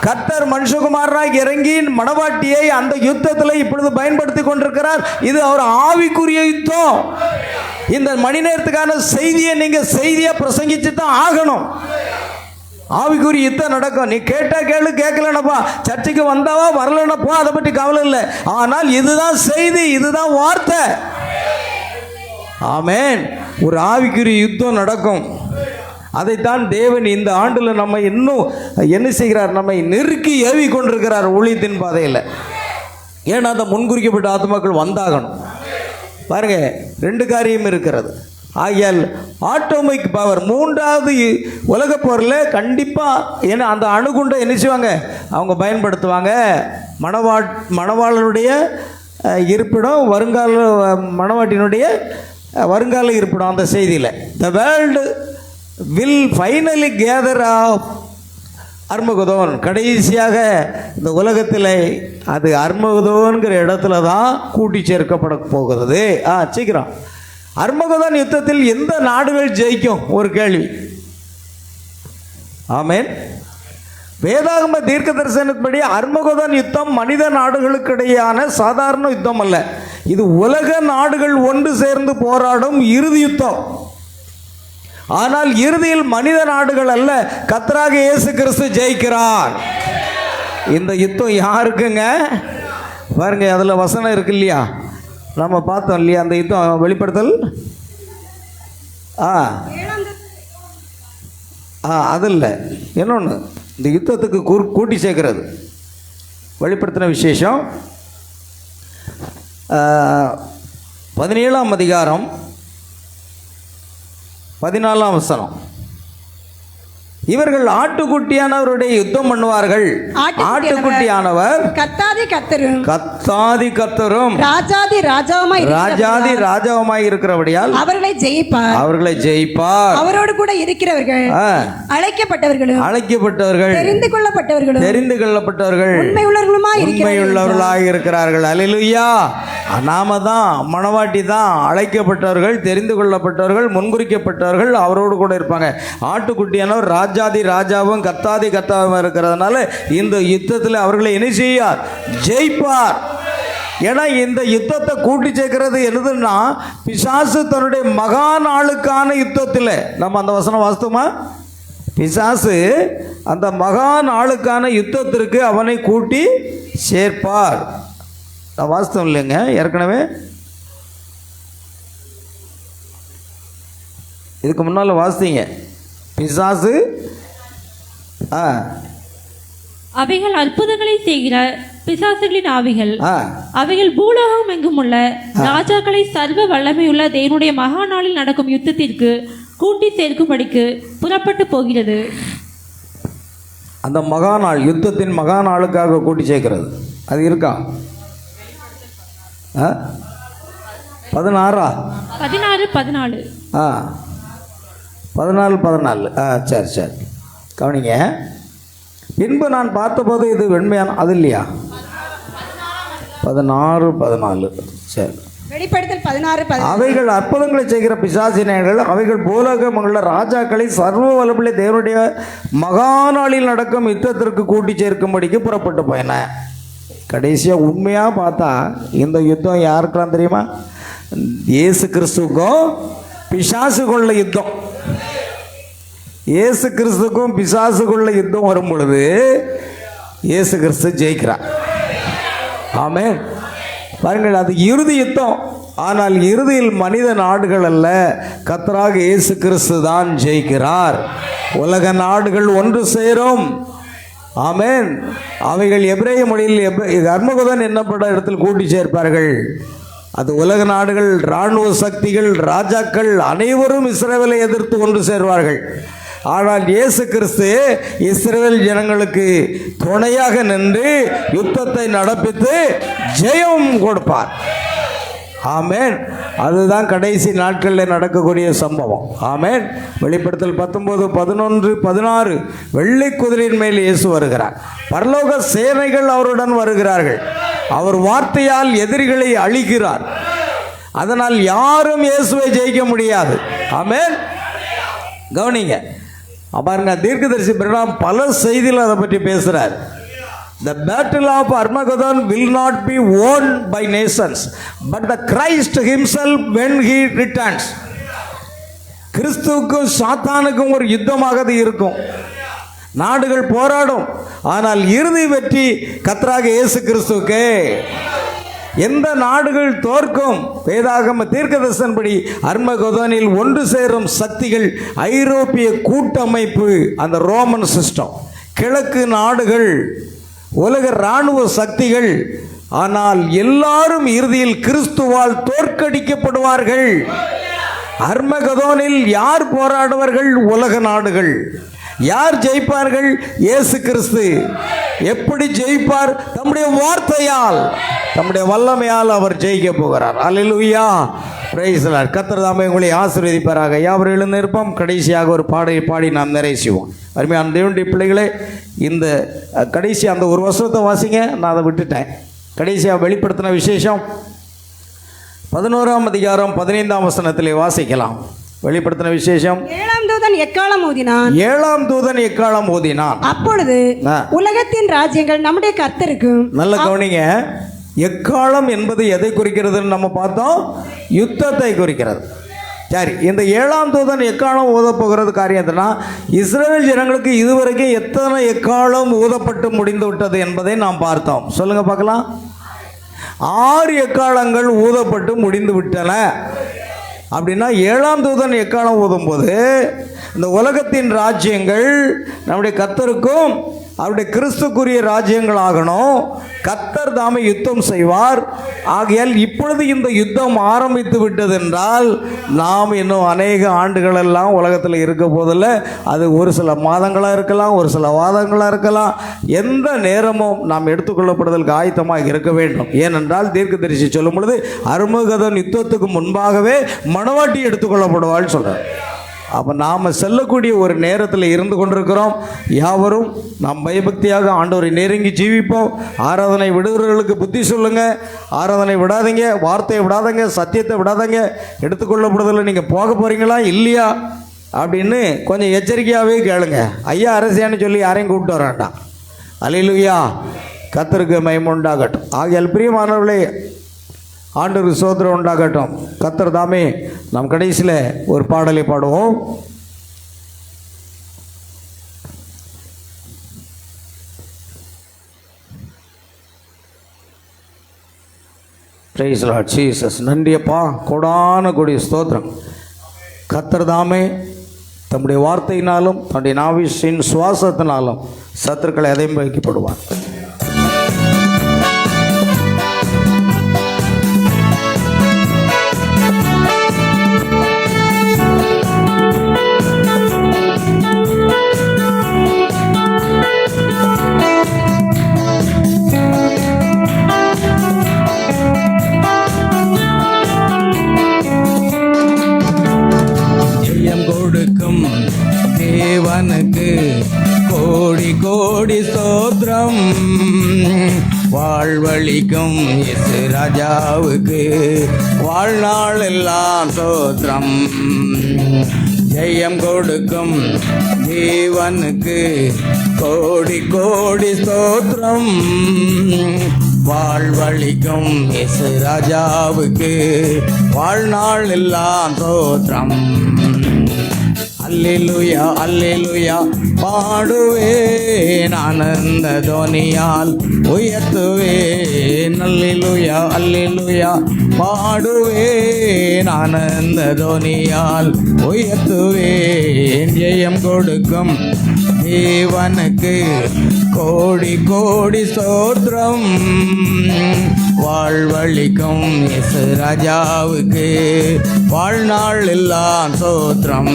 கர்த்தர் மனுஷகுமாரனாக இறங்கி மணவாட்டியை அந்த யுத்தத்தில் இப்பொழுது பயன்படுத்தி கொண்டிருக்கிறார். இது அவர் ஆவிக்குரிய யுத்தம். இந்த மணி நேரத்துக்கான செய்தியை நீங்கள் செய்தியாக பிரசங்கிச்சு தான் ஆகணும். ஆவிக்குரிய யுத்தம் நடக்கும். நீ கேட்டா கேளு, கேட்கலனப்பா, சர்ச்சைக்கு வந்தாவா வரலனப்பா, அதை பற்றி கவலை இல்லை. ஆனால் இதுதான் செய்தி, இதுதான் வார்த்தை. ஆமென். ஒரு ஆவிக்குரிய யுத்தம் நடக்கும். அதைத்தான் தேவன் இந்த ஆண்டில் நம்ம இன்னும் என்ன செய்கிறார்? நம்மை நெருக்கி ஏவி கொண்டிருக்கிறார் ஊழியத்தின் பாதையில். ஏன்னா அந்த முன்குறிக்கப்பட்ட ஆத்மாக்கள் வந்தாகணும். பாருங்க, 2 காரியம் இருக்கிறது. ஆகியால் ஆட்டோமிக் பவர், 3வது உலக போரில் கண்டிப்பாக ஏன்னா அந்த அணுகுண்டை என்ன செய்வாங்க? அவங்க பயன்படுத்துவாங்க. மணவாளனுடைய இருப்பிடம், வருங்கால மணவாட்டினுடைய வருங்கால இருப்பிடம். அந்த செய்தியில் the world will finally gather of Armageddon. கடைசியாக இந்த உலகத்தில் அது அர்மகுதோன்கிற இடத்துல தான் கூட்டி சேர்க்கப்பட போகிறது. சீக்கிரம். அர்மகுதோன் யுத்தத்தில் எந்த நாடுகள் ஜெயிக்கும்? ஒரு கேள்வி. ஆமென். வேதாகம தீர்க்க தரிசனப்படி அர்மகுதோன் யுத்தம் மனித நாடுகளுக்கிடையான சாதாரண யுத்தம் அல்ல. இது உலக நாடுகள் ஒன்று சேர்ந்து போராடும் இறுதி யுத்தம். ஆனால் இறுதியில் மனித நாடுகள் அல்ல, கர்த்தராக இயேசு கிறிஸ்து ஜெயிக்கிறார். இந்த யுத்தம் யாருக்குங்க? பாருங்க, அதில் வசனம் இருக்கு இல்லையா? நம்ம பார்த்தோம் இல்லையா அந்த யுத்தம்? வெளிப்படுத்தல் அது இல்லை, இன்னொன்று இந்த யுத்தத்துக்கு கூட்டி சேர்க்கிறது. வெளிப்படுத்தின விசேஷம் 17ஆம் அதிகாரம் 14ஆம் வசனம். இவர்கள் ஆட்டுக்குட்டியானவருடைய யுத்தம் பண்ணுவார்கள். ஆட்டுக்குட்டியானவர் கர்த்தாதி கர்த்தரும் ராஜாதி ராஜாவுமாய் இருக்கிறபடியால் அவர்களை ஜெயிப்பார். அவரோடு கூட இருக்கிறவர்கள் அழைக்கப்பட்டவர்கள் தெரிந்து கொள்ளப்பட்டவர்கள் உண்மையுள்ளவர்களாய் இருக்கிறார்கள். அல்லேலூயா. நாம தான் மணவாட்டி தான், அழைக்கப்பட்டவர்கள், தெரிந்து கொள்ளப்பட்டவர்கள், முன்குறிக்கப்பட்டவர்கள், அவரோடு கூட இருப்பாங்க. ஆட்டுக்குட்டியானவர் ராஜாதி ராஜாவும் கர்த்தாதி கர்த்தாவும் இருக்கிறதுனால இந்த யுத்தத்தில் அவர்களை என்ன செய்யார்? ஜெயிப்பார். ஏன்னா இந்த யுத்தத்தை கூட்டி சேர்க்கிறது என்னதுன்னா, பிசாசு தன்னுடைய மகா நாளுக்கான யுத்தத்தில், நம்ம அந்த வசனம் வாஸ்தவமா? பிசாசு அந்த மகா நாளுக்கான யுத்தத்திற்கு அவனை கூட்டி சேர்ப்பார். வாஸ்தவம் இல்லைங்க, ஏற்கனவே இதுக்கு முன்னால் வாசித்தீங்க. பிசாசு அவைகள் அற்புதங்களை செய்கிற பிசாசுகளின் ஆவிகள், அவைகள் பூலோகம் எங்கும் உள்ள ராஜாக்களை சர்வ வல்லமையுள்ள தேவனுடைய மகா நாளில் நடக்கும் யுத்தத்திற்கு கூட்டி சேர்க்கும்படிக்கு புறப்பட்டு போகிறது. அந்த மகா நாள், யுத்தத்தின் மகா நாளுக்காக கூட்டி சேர்க்கிறது அது இருக்கா? 16 சரி சரி, கவனிங்க. பின்பு நான் பார்த்தபோது இது வெண்மையான, அது இல்லையா? 16 சரி. வெளிப்படுத்தல் 16 அவைகள் அற்புதங்களை செய்கிற பிசாசினர்கள், அவைகள் பூலோகமுள்ள ராஜாக்களை சர்வ வல்லமையுள்ள தேவனுடைய மகா நாளில் நடக்கும் யுத்தத்திற்கு கூட்டி சேர்க்கும்படிக்கு புறப்பட்டு போயின. கடைசியாக உண்மையாக பார்த்தா இந்த யுத்தம் யாருக்கெல்லாம் தெரியுமா? இயேசு கிறிஸ்துக்கும் பிசாசுக்குள்ள யுத்தம். இயேசு கிறிஸ்துக்கும் பிசாசுக்குள்ள யுத்தம் வரும் பொழுது இயேசு கிறிஸ்து ஜெயிக்கிறார். ஆமென். பாருங்கள், அது இறுதி யுத்தம். ஆனால் இறுதியில் மனித நாடுகள் அல்ல, கர்த்தராக இயேசு கிறிஸ்து தான் ஜெயிக்கிறார். உலக நாடுகள் ஒன்று சேரும். ஆமென். அவைகள் எபிரேய மொழியில் அர்மகுதோன் என்னப்பட்ட இடத்தில் கூட்டி சேர்ப்பார்கள். அது உலக நாடுகள், இராணுவ சக்திகள், ராஜாக்கள் அனைவரும் இஸ்ரவேலை எதிர்த்து ஒன்று சேர்வார்கள். ஆனால் இயேசு கிறிஸ்து இஸ்ரவேல் ஜனங்களுக்கு துணையாக நின்று யுத்தத்தை நடப்பித்து ஜெயம் கொடுப்பார். ஆமென். அதுதான் கடைசி நாட்களில் நடக்கக்கூடிய சம்பவம். ஆமென். வெளிப்படுத்தல் 19, 11, 16 வெள்ளை குதிரையின் மேல் இயேசு வருகிறார். பரலோக சேனைகள் அவருடன் வருகிறார்கள். அவர் வார்த்தையால் எதிரிகளை அழிக்கிறார். அதனால் யாரும் இயேசுவை ஜெயிக்க முடியாது. ஆமென். கவனிங்க, பாருங்க, தீர்க்கதரிசி பிரணாம் பல செய்தியில் அதை பற்றி பேசுகிறார். The battle of Armageddon will not be won by nations, but the Christ himself when he returns. கிறிஸ்துவுக்கும் சாத்தானுக்கும் ஒரு யுத்தமாக அது இருக்கும். நாடுகள் போராடும், ஆனால் இறுதி வெற்றி கர்த்தராகிய இயேசு கிறிஸ்துவுக்கே. எந்த நாடுகள் தோற்கும்? வேதாகம தீர்க்கதரிசனப்படி அர்மகதோனில் ஒன்று சேரும் சக்திகள் ஐரோப்பிய கூட்டமைப்பு, அந்த ரோமன் சிஸ்டம், கிழக்கு நாடுகள், உலக இராணுவ சக்திகள். ஆனால் எல்லாரும் இறுதியில் கிறிஸ்துவால் தோற்கடிக்கப்படுவார்கள். அர்மகதோனில் யார் போராடுவார்கள்? உலக நாடுகள். யார் ஜெயிப்பார்கள்? இயேசு கிறிஸ்து. எப்படி ஜெயிப்பார்? தம்முடைய வார்த்தையால், தம்முடைய வல்லமையால் அவர் ஜெயிக்க போகிறார். அல்லேலூயா, பிரைஸ் தி லார்ட். கர்த்தர் தாமே உங்களை ஆசீர்வதிப்பாராக. யாவரும் எழுந்து நிற்போம். கடைசியாக ஒரு பாடலை பாடி நாம் நிறைவு செய்வோம். அருமையான தேவனுடைய பிள்ளைகளே, இந்த கடைசி அந்த ஒரு வசனத்தை வாசிங்க. நான் அதை விட்டுட்டேன். கடைசியாக வெளிப்படுத்தின விசேஷம் 11ஆம் அதிகாரம் 15ஆம் வசனத்திலே வாசிக்கலாம். வெளிப்படுத்தின விசேஷம். 7ஆம் தூதன் எக்காளம் ஊதினான். 7ஆம் தூதன் எக்காளம் ஊதினான். அப்பொழுது உலகத்தின் ராஜ்யங்கள் நம்முடைய கர்த்தருக்கும். நல்ல கவனிங்க, எக்காளம் என்பது எதை குறிக்கிறதுன்னு நம்ம பார்த்தோம்? யுத்தத்தை குறிக்கிறது. சரி, இந்த 7ஆம் தூதன் எக்காலம் ஊதப் போகிறது காரியத்தினா, இஸ்ரவேல் ஜனங்களுக்கு இதுவரைக்கும் எத்தனை எக்காலம் ஊதப்பட்டு முடிந்து விட்டது என்பதை நாம் பார்த்தோம். சொல்லுங்க பார்க்கலாம். 6 எக்காலங்கள் ஊதப்பட்டு முடிந்து விட்டன. அப்படின்னா 7ஆம் தூதன் எக்காலம் ஊதும் போது இந்த உலகத்தின் ராஜ்யங்கள் நம்முடைய கர்த்தருக்கும் அவருடைய கிறிஸ்துக்குரிய ராஜ்யங்கள் ஆகணும். கர்த்தர் தாமே யுத்தம் செய்வார். ஆகையால் இப்பொழுது இந்த யுத்தம் ஆரம்பித்து விட்டது என்றால் நாம் இன்னும் அநேக ஆண்டுகளெல்லாம் உலகத்தில் இருக்க போதில்ல. அது ஒரு சில மாதங்களாக இருக்கலாம், ஒரு சில வாதங்களாக இருக்கலாம். எந்த நேரமும் நாம் எடுத்துக்கொள்ளப்படுதலுக்கு ஆயத்தமாக இருக்க வேண்டும். ஏனென்றால் தீர்க்கதரிசி சொல்லும் பொழுது அர்மகதோன் யுத்தத்துக்கு முன்பாகவே மணவாட்டி எடுத்துக்கொள்ளப்படுவாள்னு சொல்கிறார். அப்போ நாம் செல்லக்கூடிய ஒரு நேரத்தில் இருந்து கொண்டிருக்கிறோம். யாவரும் நாம் பயபக்தியாக ஆண்டவரை நெருங்கி ஜீவிப்போம். ஆராதனை விடுகிறவர்களுக்கு புத்தி சொல்லுங்கள். ஆராதனை விடாதீங்க, வார்த்தையை விடாதீங்க, சத்தியத்தை விடாதீங்க. எடுத்துக்கொள்ளப்படுதலில் நீங்கள் போக போகிறீங்களா இல்லையா அப்படின்னு கொஞ்சம் எச்சரிக்கையாகவே கேளுங்க. ஐயா அரசியான்னு சொல்லி யாரையும் கூப்பிட்டு வர வேண்டாம். அல்லேலூயா, கர்த்தருக்கு மகிமை உண்டாகட்டும். ஆகையால் பிரியமானவர்களே, ஆண்டவருக்கு ஸ்தோத்திரம் உண்டாகட்டும். கர்த்தர் தாமே நாம் கடைசியில் ஒரு பாடலை பாடுவோம். Praise the Lord Jesus. நன்றியப்பா, கொடான கொடிய ஸ்தோத்திரம். கர்த்தர் தாமே தம்முடைய வார்த்தையினாலும் தன்னுடைய நாவின் சுவாசத்தினாலும் சத்துருக்களை எதையும் வைக்கப்படுவார். தேவனுக்கு கோடி கோடி ஸ்தோத்திரம். வாழ்வழிக்கும் இயேசு ராஜாவுக்கு வாழ்நாள் எல்லாம் ஸ்தோத்திரம். ஜெயம் கொடுக்கும் தேவனுக்கு கோடி கோடி ஸ்தோத்திரம். வாழ்வழிக்கும் இயேசு ராஜாவுக்கு வாழ்நாள் எல்லாம் ஸ்தோத்திரம். அல்லேலூயா அல்லேலூயா பாடுவேன், ஆனந்த துனியால் உயர்த்துவேன். அல்லேலூயா அல்லேலூயா பாடுவேன், ஆனந்த துனியால் உயர்த்துவேன். ஜெயம் கொடுக்கும் தேவனுக்கு கோடி கோடி ஸ்தோத்திரம். வாழ்வழிக்கும் இயேசு ராஜாவுக்கு வாழ்நாள் எல்லாம் ஸ்தோத்திரம்.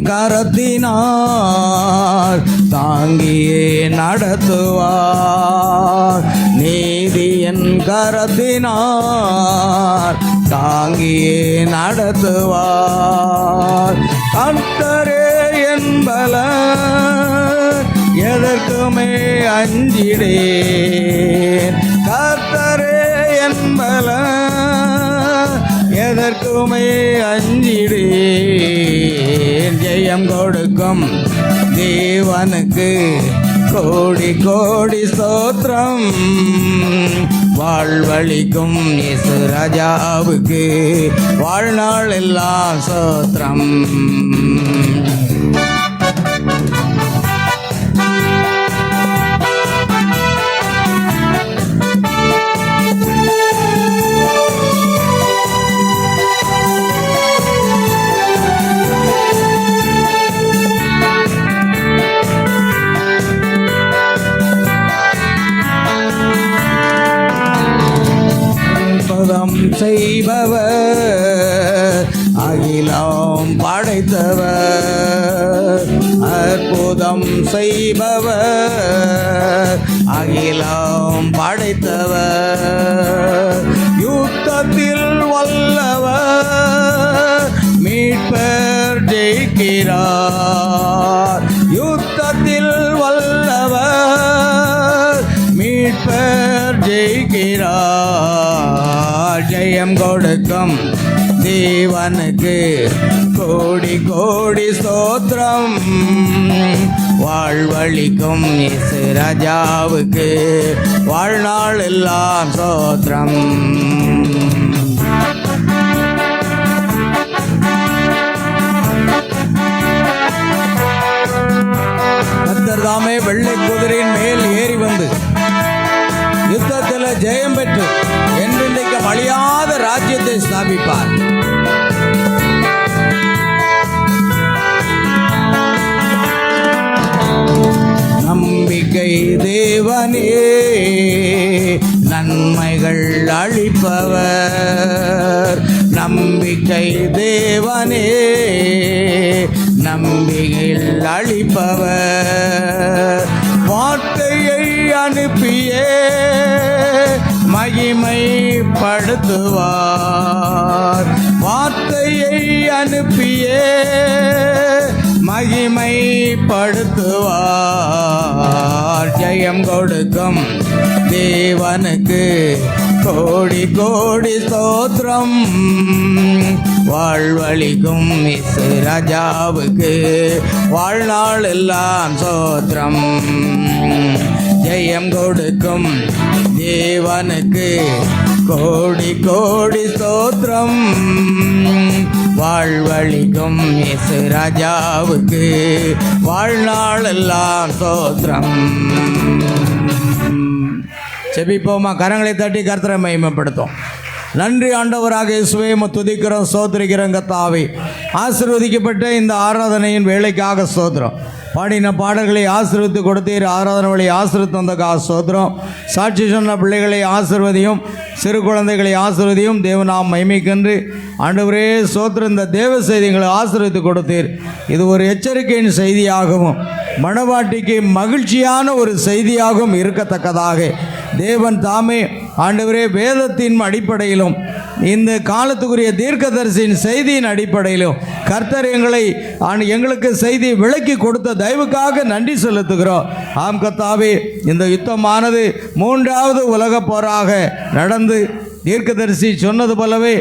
கரத்தினார் தாங்கியே நடத்துவார். நீதியின் கரத்தினார் தாங்கியே நடத்துவார். கர்த்தரே என்பல எதற்குமே அஞ்சிடேன். கர்த்தரே என்பல எதற்குமே அஞ்சிடேன். ஜெயம் கொடுக்கும் தேவனுக்கு கோடி கோடி ஸ்தோத்திரம். வாழ்வழிக்கும் இயேசு ராஜாவுக்கு வாழ்நாள் எல்லாம் ஸ்தோத்திரம். செய்பவர் அகிலம் படைத்தவர். அற்புதம் செய்பவர் அகிலம் படைத்தவர். யுத்தத்தில் வல்லவர் மீட்பர் ஜெயிக்கிறார். யுத்தத்தில் வல்லவர் மீட்பர் ஜெயிக்கிறார். ஜெயம் கொடுக்கும் தேவனுக்கு கோடி கோடி ஸ்தோத்திரம். வாழ்வழிக்கும் இயேசு ராஜாவுக்கு வாழ்நாள் எல்லாம் ஸ்தோத்திரம். கர்த்தர் தாமே வெள்ளை குதிரையின் மேல் ஏறி வந்து யுத்தத்தில் ஜெயம் பெற்று என்றென்றைக்கும் அழியாத ராஜ்யத்தை ஸ்தாபிப்பார். நம்பிக்கை தேவனே நன்மைகள் அளிப்பவர். நம்பிக்கை தேவனே நம்பிக்கைகள் அளிப்பவர். வார்த்தையை அனுப்பியே மகிமைப்படுத்துவார். வார்த்தையை அனுப்பியே மகிமைப்படுத்துவார். ஜெயம் கொடுக்கும் தேவனுக்கு கோடி கோடி ஸ்தோத்திரம். வாழ்வழிக்கும் இயேசு ராஜாவுக்கு வாழ்நாள் எல்லாம் ஸ்தோத்திரம். ஜெயம் கொடுக்கும் தேவனுக்கு கோடி கோடி ஸ்தோத்திரம். வாழ்வழிக்கும் இயேசு ராஜாவுக்கு வாழ்நாள் எல்லாம் ஸ்தோத்திரம். செபிப்போமா. கரங்களை தட்டி கர்த்தரை மகிமைப்படுத்தும். நன்றி ஆண்டவராக இயேசுவே, துதிக்கிறோம், ஸ்தோத்திரிக்கிறோம். கர்த்தாவே, ஆசீர்வதிக்கப்பட்ட இந்த ஆராதனையின் வேலைக்காக ஸ்தோத்திரம். பாடின பாடல்களை ஆசீர்வதித்து கொடுத்தீர். ஆராதனை வழி ஆசீர்வதித்து வந்தக்காக ஸ்தோத்திரம். சாட்சி சொன்ன பிள்ளைகளை ஆசீர்வதியும், சிறு குழந்தைகளை ஆசீர்வதியும். தேவநாம் மகிமைக்கென்று ஆண்டவரே ஸ்தோத்திரம். இந்த தேவ செய்திகளை ஆசீர்வதித்து கொடுத்தீர். இது ஒரு எச்சரிக்கையின் செய்தியாகவும் மணவாட்டிக்கு மகிழ்ச்சியான ஒரு செய்தியாகவும் இருக்கத்தக்கதாக தேவன் தாமே ஆண்டவரே வேதத்தின் அடிப்படையிலும் இந்த காலத்துக்குரிய தீர்க்கதரிசியின் செய்தியின் அடிப்படையிலும் கர்த்தர் எங்களுக்கு செய்தி விளக்கி கொடுத்த தயவுக்காக நன்றி செலுத்துகிறோம். ஆம் கர்த்தாவே, இந்த யுத்தமானது 3வது உலகப் போராக நடந்து தீர்க்கதரிசி சொன்னது போலவே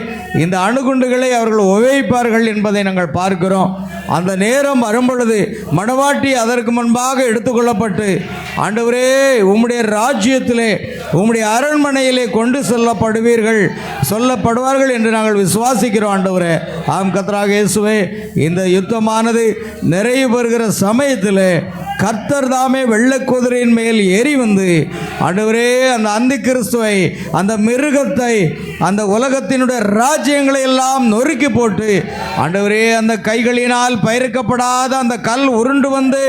இந்த அணுகுண்டுகளை அவர்கள் உபயோகிப்பார்கள் என்பதை நாங்கள் பார்க்கிறோம். அந்த நேரம் வரும்பொழுது மணவாட்டி அதற்கு முன்பாக எடுத்துக்கொள்ளப்பட்டு ஆண்டவரே உம்முடைய ராஜ்யத்திலே உம்முடைய அரண்மனையிலே கொண்டு சொல்லப்படுவார்கள் என்று நாங்கள் விசுவாசிக்கிறோம். ஆண்டவரே, ஆம் கர்த்தராக இயேசுவே, இந்த யுத்தமானது நிறைவு பெறுகிற சமயத்தில் கர்த்தர் தாமே வெள்ளைக்குதிரையின் மேல் ஏறி வந்து ஆண்டவரே அந்த அந்தி கிறிஸ்துவை, அந்த மிருகத்தை, அந்த உலகத்தினுடைய ராஜ்யங்களை எல்லாம் நொறுக்கி போட்டு ஆண்டவரே அந்த கைகளினால் பயிர்க்கப்படாத அந்த கல் உருண்டு வந்து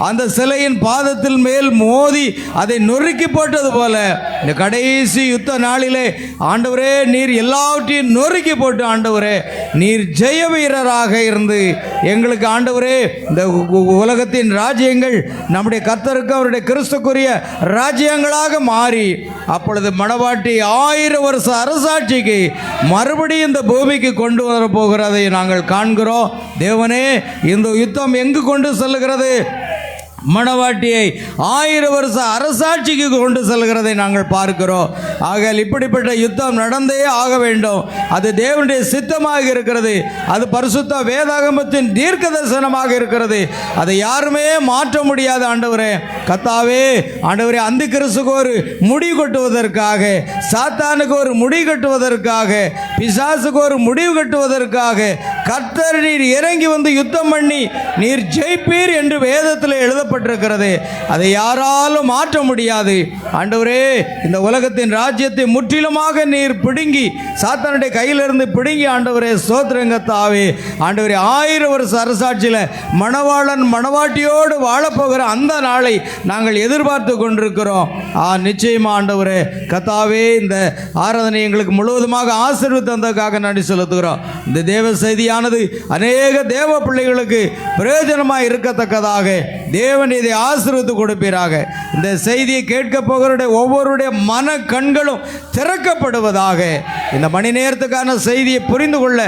அந்த சிலையின் பாதத்தில் மேல் மோதி அதை நொறுக்கி போட்டது போல இந்த கடைசி யுத்த நாளிலே ஆண்டவரே நீர் எல்லாவற்றையும் நொறுக்கி போட்டு ஆண்டவரே நீர் ஜெய வீரராக இருந்து எங்களுக்கு ஆண்டவரே இந்த உலகத்தின் ராஜ்யங்கள் நம்முடைய கர்த்தருக்கு அவருடைய கிறிஸ்துக்குரிய ராஜ்யங்களாக மாறி அப்பொழுது மணவாட்டி 1000 வருஷ அரசாட்சி அரசாட்சிக்கு மறுபடியும் இந்த பூமிக்கு கொண்டு வரப்போகிறதை நாங்கள் காண்கிறோம். தேவனே, இந்த யுத்தம் எங்கு கொண்டு செல்லுகிறது? மணவாட்டியை 1000 வருஷ அரசாட்சிக்கு கொண்டு செல்கிறதை நாங்கள் பார்க்கிறோம். ஆகையால் இப்படிப்பட்ட யுத்தம் நடந்தே ஆக வேண்டும். அது தேவனுடைய சித்தமாக இருக்கிறது. அது பரிசுத்த வேதாகமத்தின் தீர்க்க தரிசனமாக இருக்கிறது. அதை யாருமே மாற்ற முடியாது. ஆண்டவரே, கர்த்தாவே, ஆண்டவரே, அந்தி கிறிஸ்துக்கு ஒரு முடி கட்டுவதற்காக, சாத்தானுக்கு ஒரு முடி கட்டுவதற்காக, பிசாசுக்கு ஒரு முடிவு கட்டுவதற்காக கர்த்தர் நீர் இறங்கி வந்து யுத்தம் பண்ணி நீர் ஜெயிப்பீர் என்று வேதத்தில் எழுதப்பட்டிருக்கிறது. அதை யாராலும் மாற்ற முடியாது. ஆண்டவரே, இந்த உலகத்தின் ராஜ்யத்தை முற்றிலுமாக நீர் பிடுங்கி, சாத்தானுடைய கையிலிருந்து பிடுங்கி, ஆண்டவரே ஸ்தோத்திரங்கத்தாவே, ஆண்டவரே, 1000 வருஷ அரசாட்சியில் மணவாளன் மணவாட்டியோடு வாழப்போகிற அந்த நாளை நாங்கள் எதிர்பார்த்து கொண்டிருக்கிறோம். நிச்சயமா ஆண்டவரே கத்தாவே, இந்த ஆராதனை எங்களுக்கு முழுவதுமாக ஆசீர்வதித்து தந்ததுக்காக நன்றி செலுத்துகிறோம். இந்த தேவ செய்தியானது அநேக தேவ பிள்ளைகளுக்கு பிரயோஜனமாக இருக்கத்தக்கதாக தேவன் இதை ஆசீர்வதித்து கொடுப்பீராக. இந்த செய்தியை கேட்க போகிறவருடைய ஒவ்வொருடைய மன கண்களும் திறக்கப்படுவதாக. இந்த மணி நேரத்துக்கான செய்தியை புரிந்து கொள்ள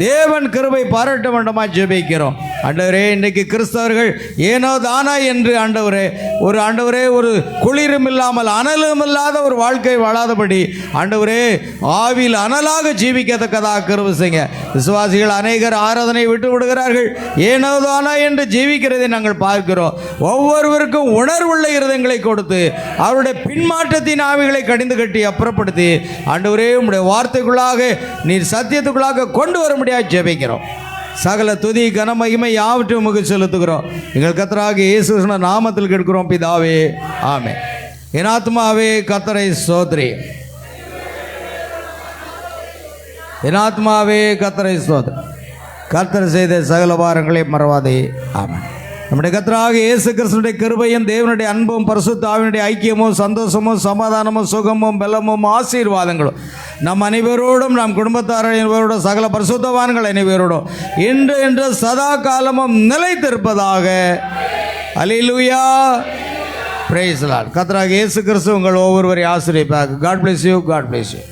தேவன் கிருபை பாராட்ட வேண்டுமா ஜெபிக்கிறோம். ஆண்டவரே, இன்றைக்கு கிறிஸ்தவர்கள் ஏனோ தானா என்று ஆண்டவரே ஒரு குளிரும் இல்லாமல் அனலும் இல்லாத ஒரு வாழ்க்கை வாழாதபடி ஆண்டவரே ஆவியில் அனலாக ஜீவிக்கத்தக்கதாக கிருபை செய்யுங்க. விசுவாசிகள் அநேகர் ஆராதனை விட்டு விடுகிறார்கள். ஏனோ தானா என்று ஜீவிக்கிறதை நாங்கள் பார்க்கிறோம். ஒவ்வொருவருக்கும் உணர்வுள்ள இருதயங்களை கொடுத்து அவருடைய பின்மாற்றத்தின் ஆவிகளை கடிந்து கட்டி அப்புறப்படுத்தி ஆண்டவரே உம்முடைய வார்த்தைக்குள்ளாக நீர் சத்தியத்துக்குள்ளாக கொண்டு வர முடியாது ஜெபிக்கிறோம். சகல துதி கன மகிமை யாவற்றையும் உமக்கு செலுத்துகிறோம். எங்கள் கர்த்தராகிய இயேசு கிறிஸ்துவின் நாமத்தில் கேட்கிறோம் பிதாவே, ஆமென். என் ஆத்மாவே கர்த்தரை ஸ்தோத்திரி, என் ஆத்மாவே கர்த்தரை ஸ்தோத்திரி. கர்த்தர் செய்த சகல வாரங்களை மறவாதே, ஆமென். நம்முடைய கர்த்தராகிய இயேசு கிறிஸ்துவினுடைய கிருபையும் தேவனுடைய அன்பும் பரிசுத்த ஆவியினுடைய ஐக்கியமும் சந்தோஷமும் சமாதானமும் சுகமும் பலமும் ஆசீர்வாதங்களும் நம் அனைவரோடும், நம் குடும்பத்தார் அனைவரோடும், சகல பரிசுத்தவான்கள் அனைவரோடும் இன்று என்று சதா காலமும் நிலைத்திருப்பதாக. அல்லேலூயா, பிரைஸ் தி லார்ட். கர்த்தராகிய இயேசு கிறிஸ்து உங்கள் ஒவ்வொருவரை ஆசீர்வதிப்பார். God bless you, God bless you.